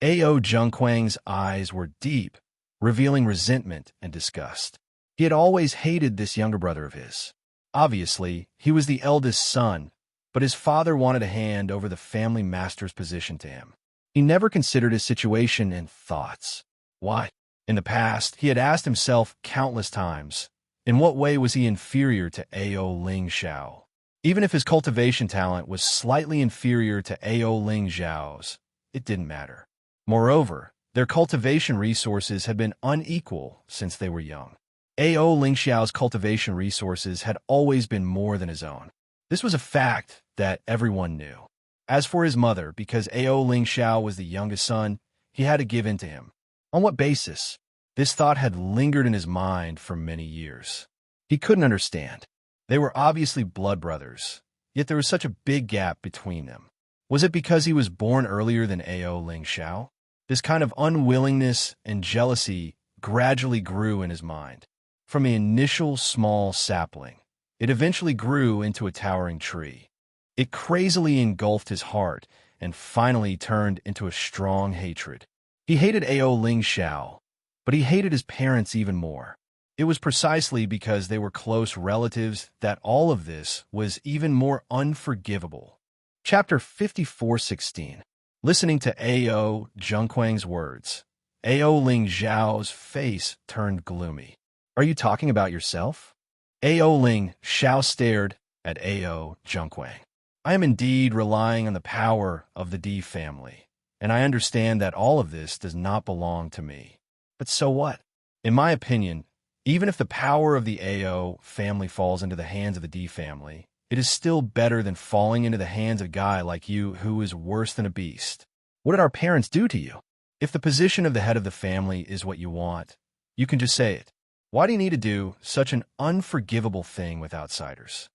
Ao Junquang's eyes were deep, revealing resentment and disgust. He had always hated this younger brother of his. Obviously, he was the eldest son, but his father wanted to hand over the family master's position to him. He never considered his situation and thoughts. Why? In the past, he had asked himself countless times, in what way was he inferior to Ao Lingxiao? Even if his cultivation talent was slightly inferior to Ao Lingxiao's, it didn't matter. Moreover, their cultivation resources had been unequal since they were young. Ao Lingxiao's cultivation resources had always been more than his own. This was a fact that everyone knew. As for his mother, because Ao Lingxiao was the youngest son, he had to give in to him. On what basis? This thought had lingered in his mind for many years. He couldn't understand. They were obviously blood brothers, yet there was such a big gap between them. Was it because he was born earlier than Ao Lingxiao? This kind of unwillingness and jealousy gradually grew in his mind. From an initial small sapling, it eventually grew into a towering tree. It crazily engulfed his heart and finally turned into a strong hatred. He hated Ao Lingxiao, but he hated his parents even more. It was precisely because they were close relatives that all of this was even more unforgivable. Chapter 54:16. Listening to Ao Junquang's words, Ao Lingxiao's face turned gloomy. Are you talking about yourself? Ao Lingxiao stared at Ao Junquang. I am indeed relying on the power of the D family, and I understand that all of this does not belong to me. But so what? In my opinion, even if the power of the AO family falls into the hands of the D family, it is still better than falling into the hands of a guy like you who is worse than a beast. What did our parents do to you? If the position of the head of the family is what you want, you can just say it. Why do you need to do such an unforgivable thing with outsiders?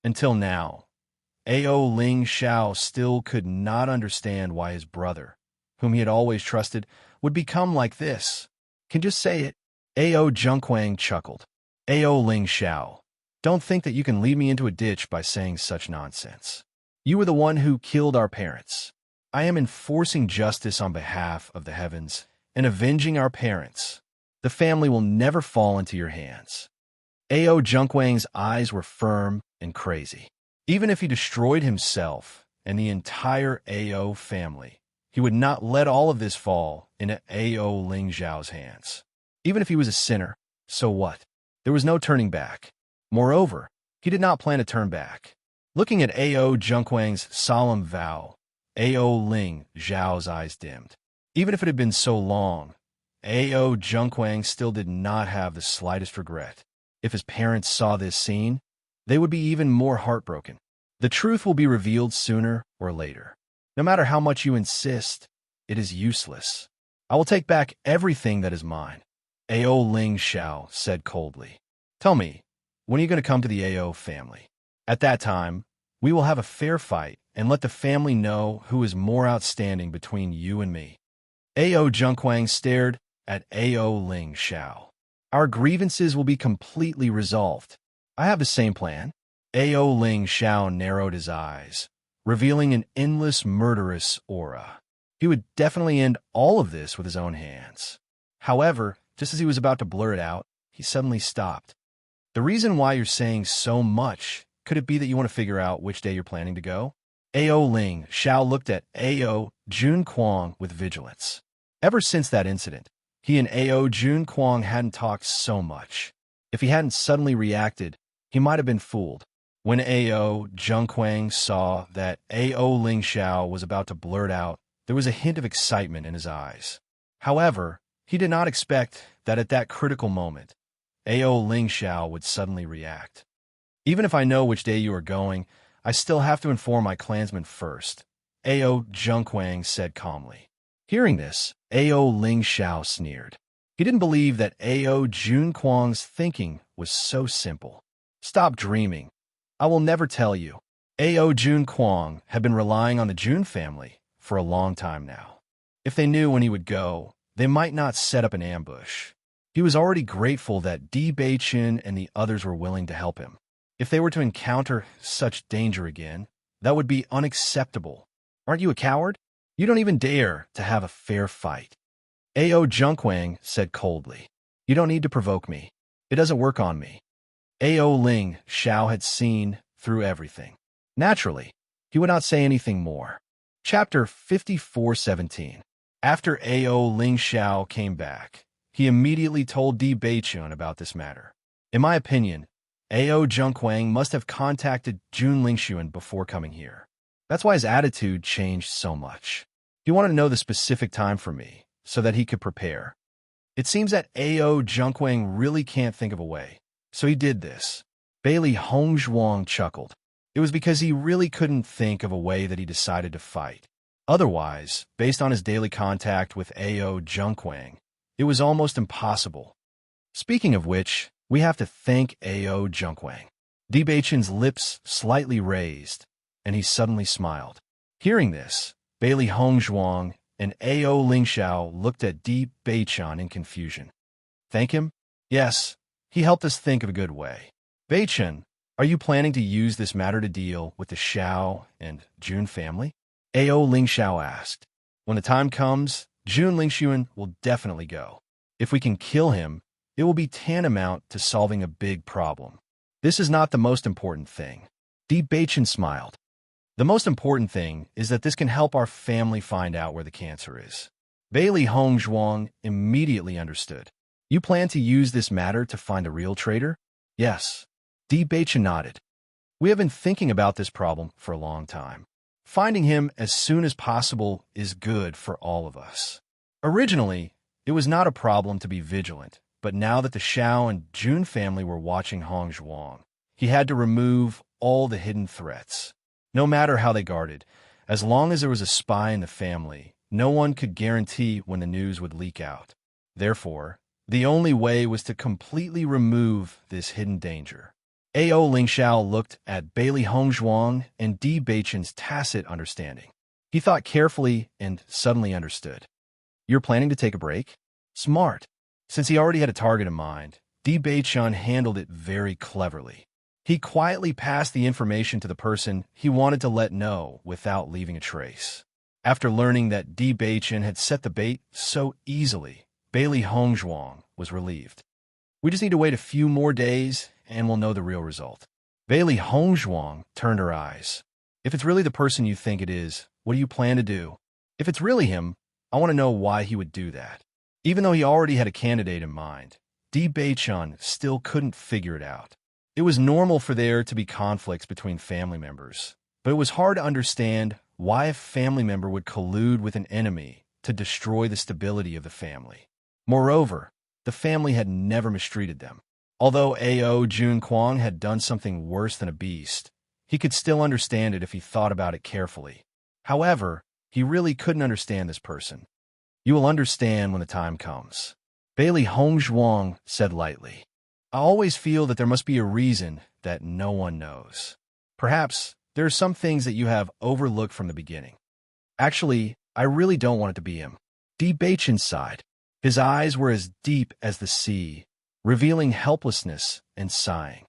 Until now, A.O. Ling Xiao still could not understand why his brother, whom he had always trusted, would become like this. Can just say it. A.O. Junquang chuckled. A.O. Ling Xiao, don't think that you can lead me into a ditch by saying such nonsense. You were the one who killed our parents. I am enforcing justice on behalf of the heavens and avenging our parents. The family will never fall into your hands. A.O. Junquang's eyes were firm and crazy. Even if he destroyed himself and the entire A.O. family, he would not let all of this fall into A.O. Ling Xiao's hands. Even if he was a sinner, so what? There was no turning back. Moreover, he did not plan to turn back. Looking at A.O. Junquang's solemn vow, A.O. Ling Xiao's eyes dimmed. Even if it had been so long, A.O. Junquang still did not have the slightest regret. If his parents saw this scene, they would be even more heartbroken. The truth will be revealed sooner or later. No matter how much you insist, it is useless. I will take back everything that is mine, A.O. Ling Xiao said coldly. Tell me, when are you going to come to the A.O. family? At that time, we will have a fair fight and let the family know who is more outstanding between you and me. A.O. Junquang stared at A.O. Ling Xiao. Our grievances will be completely resolved. I have the same plan. A.O. Ling Xiao narrowed his eyes, revealing an endless murderous aura. He would definitely end all of this with his own hands. However, just as he was about to blurt it out, he suddenly stopped. The reason why you're saying so much, could it be that you want to figure out which day you're planning to go? A.O. Ling Xiao looked at A.O. Junquang with vigilance. Ever since that incident, he and A.O. Junquang hadn't talked so much. If he hadn't suddenly reacted, he might have been fooled. When A.O. Junquang saw that A.O. Ling Xiao was about to blurt out, there was a hint of excitement in his eyes. However, he did not expect that at that critical moment, A.O. Ling Xiao would suddenly react. Even if I know which day you are going, I still have to inform my clansmen first, A.O. Junquang said calmly. Hearing this, A.O. Ling Xiao sneered. He didn't believe that A.O. Junquang's thinking was so simple. Stop dreaming. I will never tell you. A.O. Junquang had been relying on the Jun family for a long time now. If they knew when he would go, they might not set up an ambush. He was already grateful that Di Beichen and the others were willing to help him. If they were to encounter such danger again, that would be unacceptable. Aren't you a coward? You don't even dare to have a fair fight. A.O. Junquang said coldly. You don't need to provoke me. It doesn't work on me. A.O. Ling Xiao had seen through everything. Naturally, he would not say anything more. Chapter 54:17. After A.O. Ling Xiao came back, he immediately told Di Beichun about this matter. In my opinion, A.O. Junquang must have contacted Jun Lingxuan before coming here. That's why his attitude changed so much. He wanted to know the specific time for me, so that he could prepare. It seems that A.O. Junquang really can't think of a way, so he did this. Bailey Hongzhuang chuckled. It was because he really couldn't think of a way that he decided to fight. Otherwise, based on his daily contact with A.O. Junquang, it was almost impossible. Speaking of which, we have to thank A.O. Junquang. Di Beichen's lips slightly raised, and he suddenly smiled. Hearing this, Bailey Hongzhuang and A.O. Ling Xiao looked at Di Beichen in confusion. Thank him? Yes, he helped us think of a good way. Beichen, are you planning to use this matter to deal with the Xiao and Jun family? A.O. Ling Xiao asked. When the time comes, Jun Lingxuan will definitely go. If we can kill him, it will be tantamount to solving a big problem. This is not the most important thing. Di Beichen smiled. The most important thing is that this can help our family find out where the cancer is. Bailey Hongzhuang immediately understood. You plan to use this matter to find a real traitor? Yes. Di Beichen nodded. We have been thinking about this problem for a long time. Finding him as soon as possible is good for all of us. Originally, it was not a problem to be vigilant, but now that the Xiao and Jun family were watching Hong Zhuang, he had to remove all the hidden threats. No matter how they guarded, as long as there was a spy in the family, no one could guarantee when the news would leak out. Therefore, the only way was to completely remove this hidden danger. A.O. Ling Xiao looked at Bailey Hongzhuang and Di Beichen's tacit understanding. He thought carefully and suddenly understood. You're planning to take a break? Smart. Since he already had a target in mind, Di Beichen handled it very cleverly. He quietly passed the information to the person he wanted to let know without leaving a trace. After learning that Di Beichen had set the bait so easily, Bailey Hongzhuang was relieved. We just need to wait a few more days and we'll know the real result. Bailey Hongzhuang turned her eyes. If it's really the person you think it is, what do you plan to do? If it's really him, I want to know why he would do that. Even though he already had a candidate in mind, Di Beichen still couldn't figure it out. It was normal for there to be conflicts between family members, but it was hard to understand why a family member would collude with an enemy to destroy the stability of the family. Moreover, the family had never mistreated them. Although A.O. Jun Kwang had done something worse than a beast, he could still understand it if he thought about it carefully. However, he really couldn't understand this person. You will understand when the time comes. Bailey Hongzhuang said lightly. I always feel that there must be a reason that no one knows. Perhaps there are some things that you have overlooked from the beginning. Actually, I really don't want it to be him. Di Beichen sighed. His eyes were as deep as the sea, revealing helplessness and sighing.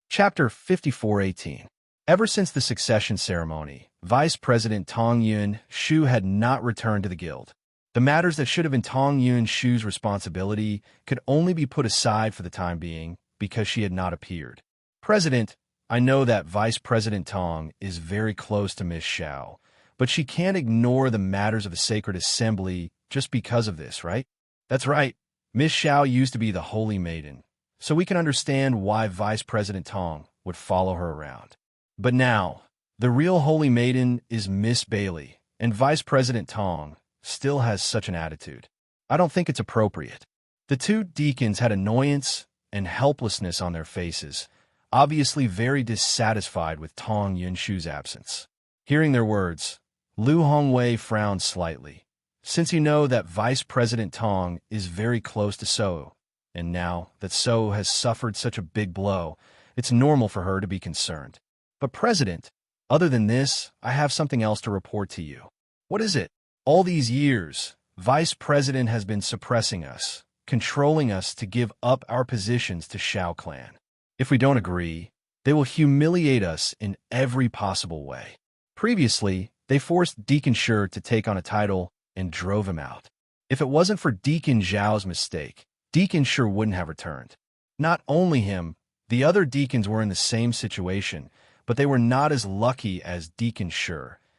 Chapter 54:18. Ever since the succession ceremony, Vice President Tong Yun Shu had not returned to the guild. The matters that should have been Tong Yun Shu's responsibility could only be put aside for the time being because she had not appeared. President, I know that Vice President Tong is very close to Miss Xiao, but she can't ignore the matters of the Sacred Assembly just because of this, right? That's right. Miss Xiao used to be the Holy Maiden, so we can understand why Vice President Tong would follow her around. But now, the real Holy Maiden is Miss Bailey, and Vice President Tong still has such an attitude. I don't think it's appropriate. The two deacons had annoyance and helplessness on their faces, obviously very dissatisfied with Tong Yunshu's absence. Hearing their words, Lu Hongwei frowned slightly. Since you know that Vice President Tong is very close to So, and now that So has suffered such a big blow, it's normal for her to be concerned. But President, other than this, I have something else to report to you. What is it? All these years, Vice President has been suppressing us, controlling us to give up our positions to Xiao Clan. If we don't agree, they will humiliate us in every possible way. Previously, they forced Deacon Shi to take on a title and drove him out. If it wasn't for Deacon Zhao's mistake, Deacon Shi wouldn't have returned. Not only him, the other deacons were in the same situation, but they were not as lucky as Deacon Shi,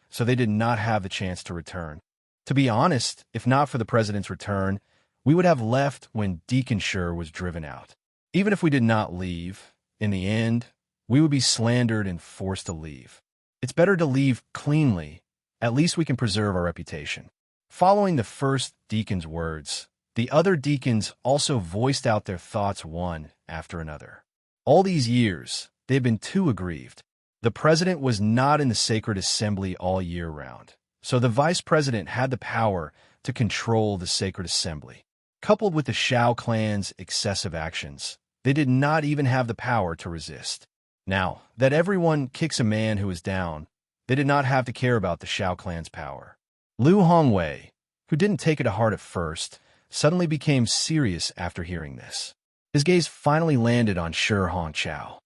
so they did not have the chance to return. To be honest, if not for the president's return, we would have left when Deacon Shi was driven out. Even if we did not leave, in the end, we would be slandered and forced to leave. It's better to leave cleanly. At least we can preserve our reputation. Following the first deacon's words, the other deacons also voiced out their thoughts one after another. All these years, they've been too aggrieved. The president was not in the Sacred Assembly all year round, so the vice president had the power to control the Sacred Assembly. Coupled with the Xiao clan's excessive actions, they did not even have the power to resist. Now that everyone kicks a man who is down, they did not have to care about the Xiao clan's power. Lu Hongwei, who didn't take it to heart at first, suddenly became serious after hearing this. His gaze finally landed on Shi Hongqiao.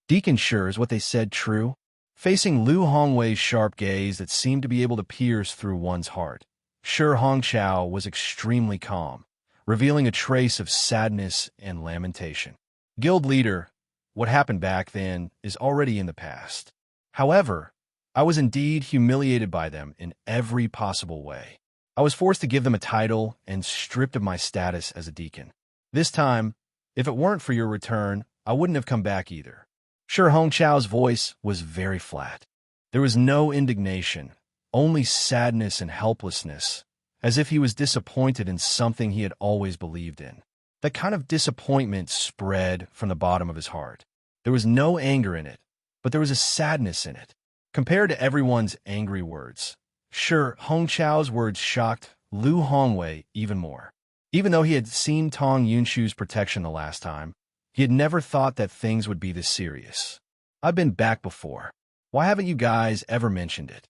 Deacon Shi, is what they said true? Facing Lu Hongwei's sharp gaze that seemed to be able to pierce through one's heart, Shi Hongqiao was extremely calm, revealing a trace of sadness and lamentation. Guild leader, what happened back then is already in the past. However, I was indeed humiliated by them in every possible way. I was forced to give them a title and stripped of my status as a deacon. This time, if it weren't for your return, I wouldn't have come back either. Shi Hongqiao's voice was very flat. There was no indignation, only sadness and helplessness, as if he was disappointed in something he had always believed in. That kind of disappointment spread from the bottom of his heart. There was no anger in it, but there was a sadness in it. Compared to everyone's angry words, Shi Hongqiao's words shocked Lu Hongwei even more. Even though he had seen Tong Yunshu's protection the last time, he had never thought that things would be this serious. "I've been back before. Why haven't you guys ever mentioned it?"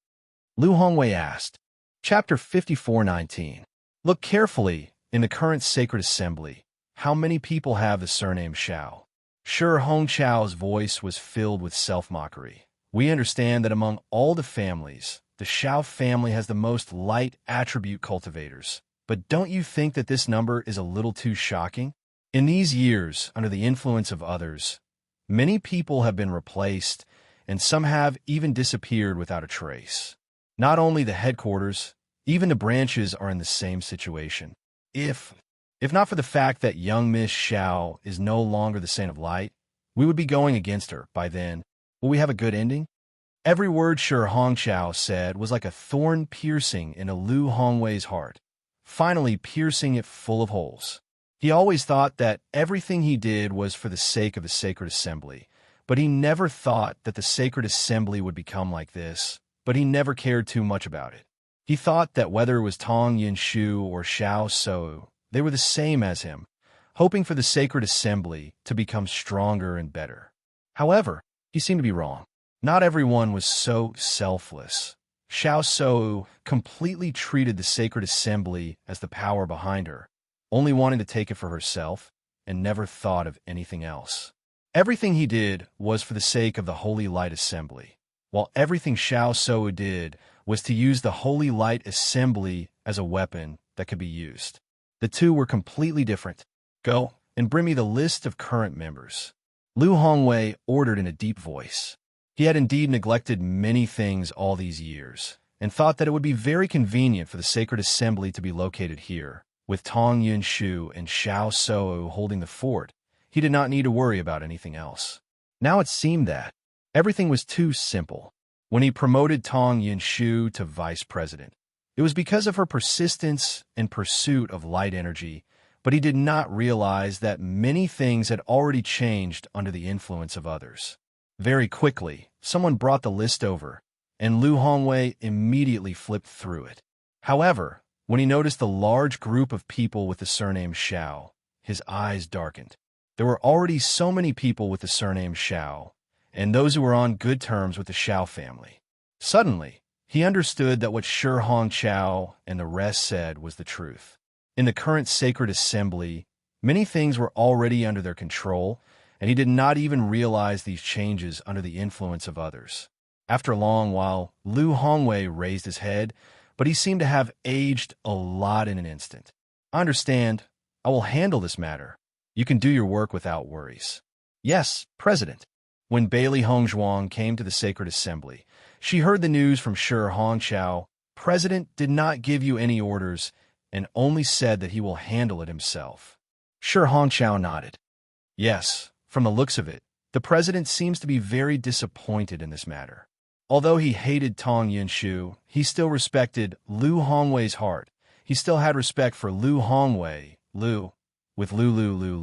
Lu Hongwei asked. Chapter 54:19. Look carefully in the current sacred assembly. How many people have the surname Xiao? Shi Hongqiao's voice was filled with self-mockery. We understand that among all the families, the Xiao family has the most light attribute cultivators. But don't you think that this number is a little too shocking? In these years, under the influence of others, many people have been replaced, and some have even disappeared without a trace. Not only the headquarters, even the branches are in the same situation. If not for the fact that young Miss Xiao is no longer the Saint of Light, we would be going against her by then. Will we have a good ending? Every word Shi Hongqiao said was like a thorn piercing into Lu Hongwei's heart, finally piercing it full of holes. He always thought that everything he did was for the sake of the sacred assembly, but he never thought that the sacred assembly would become like this, but he never cared too much about it. He thought that whether it was Tong Yunshu or Xiao Shou, they were the same as him, hoping for the sacred assembly to become stronger and better. However, he seemed to be wrong. Not everyone was so selfless. Xiao Shou completely treated the sacred assembly as the power behind her, only wanting to take it for herself, and never thought of anything else. Everything he did was for the sake of the Holy Light Assembly, while everything Xiao Shou did was to use the Holy Light Assembly as a weapon that could be used. The two were completely different. Go and bring me the list of current members. Lu Hongwei ordered in a deep voice. He had indeed neglected many things all these years, and thought that it would be very convenient for the sacred assembly to be located here. With Tong Yunshu and Xiao Shou holding the fort, he did not need to worry about anything else. Now it seemed that everything was too simple. When he promoted Tong Yunshu to vice president, it was because of her persistence and pursuit of light energy, but he did not realize that many things had already changed under the influence of others. Very quickly, someone brought the list over, and Lu Hongwei immediately flipped through it. However, when he noticed the large group of people with the surname Xiao, his eyes darkened. There were already so many people with the surname Xiao, and those who were on good terms with the Xiao family. Suddenly, he understood that what Shi Hongqiao and the rest said was the truth. In the current sacred assembly, many things were already under their control, and he did not even realize these changes under the influence of others. After a long while, Lu Hongwei raised his head, but he seemed to have aged a lot in an instant. "I understand. I will handle this matter. You can do your work without worries." "Yes, President." When Bailey Hongzhuang came to the sacred assembly, she heard the news from Shi Hongqiao. "President did not give you any orders and only said that he will handle it himself." Shi Hongqiao nodded. "Yes, from the looks of it, the president seems to be very disappointed in this matter." Although he hated Tong Yunshu, he still respected Lu Hongwei's heart. He still had respect for Lu Hongwei, Lu Hongqiao,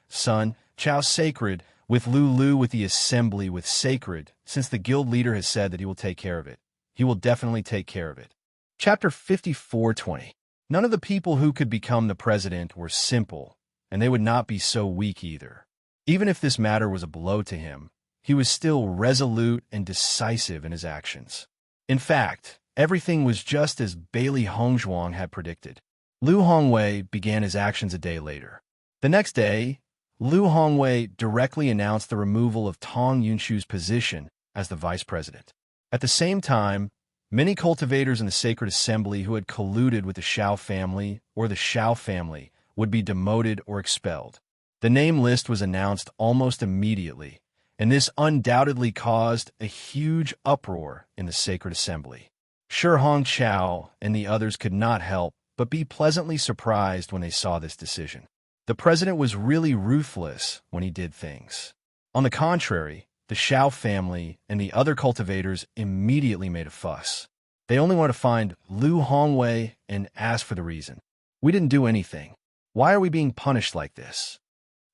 son, Chao sacred, with Lu with the assembly with sacred, since the guild leader has said that he will take care of it. He will definitely take care of it. Chapter 54:20. None of the people who could become the president were simple, and they would not be so weak either. Even if this matter was a blow to him, he was still resolute and decisive in his actions. In fact, everything was just as Bailey Hongzhuang had predicted. Lu Hongwei began his actions a day later. The next day, Lu Hongwei directly announced the removal of Tong Yunshu's position as the vice president. At the same time, many cultivators in the sacred assembly who had colluded with the Xiao family or the Xiao family would be demoted or expelled. The name list was announced almost immediately, and this undoubtedly caused a huge uproar in the sacred assembly. Shi Hongqiao and the others could not help but be pleasantly surprised when they saw this decision. The president was really ruthless when he did things. On the contrary, the Xiao family and the other cultivators immediately made a fuss. They only wanted to find Lu Hongwei and ask for the reason. We didn't do anything. Why are we being punished like this?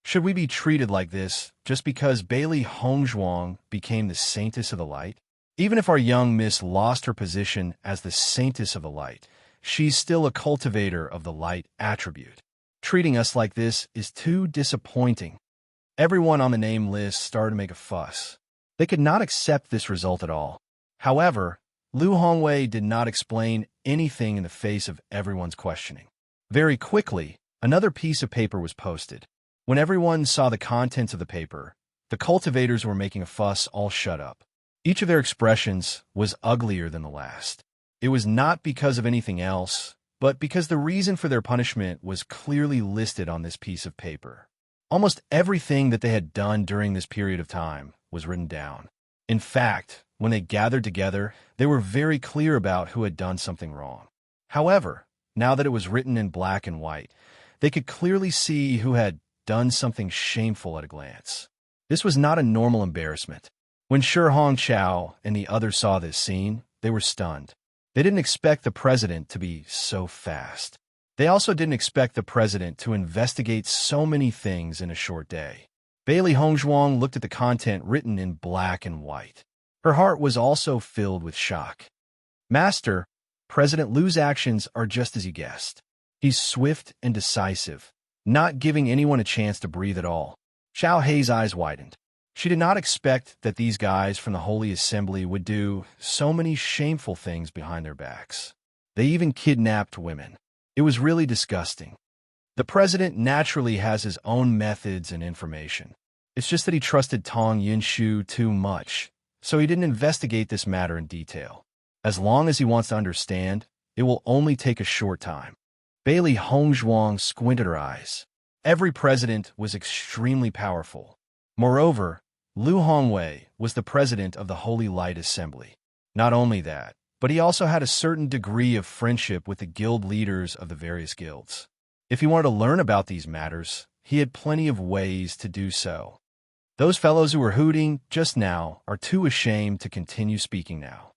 Should we be treated like this just because Bailey Hongzhuang became the saintess of the light? Even if our young miss lost her position as the saintess of the light, she's still a cultivator of the light attribute. Treating us like this is too disappointing. Everyone on the name list started to make a fuss. They could not accept this result at all. However, Lu Hongwei did not explain anything in the face of everyone's questioning. Very quickly, another piece of paper was posted. When everyone saw the contents of the paper, the cultivators were making a fuss all shut up. Each of their expressions was uglier than the last. It was not because of anything else, but because the reason for their punishment was clearly listed on this piece of paper. Almost everything that they had done during this period of time was written down. In fact, when they gathered together, they were very clear about who had done something wrong. However, now that it was written in black and white, they could clearly see who had done something shameful at a glance. This was not a normal embarrassment. When Shi Hongchao and the others saw this scene, they were stunned. They didn't expect the president to be so fast. They also didn't expect the president to investigate so many things in a short day. Bailey Hongzhuang looked at the content written in black and white. Her heart was also filled with shock. Master, President Lu's actions are just as you guessed. He's swift and decisive, not giving anyone a chance to breathe at all. Xiao Hei's eyes widened. She did not expect that these guys from the Holy Assembly would do so many shameful things behind their backs. They even kidnapped women. It was really disgusting. The president naturally has his own methods and information. It's just that he trusted Tong Yinshu too much, so he didn't investigate this matter in detail. As long as he wants to understand, it will only take a short time. Bailey Hongzhuang squinted her eyes. Every president was extremely powerful. Moreover, Lu Hongwei was the president of the Holy Light Assembly. Not only that, but he also had a certain degree of friendship with the guild leaders of the various guilds. If he wanted to learn about these matters, he had plenty of ways to do so. Those fellows who were hooting just now are too ashamed to continue speaking now.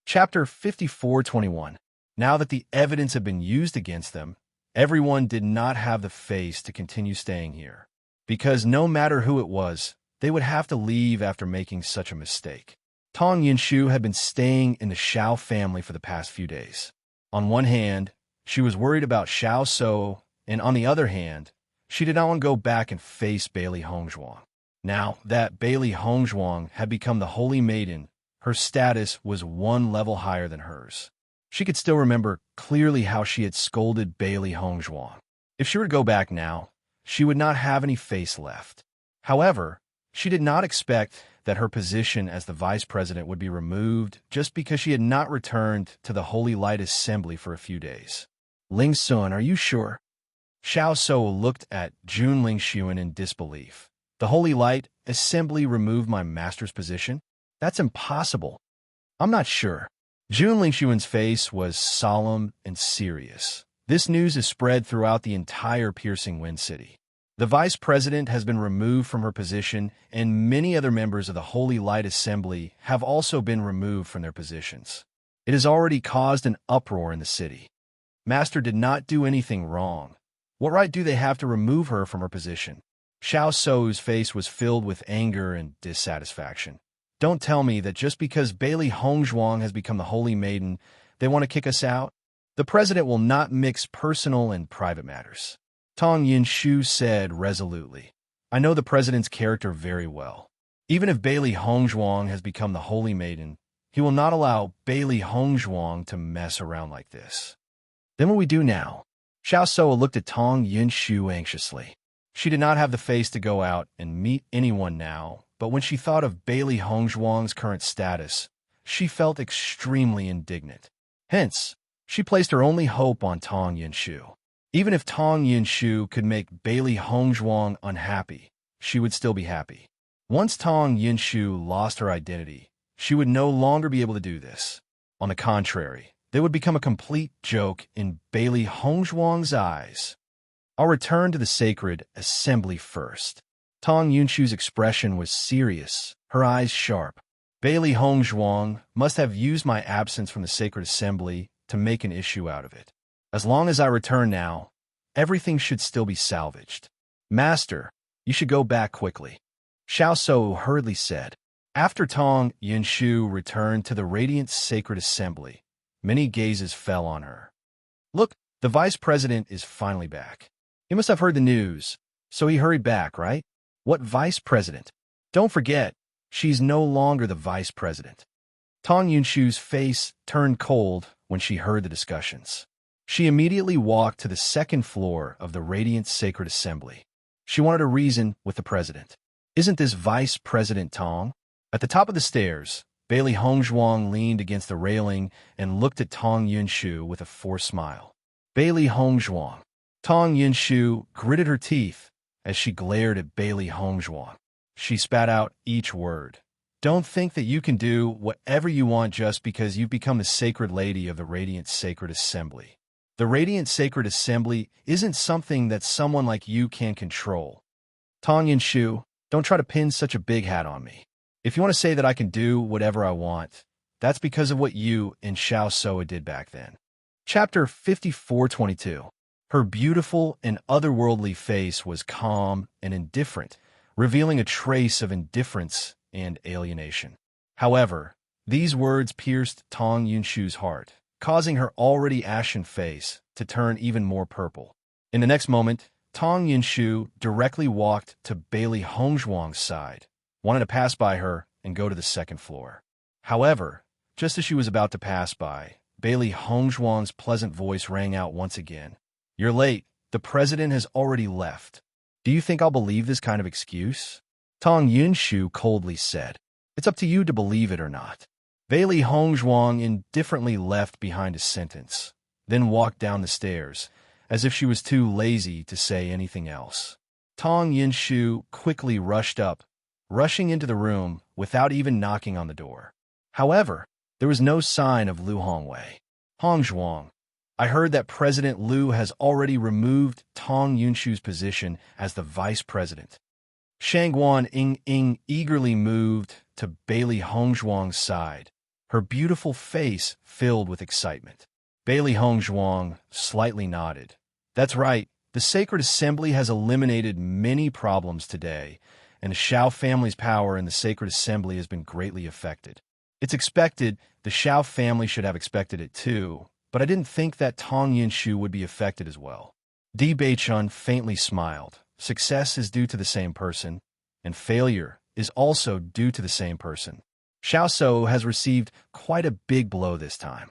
Chapter 54:21. Now that the evidence had been used against them, everyone did not have the face to continue staying here, because no matter who it was, they would have to leave after making such a mistake. Tong Yinshu had been staying in the Xiao family for the past few days. On one hand, she was worried about Xiao So, and on the other hand, she did not want to go back and face Bailey Hongzhuang. Now that Bailey Hongzhuang had become the Holy Maiden, her status was one level higher than hers. She could still remember clearly how she had scolded Bailey Hongzhuang. If she were to go back now, she would not have any face left. However, she did not expect that her position as the vice president would be removed just because she had not returned to the Holy Light Assembly for a few days. Ling Sun, are you sure? Xiao So looked at Jun Lingxuan in disbelief. The Holy Light Assembly removed my master's position? That's impossible. I'm not sure. Jun Lingxuan's face was solemn and serious. This news is spread throughout the entire Piercing Wind City. The vice president has been removed from her position, and many other members of the Holy Light Assembly have also been removed from their positions. It has already caused an uproar in the city. Master did not do anything wrong. What right do they have to remove her from her position? Xiao Sou's face was filled with anger and dissatisfaction. Don't tell me that just because Bailey Hongzhuang has become the Holy Maiden, they want to kick us out? The president will not mix personal and private matters. Tong Yinshu said resolutely. I know the president's character very well. Even if Bailey Hongzhuang has become the Holy Maiden, he will not allow Bailey Hongzhuang to mess around like this. Then what we do now? Xiao So looked at Tong Yinshu anxiously. She did not have the face to go out and meet anyone now, but when she thought of Bailey Hongzhuang's current status, she felt extremely indignant. Hence, she placed her only hope on Tong Yinshu. Even if Tong Yinshu could make Bailey Hongzhuang unhappy, she would still be happy. Once Tong Yinshu lost her identity, she would no longer be able to do this. On the contrary, they would become a complete joke in Bailey Hongzhuang's eyes. I'll return to the sacred assembly first. Tong Yunshu's expression was serious, her eyes sharp. Bailey Hongzhuang must have used my absence from the sacred assembly to make an issue out of it. As long as I return now, everything should still be salvaged. Master, you should go back quickly, Xiao Shou hurriedly said. After Tong Yunshu returned to the radiant sacred assembly, many gazes fell on her. Look, the vice president is finally back. He must have heard the news, so he hurried back, right? What vice president? Don't forget, she's no longer the vice president. Tong Yunshu's face turned cold when she heard the discussions. She immediately walked to the second floor of the radiant sacred assembly. She wanted to reason with the president. Isn't this Vice President Tong? At the top of the stairs, Bailey Hongzhuang leaned against the railing and looked at Tong Yunshu with a forced smile. Bailey Hongzhuang. Tong Yunshu gritted her teeth as she glared at Bailey Hongzhuang. She spat out each word. Don't think that you can do whatever you want just because you've become the sacred lady of the Radiant Sacred Assembly. The Radiant Sacred Assembly isn't something that someone like you can control. Tong Yunshu, don't try to pin such a big hat on me. If you want to say that I can do whatever I want, that's because of what you and Xiao Shou did back then. Chapter 5422. Her beautiful and otherworldly face was calm and indifferent, revealing a trace of indifference and alienation. However, these words pierced Tong Yunshu's heart, causing her already ashen face to turn even more purple. In the next moment, Tong Yunshu directly walked to Bailey Hongzhuang's side, wanted to pass by her and go to the second floor. However, just as she was about to pass by, Bailey Hongzhuang's pleasant voice rang out once again. You're late. The president has already left. Do you think I'll believe this kind of excuse? Tong Yunshu coldly said. It's up to you to believe it or not. Bailey Hongzhuang indifferently left behind a sentence, then walked down the stairs, as if she was too lazy to say anything else. Tong Yunshu quickly rushed up, rushing into the room without even knocking on the door. However, there was no sign of Lu Hongwei. Hongzhuang, I heard that President Lu has already removed Tong Yunshu's position as the vice president. Shangguan Ying eagerly moved to Bailey Hongzhuang's side, her beautiful face filled with excitement. Bailey Hongzhuang slightly nodded. That's right, the Sacred Assembly has eliminated many problems today, and the Xiao family's power in the Sacred Assembly has been greatly affected. It's expected, the Xiao family should have expected it too, but I didn't think that Tong Yunshu would be affected as well. Di Beichun faintly smiled. Success is due to the same person, and failure is also due to the same person. Xiao Shou has received quite a big blow this time.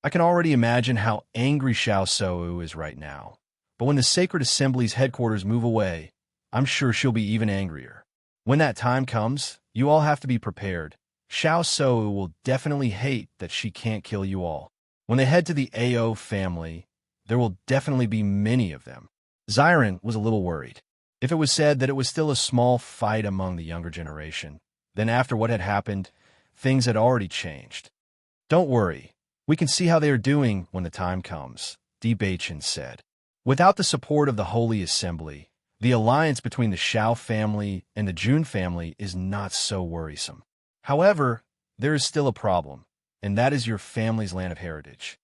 I can already imagine how angry Xiao Shou is right now, but when the Sacred Assembly's headquarters move away, I'm sure she'll be even angrier. When that time comes, you all have to be prepared. Xiao Shou will definitely hate that she can't kill you all. When they head to the AO family, there will definitely be many of them. Xiren was a little worried. If it was said that it was still a small fight among the younger generation, then after what had happened, things had already changed. Don't worry, we can see how they are doing when the time comes, Di Beichun said. Without the support of the Holy Assembly, the alliance between the Xiao family and the Jun family is not so worrisome. However, there is still a problem, and that is your family's land of heritage.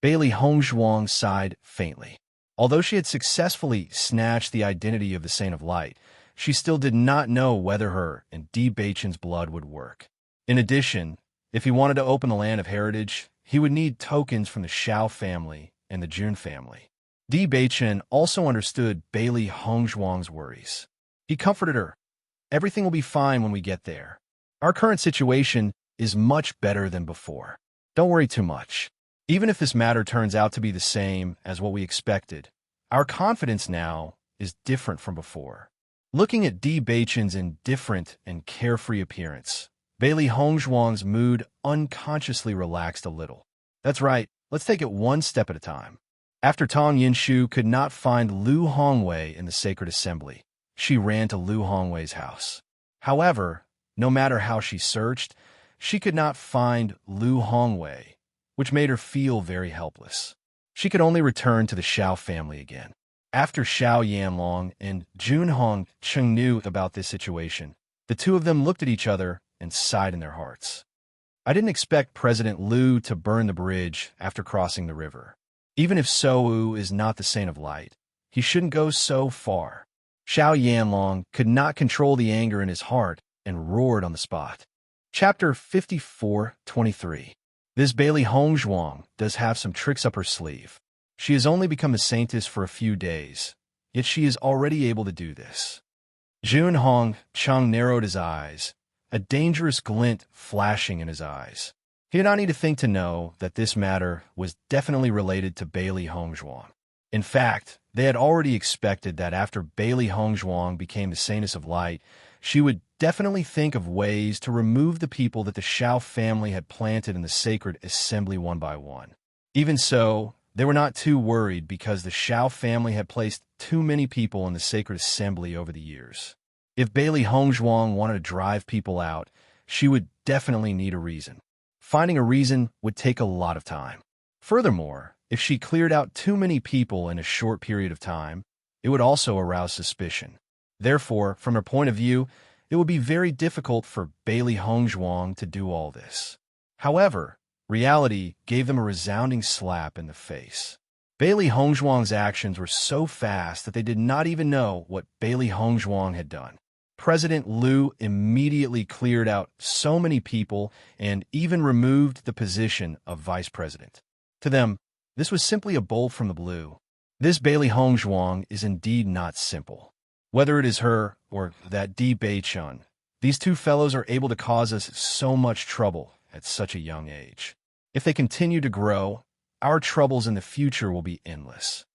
Bailey Hongzhuang sighed faintly. Although she had successfully snatched the identity of the Saint of Light, she still did not know whether her and Di Beichun's blood would work. In addition, if he wanted to open the land of heritage, he would need tokens from the Xiao family and the Jun family. Di Beichun also understood Bailey Hongzhuang's worries. He comforted her. Everything will be fine when we get there. Our current situation is much better than before. Don't worry too much. Even if this matter turns out to be the same as what we expected, our confidence now is different from before. Looking at Di Beichun's indifferent and carefree appearance, Bailey Hongzhuang's mood unconsciously relaxed a little. That's right, let's take it one step at a time. After Tong Yunshu could not find Lu Hongwei in the Sacred Assembly, she ran to Lu Hongwei's house. However, no matter how she searched, she could not find Lu Hongwei, which made her feel very helpless. She could only return to the Xiao family again. After Xiao Yanlong and Junhong Cheng knew about this situation, the two of them looked at each other and sighed in their hearts. I didn't expect President Liu to burn the bridge after crossing the river. Even if Sou is not the Saint of Light, he shouldn't go so far. Xiao Yanlong could not control the anger in his heart and roared on the spot. Chapter 54:23. This Bailey Hongzhuang does have some tricks up her sleeve. She has only become a saintess for a few days, yet she is already able to do this. Junhong Cheng narrowed his eyes, a dangerous glint flashing in his eyes. He did not need to think to know that this matter was definitely related to Bailey Hongzhuang. In fact, they had already expected that after Bailey Hongzhuang became the Saintess of Light, she would definitely think of ways to remove the people that the Shao family had planted in the sacred assembly one by one. Even so, they were not too worried because the Shao family had placed too many people in the sacred assembly over the years. If Bailey Hongzhuang wanted to drive people out, she would definitely need a reason. Finding a reason would take a lot of time. Furthermore, if she cleared out too many people in a short period of time, it would also arouse suspicion. Therefore, from her point of view, it would be very difficult for Bailey Hongzhuang to do all this. However, reality gave them a resounding slap in the face. Bailey Hongzhuang's actions were so fast that they did not even know what Bailey Hongzhuang had done. President Liu immediately cleared out so many people and even removed the position of vice president. To them, this was simply a bolt from the blue. This Bailey Hongzhuang is indeed not simple. Whether it is her or that Di Beichun, these two fellows are able to cause us so much trouble at such a young age. If they continue to grow, our troubles in the future will be endless.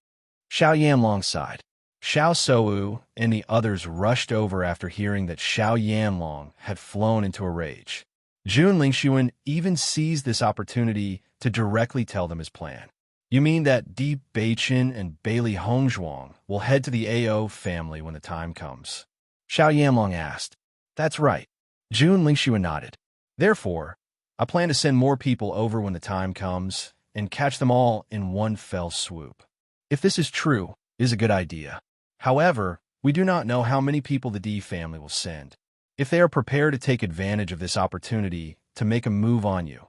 Xiao Yanlong sighed. Xiao Sou and the others rushed over after hearing that Xiao Yanlong had flown into a rage. Jun Lingxuan even seized this opportunity to directly tell them his plan. You mean that Di Beichun and Bailey Hongzhuang will head to the AO family when the time comes? Xiao Yanlong asked. That's right. Jun Lingxuan nodded. Therefore, I plan to send more people over when the time comes and catch them all in one fell swoop. If this is true, it is a good idea. However, we do not know how many people the Di family will send. If they are prepared to take advantage of this opportunity to make a move on you,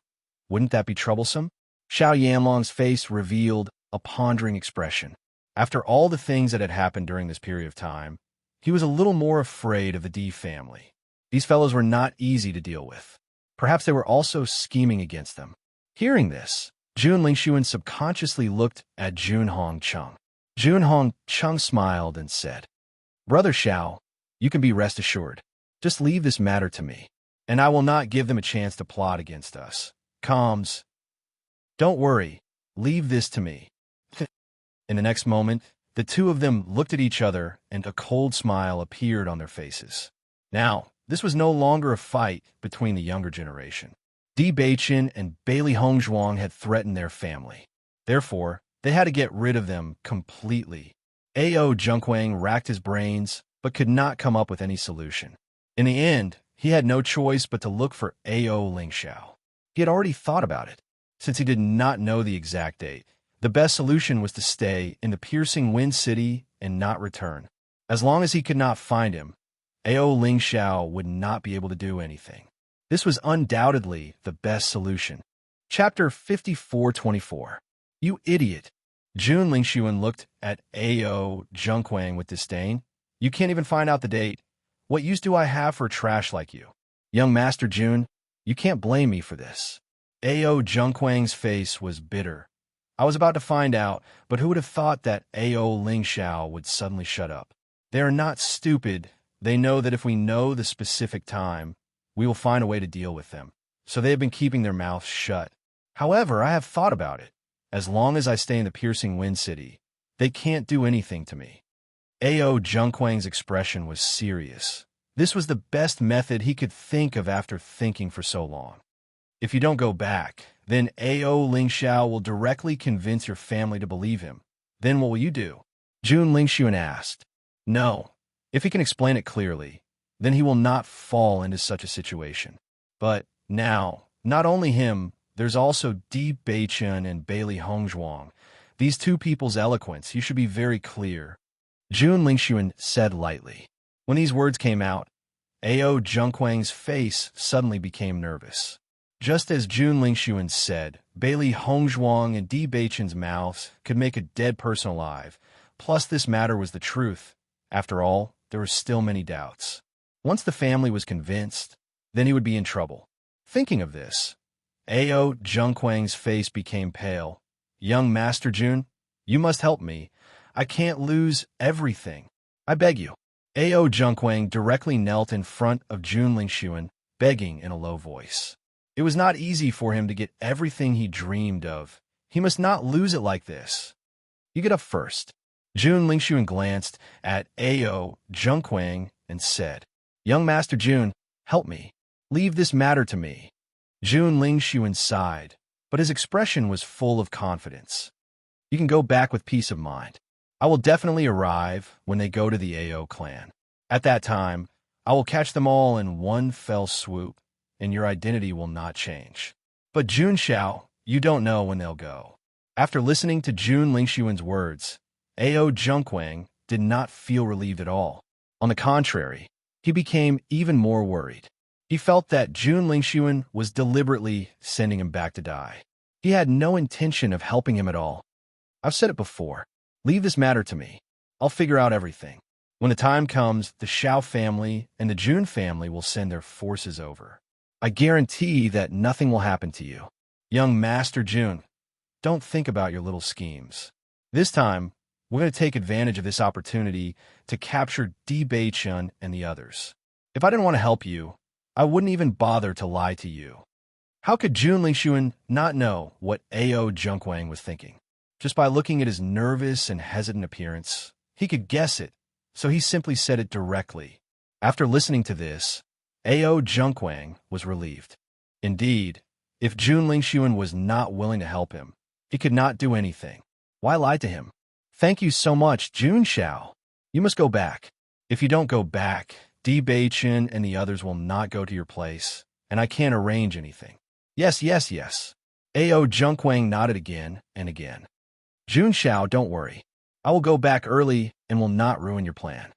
wouldn't that be troublesome? Xiao Yanlong's face revealed a pondering expression. After all the things that had happened during this period of time, he was a little more afraid of the Di family. These fellows were not easy to deal with. Perhaps they were also scheming against them. Hearing this, Jun Lingxuan subconsciously looked at Junhong Cheng. Junhong Cheng smiled and said, Brother Xiao, you can be rest assured. Just leave this matter to me, and I will not give them a chance to plot against us. Calms. Don't worry, leave this to me. In the next moment, the two of them looked at each other and a cold smile appeared on their faces. Now, this was no longer a fight between the younger generation. Di Beichun and Bailey Hongzhuang had threatened their family. Therefore, they had to get rid of them completely. A.O. Junkwang racked his brains, but could not come up with any solution. In the end, he had no choice but to look for A.O. Lingxiao. He had already thought about it. Since he did not know the exact date, the best solution was to stay in the piercing wind city and not return. As long as he could not find him, A.O. Lingxiao would not be able to do anything. This was undoubtedly the best solution. Chapter 54:24. You idiot. Jun Lingxuan looked at A.O. Junkwang with disdain. You can't even find out the date. What use do I have for trash like you? Young Master Jun, you can't blame me for this. A.O. Junkwang's face was bitter. I was about to find out, but who would have thought that A.O. Lingxiao would suddenly shut up? They are not stupid. They know that if we know the specific time, we will find a way to deal with them. So they have been keeping their mouths shut. However, I have thought about it. As long as I stay in the piercing wind city, they can't do anything to me. A.O. Junkwang's expression was serious. This was the best method he could think of after thinking for so long. If you don't go back, then A.O. Lingxiao will directly convince your family to believe him. Then what will you do? Jun Lingxuan asked. No. If he can explain it clearly, then he will not fall into such a situation. But now, not only him, there's also Di Beichun and Bailey Hongzhuang. These two people's eloquence, you should be very clear, Jun Lingxuan said lightly. When these words came out, Ao Zhengquang's face suddenly became nervous. Just as Jun Lingxuan said, Bailey Hongzhuang and Di Beichen's mouths could make a dead person alive, plus this matter was the truth. After all, there were still many doubts. Once the family was convinced, then he would be in trouble. Thinking of this, Ao Zhengquang's face became pale. Young Master Jun, you must help me. I can't lose everything. I beg you. Ao Zhengquang directly knelt in front of Jun Lingxuan, begging in a low voice. It was not easy for him to get everything he dreamed of. He must not lose it like this. You get up first. Jun Lingxuan glanced at Ao Zhengquang and said, Young Master Jun, help me. Leave this matter to me. Jun Lingxuan sighed, but his expression was full of confidence. You can go back with peace of mind. I will definitely arrive when they go to the Ao clan. At that time, I will catch them all in one fell swoop, and your identity will not change. But Jun Xiao, you don't know when they'll go. After listening to Jun Lingxuan's words, Ao Zhengquang did not feel relieved at all. On the contrary, he became even more worried. He felt that Jun Lingxuan was deliberately sending him back to die. He had no intention of helping him at all. I've said it before. Leave this matter to me. I'll figure out everything. When the time comes, the Xiao family and the Jun family will send their forces over. I guarantee that nothing will happen to you. Young Master Jun, don't think about your little schemes. This time, we're going to take advantage of this opportunity to capture Di Beichen and the others. If I didn't want to help you, I wouldn't even bother to lie to you. How could Jun Lingxuan not know what Ao Zhengquang was thinking? Just by looking at his nervous and hesitant appearance, he could guess it, so he simply said it directly. After listening to this, Ao Zhengquang was relieved. Indeed, if Jun Lingxuan was not willing to help him, he could not do anything. Why lie to him? Thank you so much, Jun Xiao. You must go back. If you don't go back, Di Beichen and the others will not go to your place, and I can't arrange anything. Yes, yes, yes. Ao Zhengquang nodded again and again. Jun Xiao, don't worry. I will go back early and will not ruin your plan.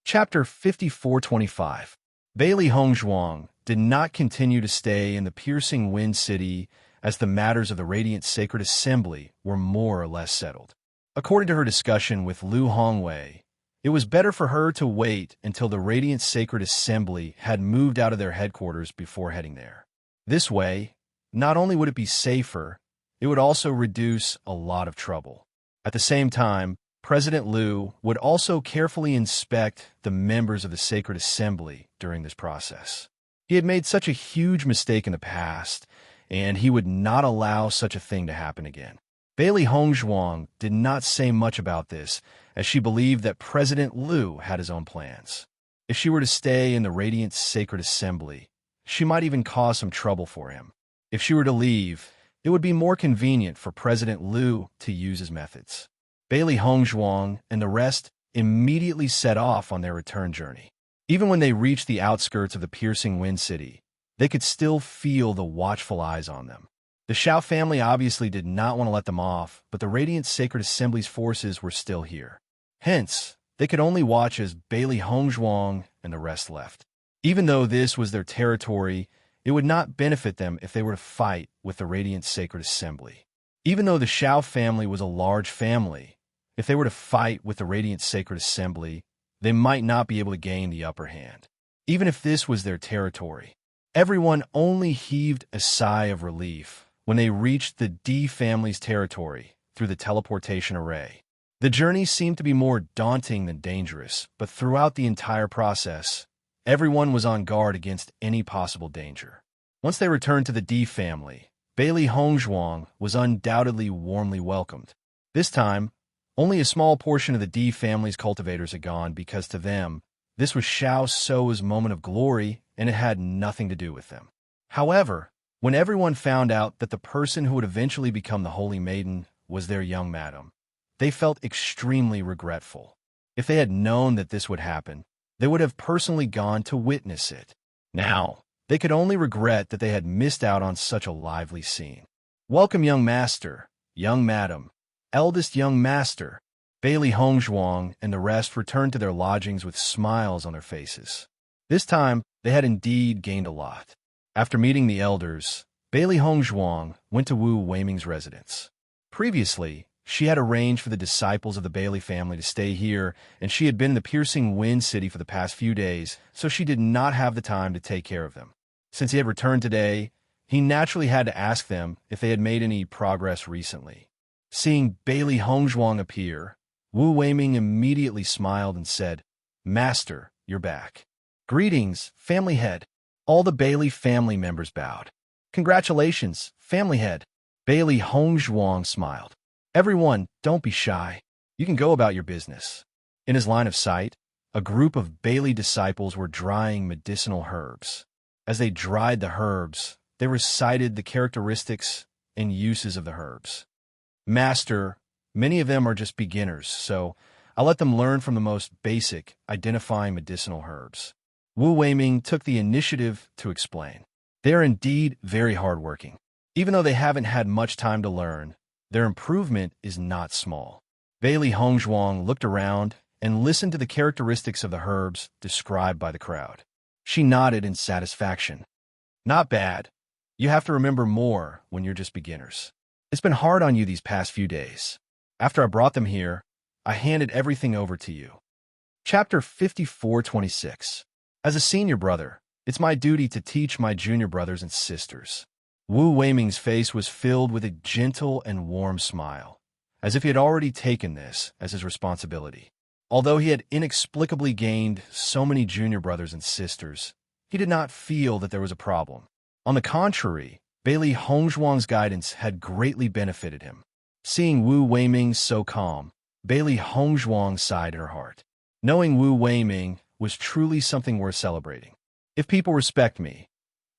Chapter 5425. Bailey Hongzhuang did not continue to stay in the piercing wind city as the matters of the Radiant Sacred Assembly were more or less settled. According to her discussion with Lu Hongwei, it was better for her to wait until the Radiant Sacred Assembly had moved out of their headquarters before heading there. This way, not only would it be safer, it would also reduce a lot of trouble. At the same time, President Liu would also carefully inspect the members of the Sacred Assembly during this process. He had made such a huge mistake in the past, and he would not allow such a thing to happen again. Bailey Hongzhuang did not say much about this, as she believed that President Liu had his own plans. If she were to stay in the Radiant Sacred Assembly, she might even cause some trouble for him. If she were to leave, it would be more convenient for President Liu to use his methods. Bailey Hongzhuang and the rest immediately set off on their return journey. Even when they reached the outskirts of the piercing wind city, they could still feel the watchful eyes on them. The Xiao family obviously did not want to let them off, but the Radiant Sacred Assembly's forces were still here. Hence, they could only watch as Bailey Hongzhuang and the rest left. Even though this was their territory, it would not benefit them if they were to fight with the Radiant Sacred Assembly. Even though the Xiao family was a large family, if they were to fight with the Radiant Sacred Assembly, they might not be able to gain the upper hand. Even if this was their territory, everyone only heaved a sigh of relief when they reached the Di family's territory through the teleportation array. The journey seemed to be more daunting than dangerous, but throughout the entire process, everyone was on guard against any possible danger. Once they returned to the Di family, Bailey Hongzhuang was undoubtedly warmly welcomed. This time, only a small portion of the Di family's cultivators had gone because to them, this was Xiao Sou's moment of glory and it had nothing to do with them. However, when everyone found out that the person who would eventually become the Holy Maiden was their young madam, they felt extremely regretful. If they had known that this would happen, they would have personally gone to witness it. Now, they could only regret that they had missed out on such a lively scene. Welcome, young master, young madam. eldest young master. Bailey Hongzhuang and the rest returned to their lodgings with smiles on their faces. This time, they had indeed gained a lot. After meeting the elders, Bailey Hongzhuang went to Wu Weiming's residence. Previously, she had arranged for the disciples of the Bailey family to stay here, and she had been in the piercing wind city for the past few days, so she did not have the time to take care of them. Since he had returned today, he naturally had to ask them if they had made any progress recently. Seeing Bailey Hongzhuang appear, Wu Weiming immediately smiled and said, "Master, you're back." "Greetings, family head." All the Bailey family members bowed. "Congratulations, family head." Bailey Hongzhuang smiled. "Everyone, don't be shy. You can go about your business." In his line of sight, a group of Bailey disciples were drying medicinal herbs. As they dried the herbs, they recited the characteristics and uses of the herbs. "Master, many of them are just beginners, so I'll let them learn from the most basic, identifying medicinal herbs." Wu Weiming took the initiative to explain. "They are indeed very hardworking. Even though they haven't had much time to learn, their improvement is not small." Bailey Hongzhuang looked around and listened to the characteristics of the herbs described by the crowd. She nodded in satisfaction. "Not bad. You have to remember more when you're just beginners. It's been hard on you these past few days. After I brought them here, I handed everything over to you." Chapter 54:26. As a senior brother, it's my duty to teach my junior brothers and sisters. Wu Weiming's face was filled with a gentle and warm smile, as if he had already taken this as his responsibility. Although he had inexplicably gained so many junior brothers and sisters, he did not feel that there was a problem. On the contrary, Bailey Hongzhuang's guidance had greatly benefited him. Seeing Wu Weiming so calm, Bailey Hongzhuang sighed in her heart. Knowing Wu Weiming was truly something worth celebrating. If people respect me,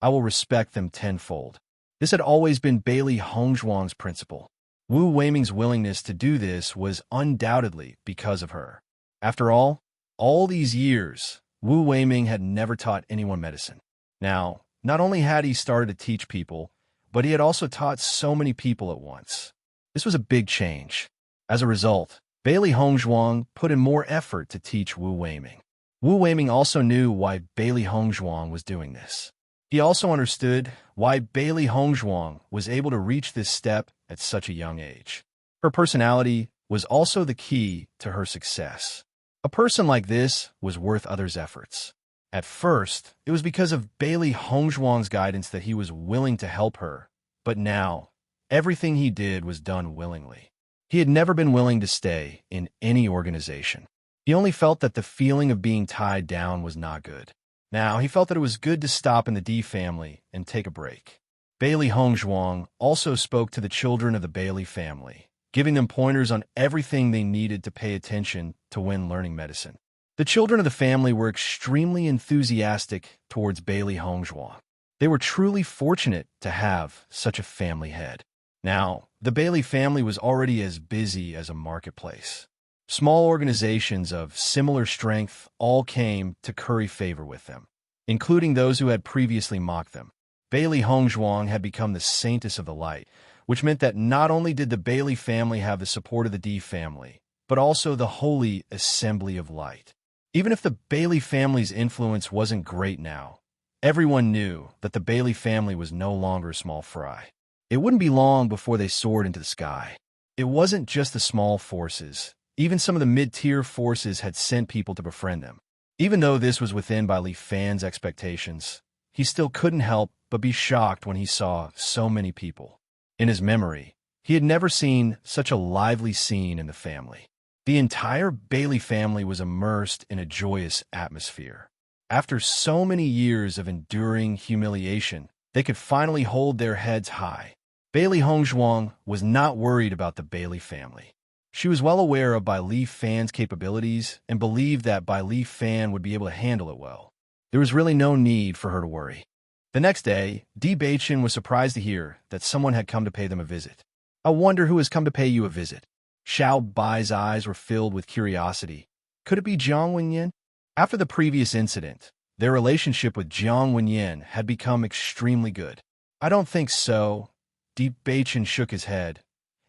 I will respect them tenfold. This had always been Bailey Hongzhuang's principle. Wu Weiming's willingness to do this was undoubtedly because of her. After all these years, Wu Weiming had never taught anyone medicine. Now, not only had he started to teach people, but he had also taught so many people at once. This was a big change. As a result, Bailey Hongzhuang put in more effort to teach Wu Weiming. Wu Weiming also knew why Bailey Hongzhuang was doing this. He also understood why Bailey Hongzhuang was able to reach this step at such a young age. Her personality was also the key to her success. A person like this was worth others' efforts. At first, it was because of Bailey Hongzhuang's guidance that he was willing to help her, but now, everything he did was done willingly. He had never been willing to stay in any organization. He only felt that the feeling of being tied down was not good. Now, he felt that it was good to stop in the D family and take a break. Bailey Hongzhuang also spoke to the children of the Bailey family, giving them pointers on everything they needed to pay attention to when learning medicine. The children of the family were extremely enthusiastic towards Bailey Hongzhuang. They were truly fortunate to have such a family head. Now, the Bailey family was already as busy as a marketplace. Small organizations of similar strength all came to curry favor with them, including those who had previously mocked them. Bailey Hongzhuang had become the saintess of the light, which meant that not only did the Bailey family have the support of the D family, but also the Holy Assembly of Light. Even if the Bailey family's influence wasn't great now, everyone knew that the Bailey family was no longer a small fry. It wouldn't be long before they soared into the sky. It wasn't just the small forces. Even some of the mid-tier forces had sent people to befriend them. Even though this was within Bailey Fan's expectations, he still couldn't help but be shocked when he saw so many people. In his memory, he had never seen such a lively scene in the family. The entire Bailey family was immersed in a joyous atmosphere. After so many years of enduring humiliation, they could finally hold their heads high. Bailey Hongzhuang was not worried about the Bailey family. She was well aware of Bailey Fan's capabilities and believed that Bailey Fan would be able to handle it well. There was really no need for her to worry. The next day, Di Beichen was surprised to hear that someone had come to pay them a visit. "I wonder who has come to pay you a visit." Xiao Bai's eyes were filled with curiosity. Could it be Jiang Wenyan? After the previous incident, their relationship with Jiang Wenyan had become extremely good. "I don't think so." Di Beichen shook his head.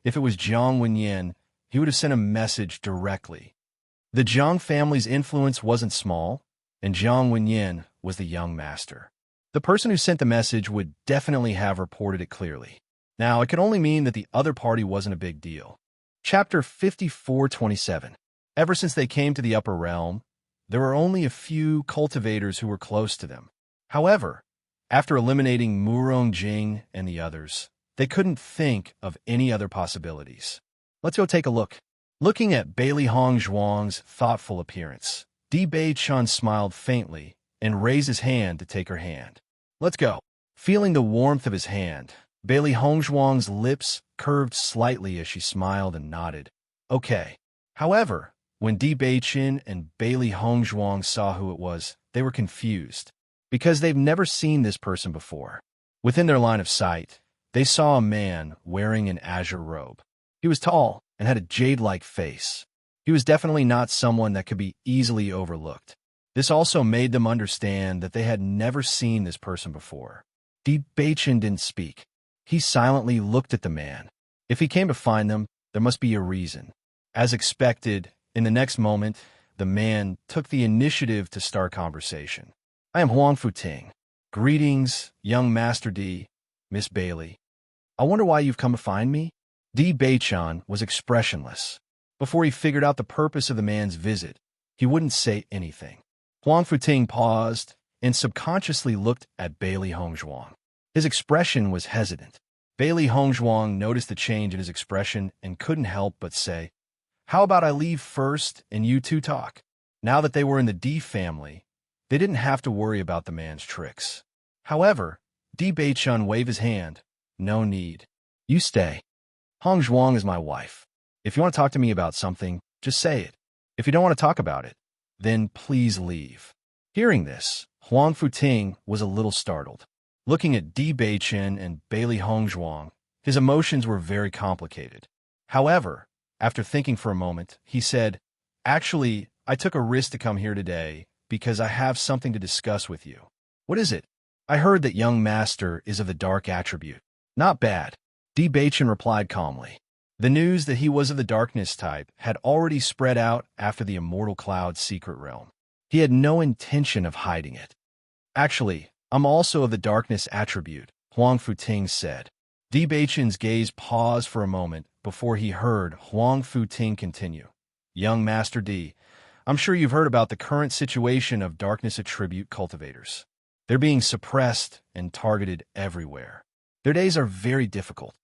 If it was Jiang Wenyan, he would have sent a message directly. The Jiang family's influence wasn't small, and Jiang Wenyan was the young master. The person who sent the message would definitely have reported it clearly. Now, it could only mean that the other party wasn't a big deal. Chapter 54:27. Ever since they came to the upper realm, there were only a few cultivators who were close to them. However, after eliminating Murong Jing and the others, they couldn't think of any other possibilities. Let's go take a look. Looking at Bailey Hongzhuang's thoughtful appearance, Di Bei-chun smiled faintly and raised his hand to take her hand. Let's go. Feeling the warmth of his hand, Bailey Hongzhuang's lips curved slightly as she smiled and nodded. Okay. However, when Di Bei-chun and Bailey Hongzhuang saw who it was, they were confused, because they've never seen this person before. Within their line of sight, they saw a man wearing an azure robe. He was tall and had a jade-like face. He was definitely not someone that could be easily overlooked. This also made them understand that they had never seen this person before. Di Bei-chun didn't speak. He silently looked at the man. If he came to find them, there must be a reason. As expected, in the next moment, the man took the initiative to start conversation. I am Huang Futing. Greetings, young Master Di, Miss Bailey. I wonder why you've come to find me? Di Bei-chun was expressionless. Before he figured out the purpose of the man's visit, he wouldn't say anything. Huang Futing paused and subconsciously looked at Bailey Hongzhuang. His expression was hesitant. Bailey Hongzhuang noticed the change in his expression and couldn't help but say, "How about I leave first and you two talk?" Now that they were in the Di family, they didn't have to worry about the man's tricks. However, Di Bei-chun waved his hand. No need. You stay. Hongzhuang is my wife. If you want to talk to me about something, just say it. If you don't want to talk about it, then please leave. Hearing this, Huang Futing was a little startled. Looking at Di Bei-chun and Bailey Hongzhuang, his emotions were very complicated. However, after thinking for a moment, he said, "Actually, I took a risk to come here today because I have something to discuss with you." "What is it?" "I heard that young master is of the dark attribute." "Not bad," Di Bei-chun replied calmly. The news that he was of the darkness type had already spread out after the Immortal Cloud's secret realm. He had no intention of hiding it. "Actually, I'm also of the darkness attribute," Huang Futing said. Di Bei-chun's gaze paused for a moment before he heard Huang Futing continue. "Young Master Di, I'm sure you've heard about the current situation of darkness attribute cultivators. They're being suppressed and targeted everywhere. Their days are very difficult."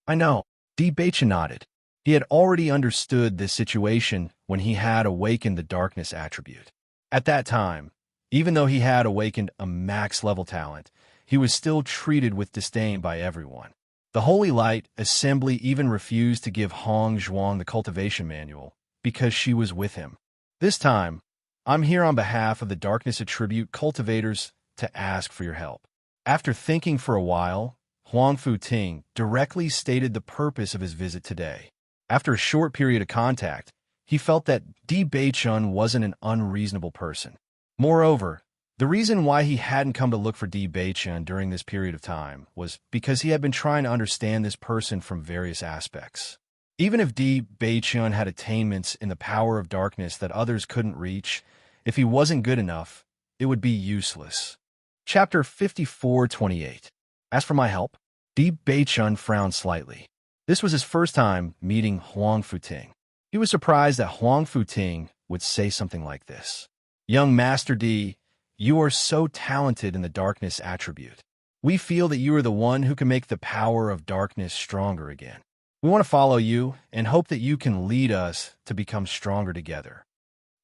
"I know," Di Bei-chun nodded. He had already understood this situation when he had awakened the darkness attribute. At that time, even though he had awakened a max-level talent, he was still treated with disdain by everyone. The Holy Light Assembly even refused to give Hongzhuang the cultivation manual because she was with him. This time, I'm here on behalf of the darkness attribute cultivators to ask for your help. After thinking for a while, Huang Futing directly stated the purpose of his visit today. After a short period of contact, he felt that Di Bei-chun wasn't an unreasonable person. Moreover, the reason why he hadn't come to look for Di Bei-chun during this period of time was because he had been trying to understand this person from various aspects. Even if Di Bei-chun had attainments in the power of darkness that others couldn't reach, if he wasn't good enough, it would be useless. Chapter 54:28. As for my help, Di Bei-chun frowned slightly. This was his first time meeting Huang Futing. He was surprised that Huang Futing would say something like this. "Young Master Di, you are so talented in the darkness attribute. We feel that you are the one who can make the power of darkness stronger again. We want to follow you and hope that you can lead us to become stronger together."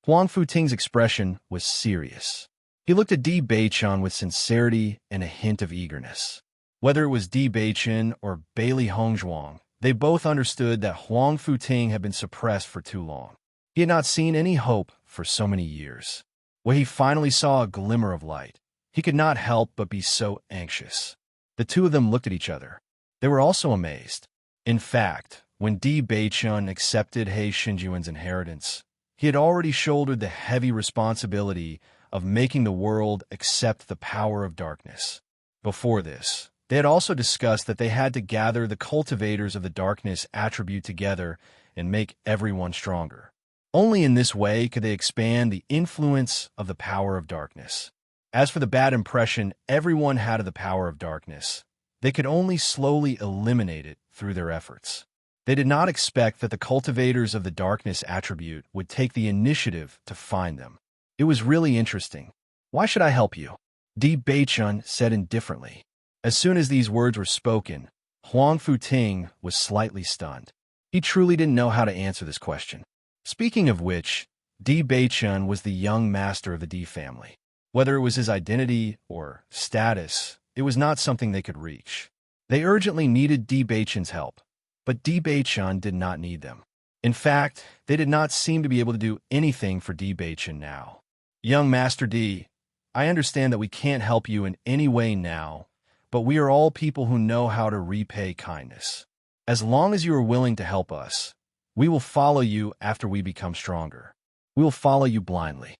Huang Futing's expression was serious. He looked at Di Bei-chun with sincerity and a hint of eagerness. Whether it was Di Bei-chun or Bailey Hongzhuang, they both understood that Huang Futing had been suppressed for too long. He had not seen any hope for so many years. When he finally saw a glimmer of light, he could not help but be so anxious. The two of them looked at each other. They were also amazed. In fact, when Di Bei-chun accepted He Xinjuan's inheritance, he had already shouldered the heavy responsibility of making the world accept the power of darkness. Before this, They had also discussed that they had to gather the cultivators of the darkness attribute together and make everyone stronger. Only in this way could they expand the influence of the power of darkness. As for the bad impression everyone had of the power of darkness, they could only slowly eliminate it through their efforts. They did not expect that the cultivators of the darkness attribute would take the initiative to find them. It was really interesting. Why should I help you? Di Beichun said indifferently. As soon as these words were spoken, Huang Futing was slightly stunned. He truly didn't know how to answer this question. Speaking of which, Di Beichun was the young master of the Di family. Whether it was his identity or status, it was not something they could reach. They urgently needed Di Beichun's help, but Di Beichun did not need them. In fact, they did not seem to be able to do anything for Di Beichun now. Young Master Di, I understand that we can't help you in any way now, but we are all people who know how to repay kindness. As long as you are willing to help us, we will follow you after we become stronger. We will follow you blindly.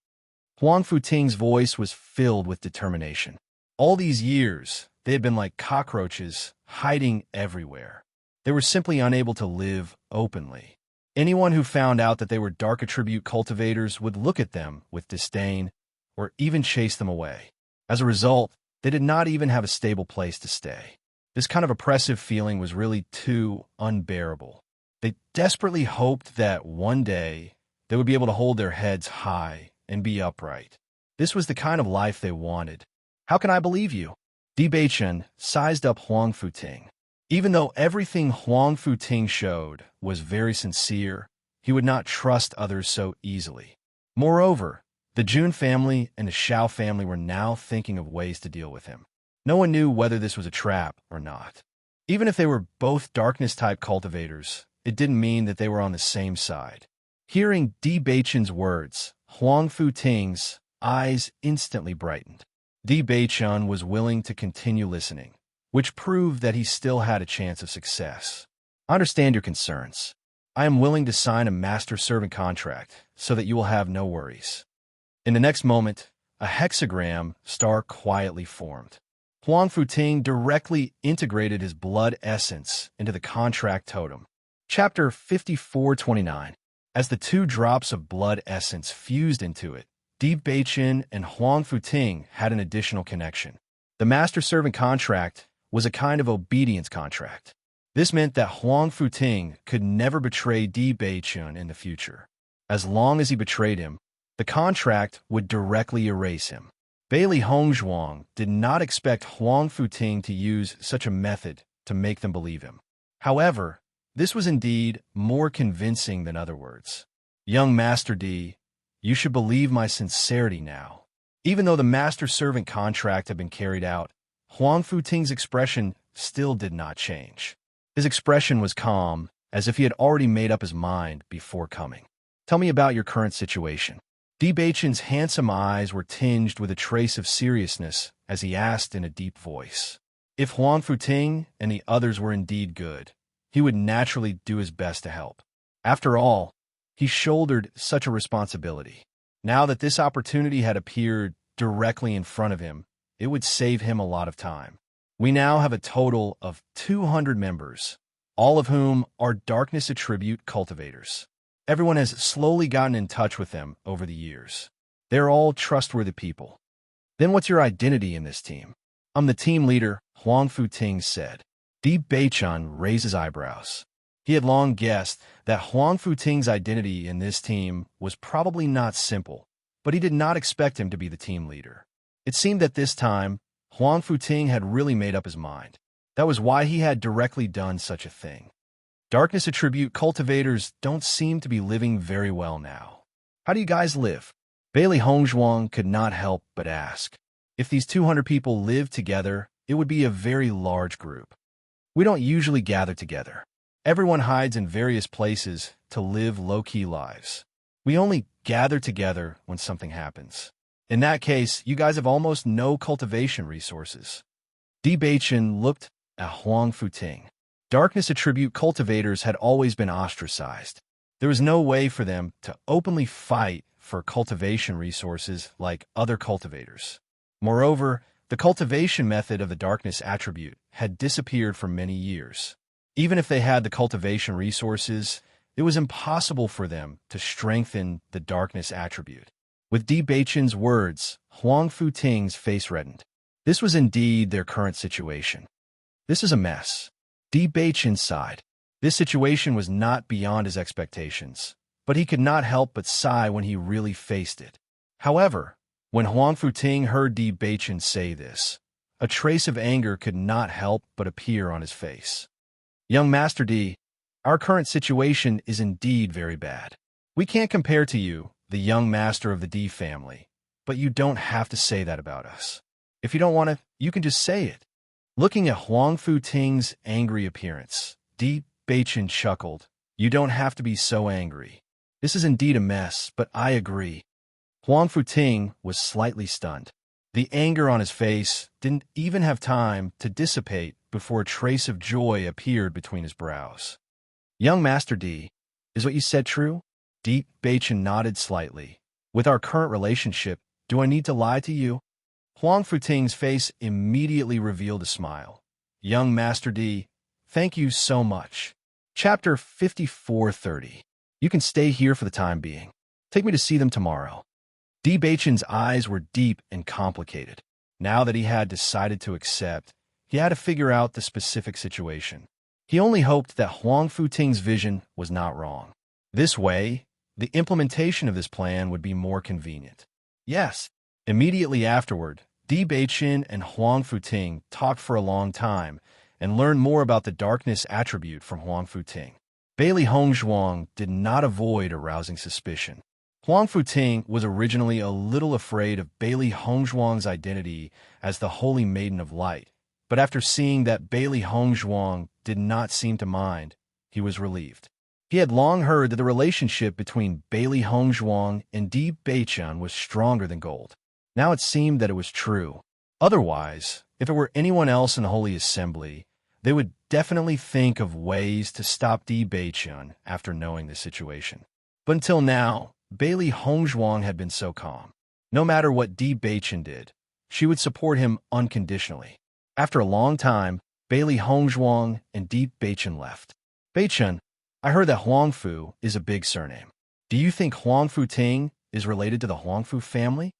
Huang Futing's voice was filled with determination. All these years, they had been like cockroaches, hiding everywhere. They were simply unable to live openly. Anyone who found out that they were dark attribute cultivators would look at them with disdain or even chase them away. As a result, they did not even have a stable place to stay. This kind of oppressive feeling was really too unbearable. They desperately hoped that one day they would be able to hold their heads high and be upright. This was the kind of life they wanted. How can I believe you? Di Beichun sized up Huang Futing. Even though everything Huang Futing showed was very sincere, he would not trust others so easily. Moreover, the Jun family and the Xiao family were now thinking of ways to deal with him. No one knew whether this was a trap or not. Even if they were both darkness-type cultivators, it didn't mean that they were on the same side. Hearing Di Beichun's words, Huang Futing's eyes instantly brightened. Di Beichun was willing to continue listening, which proved that he still had a chance of success. I understand your concerns. I am willing to sign a master-servant contract so that you will have no worries. In the next moment, a hexagram star quietly formed. Huang Futing directly integrated his blood essence into the contract totem. Chapter 5429. As the two drops of blood essence fused into it, Di Beichun and Huang Futing had an additional connection. The master-servant contract was a kind of obedience contract. This meant that Huang Futing could never betray Di Beichun in the future. As long as he betrayed him, the contract would directly erase him. Bailey Hongzhuang did not expect Huang Futing to use such a method to make them believe him. However, this was indeed more convincing than other words. Young Master Di, you should believe my sincerity now. Even though the master-servant contract had been carried out, Huang Futing's expression still did not change. His expression was calm, as if he had already made up his mind before coming. Tell me about your current situation. Di Beichun's handsome eyes were tinged with a trace of seriousness as he asked in a deep voice. If Huang Futing and the others were indeed good, he would naturally do his best to help. After all, he shouldered such a responsibility. Now that this opportunity had appeared directly in front of him, it would save him a lot of time. We now have a total of 200 members, all of whom are darkness attribute cultivators. Everyone has slowly gotten in touch with them over the years. They're all trustworthy people. Then what's your identity in this team? I'm the team leader, Huang Futing said. Di Beichun raised his eyebrows. He had long guessed that Huang Futing's identity in this team was probably not simple, but he did not expect him to be the team leader. It seemed that this time, Huang Futing had really made up his mind. That was why he had directly done such a thing. Darkness attribute cultivators don't seem to be living very well now. How do you guys live? Bailey Hongzhuang could not help but ask. If these 200 people lived together, it would be a very large group. We don't usually gather together. Everyone hides in various places to live low-key lives. We only gather together when something happens. In that case, you guys have almost no cultivation resources. Di Beichun looked at Huang Futing. Darkness attribute cultivators had always been ostracized. There was no way for them to openly fight for cultivation resources like other cultivators. Moreover, The cultivation method of the darkness attribute had disappeared for many years. Even if they had the cultivation resources, it was impossible for them to strengthen the darkness attribute. With Di Beichen's words, Huang Futing's face reddened. This was indeed their current situation. This is a mess. Di Beichen sighed. This situation was not beyond his expectations, but he could not help but sigh when he really faced it. However, when Huang Futing heard Di Beichen say this, a trace of anger could not help but appear on his face. Young Master Di, our current situation is indeed very bad. We can't compare to you, the young master of the Di family, but you don't have to say that about us. If you don't want to, you can just say it. Looking at Huang Futing's angry appearance, Di Beichen chuckled. You don't have to be so angry. This is indeed a mess, but I agree. Huang Futing was slightly stunned. The anger on his face didn't even have time to dissipate before a trace of joy appeared between his brows. Young Master Di, is what you said true? Di Beichen nodded slightly. With our current relationship, do I need to lie to you? Huang Futing's face immediately revealed a smile. Young Master Di, thank you so much. Chapter 54:30. You can stay here for the time being. Take me to see them tomorrow. Di Beichen's eyes were deep and complicated. Now that he had decided to accept, he had to figure out the specific situation. He only hoped that Huang Futing's vision was not wrong. This way, the implementation of this plan would be more convenient. Yes. Immediately afterward, Di Beichen and Huang Futing talked for a long time and learned more about the darkness attribute from Huang Futing. Bailey Hongzhuang did not avoid arousing suspicion. Huang Futing was originally a little afraid of Bailey Hongzhuang's identity as the Holy Maiden of Light, but after seeing that Bailey Hongzhuang did not seem to mind, he was relieved. He had long heard that the relationship between Bailey Hongzhuang and Di Beichen was stronger than gold. Now it seemed that it was true. Otherwise, if it were anyone else in the Holy Assembly, they would definitely think of ways to stop Di Beichen after knowing the situation. But until now, Bailey Hongzhuang had been so calm. No matter what Di Beichen did, she would support him unconditionally. After a long time, Bailey Hongzhuang and Di Beichen left. Beichen, I heard that Huangfu is a big surname. Do you think Huang Futing is related to the Huangfu family?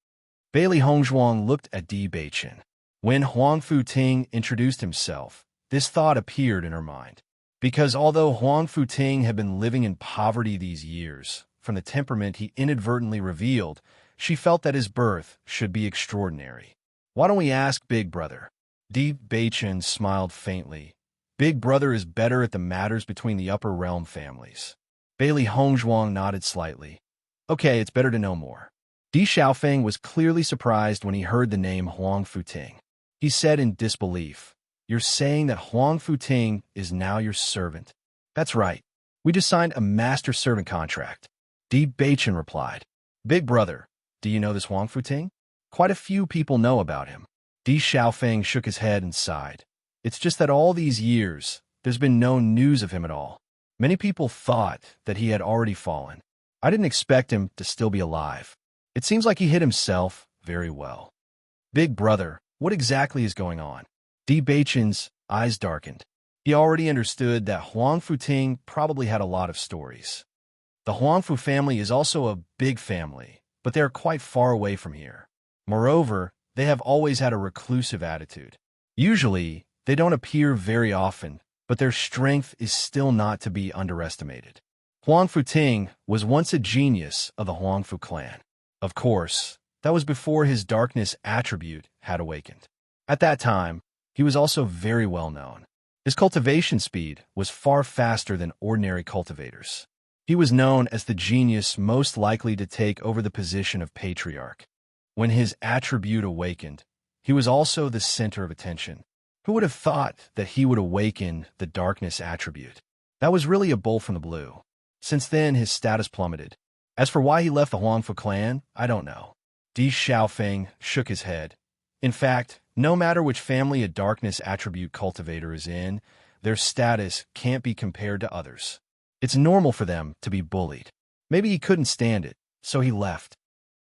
Bailey Hongzhuang looked at Di Beichen. When Huang Futing introduced himself, this thought appeared in her mind. Because although Huang Futing had been living in poverty these years, from the temperament he inadvertently revealed, she felt that his birth should be extraordinary. Why don't we ask Big Brother? Di Beichen smiled faintly. Big Brother is better at the matters between the upper realm families. Bailey Hongzhuang nodded slightly. Okay, it's better to know more. Di Xiaofeng was clearly surprised when he heard the name Huang Futing. He said in disbelief, You're saying that Huang Futing is now your servant? That's right. We just signed a master-servant contract. Di Beichen replied. Big Brother, do you know this Huang Futing? Quite a few people know about him. Di Xiaofeng shook his head and sighed. It's just that all these years, there's been no news of him at all. Many people thought that he had already fallen. I didn't expect him to still be alive. It seems like he hid himself very well. Big Brother, what exactly is going on? Di Beichen's eyes darkened. He already understood that Huang Futing probably had a lot of stories. The Huangfu family is also a big family, but they are quite far away from here. Moreover, they have always had a reclusive attitude. Usually, they don't appear very often, but their strength is still not to be underestimated. Huang Futing was once a genius of the Huangfu clan. Of course, that was before his darkness attribute had awakened. At that time, he was also very well known. His cultivation speed was far faster than ordinary cultivators. He was known as the genius most likely to take over the position of patriarch. When his attribute awakened, he was also the center of attention. Who would have thought that he would awaken the darkness attribute? That was really a bolt from the blue. Since then, his status plummeted. As for why he left the Huangfu clan, I don't know. Di Xiaofeng shook his head. In fact, no matter which family a darkness attribute cultivator is in, their status can't be compared to others. It's normal for them to be bullied. Maybe he couldn't stand it, so he left.